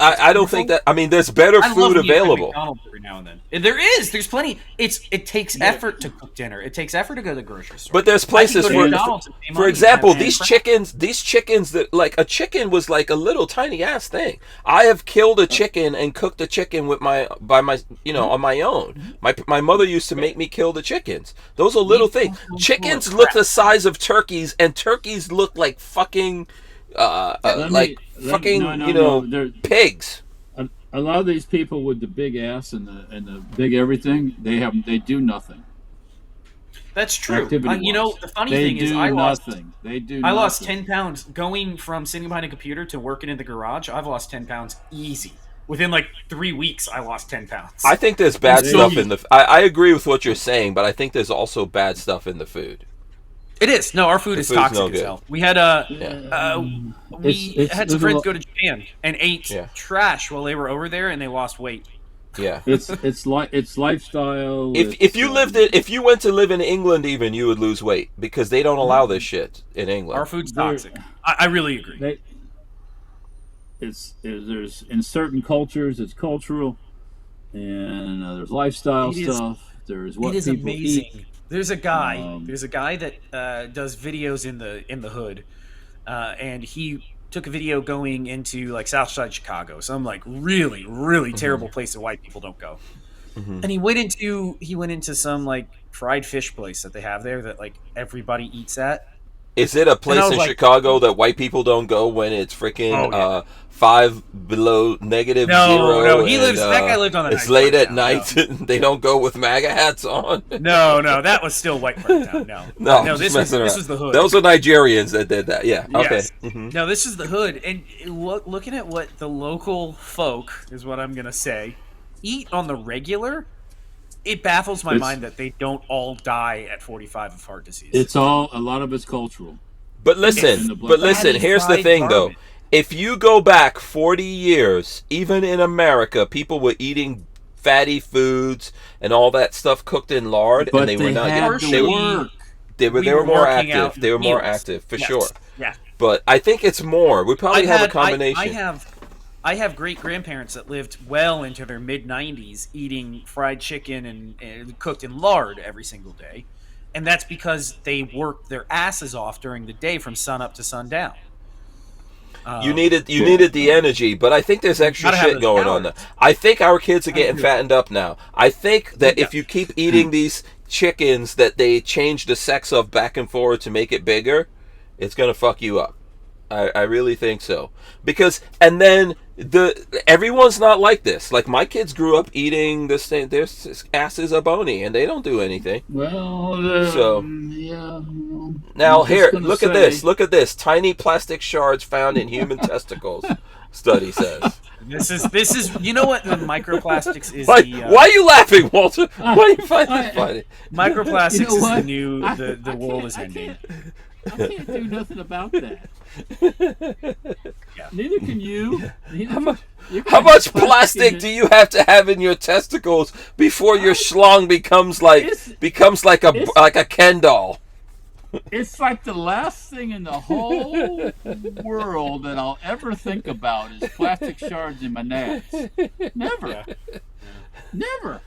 think that. I mean, there's better food available. McDonald's every now and then. And there is. There's plenty. It takes effort to cook dinner. It takes effort to go to the grocery store. But there's places for example, these chickens that like a chicken was like a little tiny ass thing. I have killed a chicken and cooked a chicken on my own. My mother used to make me kill the chickens. Those are little things. Chickens look the size of turkeys, and turkeys look like fucking. Pigs. A lot of these people with the big ass and the big everything, they do nothing. That's true. The funny they thing do is, I nothing. lost 10 pounds going from sitting behind a computer to working in the garage. I've lost 10 pounds easy. Within like 3 weeks, I lost 10 pounds. I think there's bad stuff in the. I agree with what you're saying, but I think there's also bad stuff in the food. It is. No, our food is toxic as hell. We had had some friends go to Japan and ate trash while they were over there, and they lost weight. Yeah, it's lifestyle. If you went to live in England, even you would lose weight because they don't allow this shit in England. Our food's toxic. I really agree. There's in certain cultures it's cultural, and there's lifestyle stuff. There's what people amazing. eat. There's a guy that does videos in the hood, and he took a video going into like Southside Chicago, some like really, really terrible place that white people don't go. And he went into some like fried fish place that they have there that like everybody eats at. Is it a place in Chicago that white people don't go when it's freaking 5 below negative zero? No, that guy lived on the. It's late at night. They don't go with MAGA hats on. No, that was still white part of town. No, this was the hood. Those are Nigerians that did that. Yeah. Yes. Okay. No, this is the hood, and looking at what the local folk is what I'm gonna say eat on the regular. It baffles my mind that they don't all die at 45 of heart disease. A lot of it's cultural. But listen, here's the thing though. If you go back 40 years, even in America, people were eating fatty foods and all that stuff cooked in lard, but and they were not they were more active. They were more active for sure. Yeah. But I think it's more. We probably have a combination. I have great grandparents that lived well into their mid 90s eating fried chicken and cooked in lard every single day. And that's because they worked their asses off during the day from sun up to sundown. You needed the energy, but I think there's extra shit going on there. I think our kids are getting fattened up now. I think that if you keep eating these chickens that they change the sex of back and forward to make it bigger, it's going to fuck you up. I really think so. Because, and then everyone's not like this. Like my kids grew up eating this thing. Their asses are bony and they don't do anything. Well, yeah. Now here, look at this. Look at this. Tiny plastic shards found in human testicles. Study says. This is. You know what the microplastics is? Why are you laughing, Walter? Why are you finding it funny? Microplastics is the new. The world is ending. I can't do nothing about that. Yeah. Neither can you. How much plastic do you have to have in your testicles before your schlong becomes like a Ken doll? It's like the last thing in the whole world that I'll ever think about is plastic shards in my nads. Never.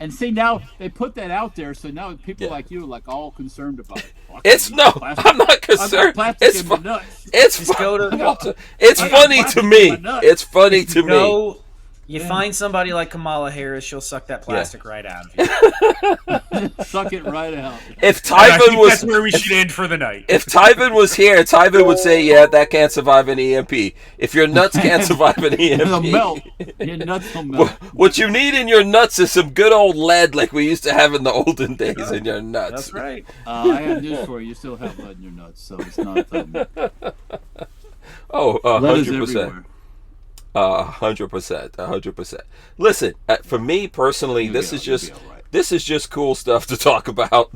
And see, now they put that out there, so now people like you are like all concerned about it. It's no. Plastic. I'm not I've got concerned. plastic It's in my fun. nuts. It's Just go to- Walter. It's I got funny to plastic in me. my nuts. It's funny to me. Go, you Yeah. find somebody like Kamala Harris, she'll suck that plastic right out of you. Suck it right out. If I Tyven think was, that's where we should end for the night. if Tyven was here, Tyven would say, "Yeah, that can't survive an EMP. If your nuts can't survive an It'll EMP, melt. Your nuts will melt. what you need in your nuts is some good old lead, like we used to have in the olden days in your nuts." That's right. I have news for you. You still have lead in your nuts, so it's not. Oh, Lead is 100%. everywhere. 100%. 100%. Listen, for me personally, this is just this is just cool stuff to talk about.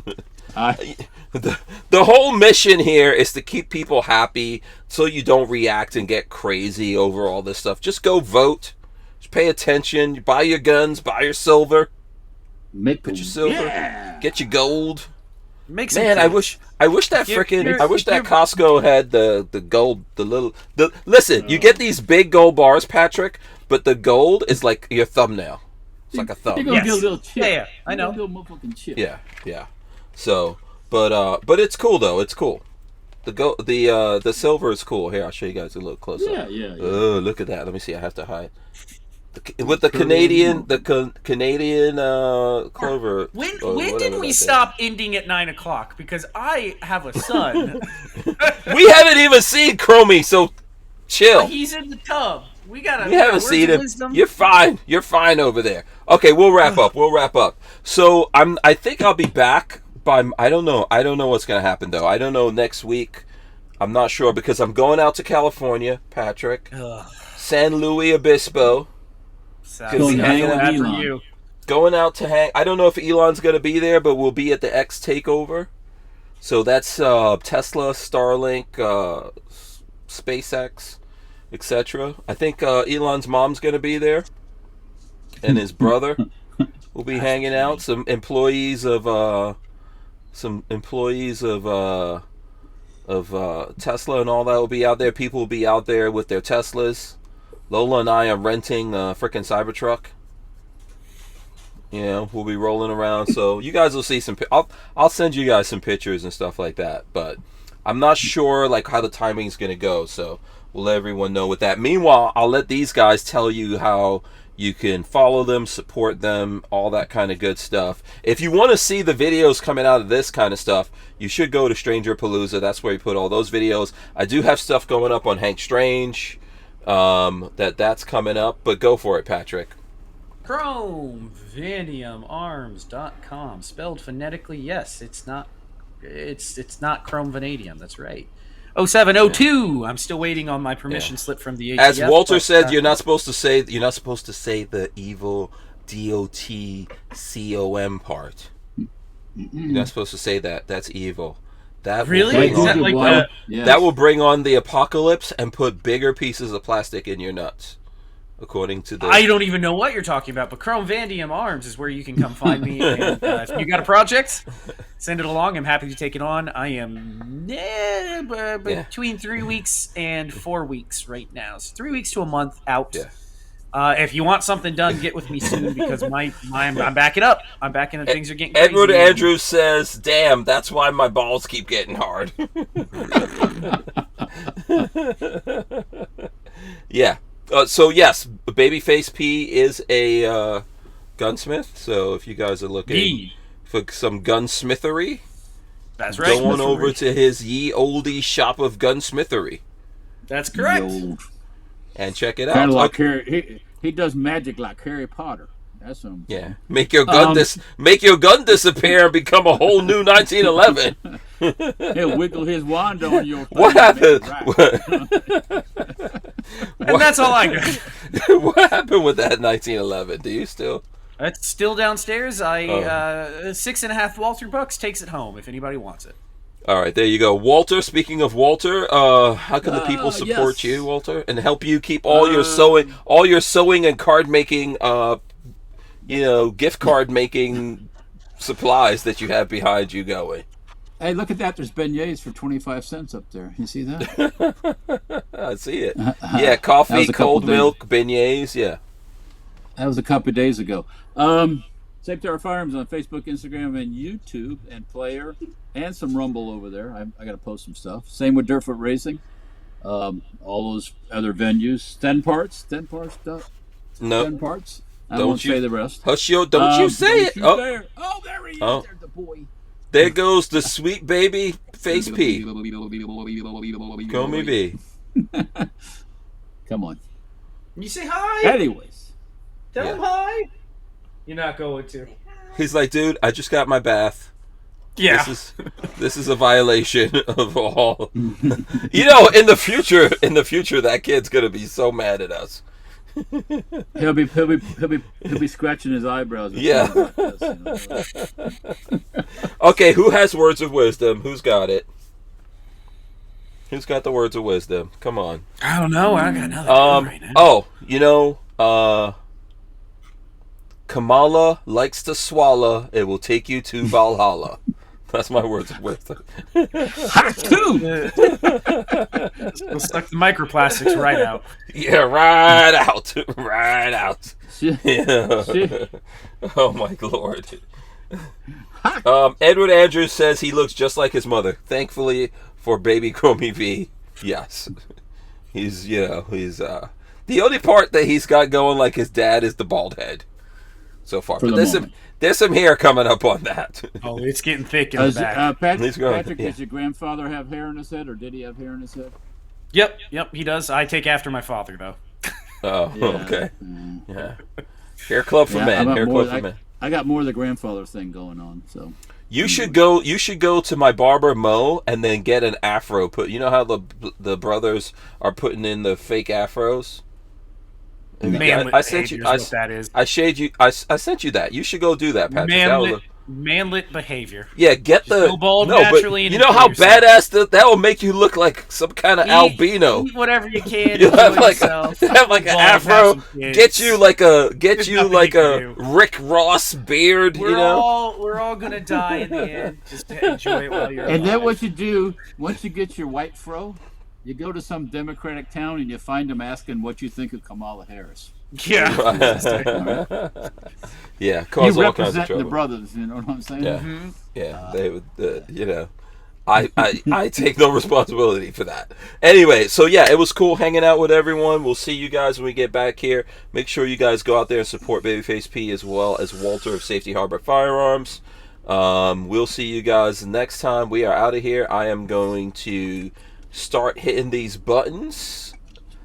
The whole mission here is to keep people happy, so you don't react and get crazy over all this stuff. Just go vote. Just pay attention. You buy your guns. Buy your silver. Make Put your silver. Yeah. Get your gold. Make some Man, I wish that Costco had the gold, listen, you get these big gold bars, Patrick, but the gold is like your thumbnail. It's like a thumb. They're gonna do a little chip. Yeah, I know. They're gonna do a motherfucking chip. Yeah. So, but it's cool though. It's cool. The silver is cool. Here, I'll show you guys a little close up. Yeah. Oh, look at that. Let me see. I have to hide. With the Canadian clover. When did we stop ending at 9 o'clock? Because I have a son. We haven't even seen Chromie, so chill. He's in the tub. We haven't seen him. You're fine. You're fine over there. Okay, we'll wrap up. So I think I'll be back by. I don't know what's gonna happen though. I don't know next week. I'm not sure because I'm going out to California, Patrick. San Luis Obispo. Going hang with after Elon. you. Going out to hang. I don't know if Elon's going to be there, but we'll be at the X Takeover. So that's Tesla, Starlink, SpaceX, etc. I think Elon's mom's going to be there, and his brother will be hanging out. Some employees of Tesla and all that will be out there. People will be out there with their Teslas. Lola and I are renting a frickin' Cybertruck. You know, we'll be rolling around. So you guys will see some. I'll send you guys some pictures and stuff like that. But I'm not sure like how the timing's gonna go. So we'll let everyone know with that. Meanwhile, I'll let these guys tell you how you can follow them, support them, all that kind of good stuff. If you want to see the videos coming out of this kind of stuff, you should go to Stranger Palooza. That's where you put all those videos. I do have stuff going up on Hank Strange. That's coming up, but go for it, Patrick. ChromeVaniumArms.com, spelled phonetically. Yes, it's not Chrome Vanadium. That's right. 0702. I'm still waiting on my permission slip from the ATF. As Walter said, you're not supposed to say the evil DOTCOM part. You're not supposed to say that. That's evil. That really? Will Is that like that will bring on the apocalypse and put bigger pieces of plastic in your nuts, according to the. I don't even know what you're talking about, but Chrome Vanadium Arms is where you can come find me. And, if you got a project, send it along. I'm happy to take it on. I am between 3 weeks and 4 weeks right now. So 3 weeks to a month out. Yeah. If you want something done, get with me soon because I'm backing up. I'm backing up. Things are getting crazy. Edward Andrews says, "Damn, that's why my balls keep getting hard." Yeah. So yes, Babyface P is a gunsmith. So if you guys are looking for some gunsmithery, that's right. Go on over to his ye oldie shop of gunsmithery. That's correct. And check it out. Kind of like he does magic like Harry Potter. That's him. Yeah, make your gun disappear and become a whole new 1911. He'll wiggle his wand on your. What happened? And that's all I got. What happened with that 1911? Do you still? It's still downstairs. 6.5 Walter bucks takes it home if anybody wants it. All right, there you go, Walter. Speaking of Walter, how can the people support you, Walter, and help you keep all your sewing and card making, gift card making supplies that you have behind you going? Hey, look at that! There's beignets for 25 cents up there. You see that? I see it. Yeah, coffee, cold milk, beignets. Yeah, that was a couple of days ago. Safe Tower Firearms on Facebook, Instagram, and YouTube, and Player, and some Rumble over there. I got to post some stuff. Same with Dirtfoot Racing. All those other venues. 10 parts. No. 10 parts. I Don't won't you- say the rest. Hush, yo, don't you say it. Oh, Oh, there he is. Oh. There's the boy. there goes the sweet baby face P. Call me B. Come on. You say hi. Anyways. Tell him hi. You're not going to. He's like, dude, I just got my bath. Yeah. This is a violation of all. You know, in the future, that kid's gonna be so mad at us. He'll be scratching his eyebrows. Yeah. About this, Okay, who has words of wisdom? Who's got it? Who's got the words of wisdom? Come on. I don't know. I got nothing right now. Oh, you know, Kamala likes to swallow. It will take you to Valhalla. That's my words of wisdom. We'll suck the microplastics right out. Yeah, right out. Right out. Yeah. Oh, my Lord. Edward Andrews says he looks just like his mother. Thankfully for baby Chromie V, yes. He's the only part that he's got going like his dad is the bald head so far. But there's some hair coming up on that. Oh, it's getting thick in the back. Patrick, does your grandfather have hair in his head, or did he have hair in his head? Yep, he does. I take after my father, though. Oh, Yeah. okay. Yeah. Hair club for men. Hair club for men. I got more of the grandfather thing going on, so. You should go to my barber Mo and then get an afro put. You know how the brothers are putting in the fake afros? Manlet I sent you. behavior is what that is. I sent you that. You should go do that, Patrick. Manlet behavior. Yeah, get Just go bald naturally and you know how enjoy yourself. badass that will make you look like some kind of albino. Eat whatever you can. You have enjoy like yourself. an afro. Get you like a Rick Ross beard. We're all gonna die in the end. Just enjoy it while you're alive. And then what you do, once you get your white fro, you go to some Democratic town and you find them asking what you think of Kamala Harris. Yeah. Yeah, cause You all kinds of represent trouble. the brothers, you know what I'm saying? Yeah, yeah, they would, I take no responsibility for that. Anyway, so yeah, it was cool hanging out with everyone. We'll see you guys when we get back here. Make sure you guys go out there and support Babyface P as well as Walter of Safety Harbor Firearms. We'll see you guys next time. We are out of here. I am going to start hitting these buttons.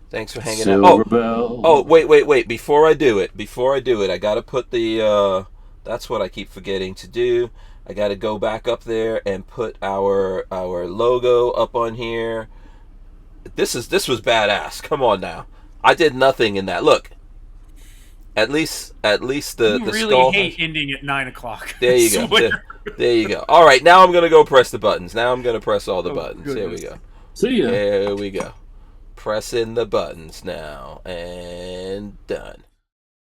Thanks for hanging out. Oh, wait. Before I do it, I gotta put the, that's what I keep forgetting to do. I gotta go back up there and put our logo up on here. This was badass. Come on now. I did nothing in that. Look. At least the really skull. hate ending at 9:00. There you go. There you go. All right, now I'm gonna go press the buttons. Now I'm gonna press all the buttons. Goodness. Here we go. See ya. There we go. Pressing the buttons now, and done.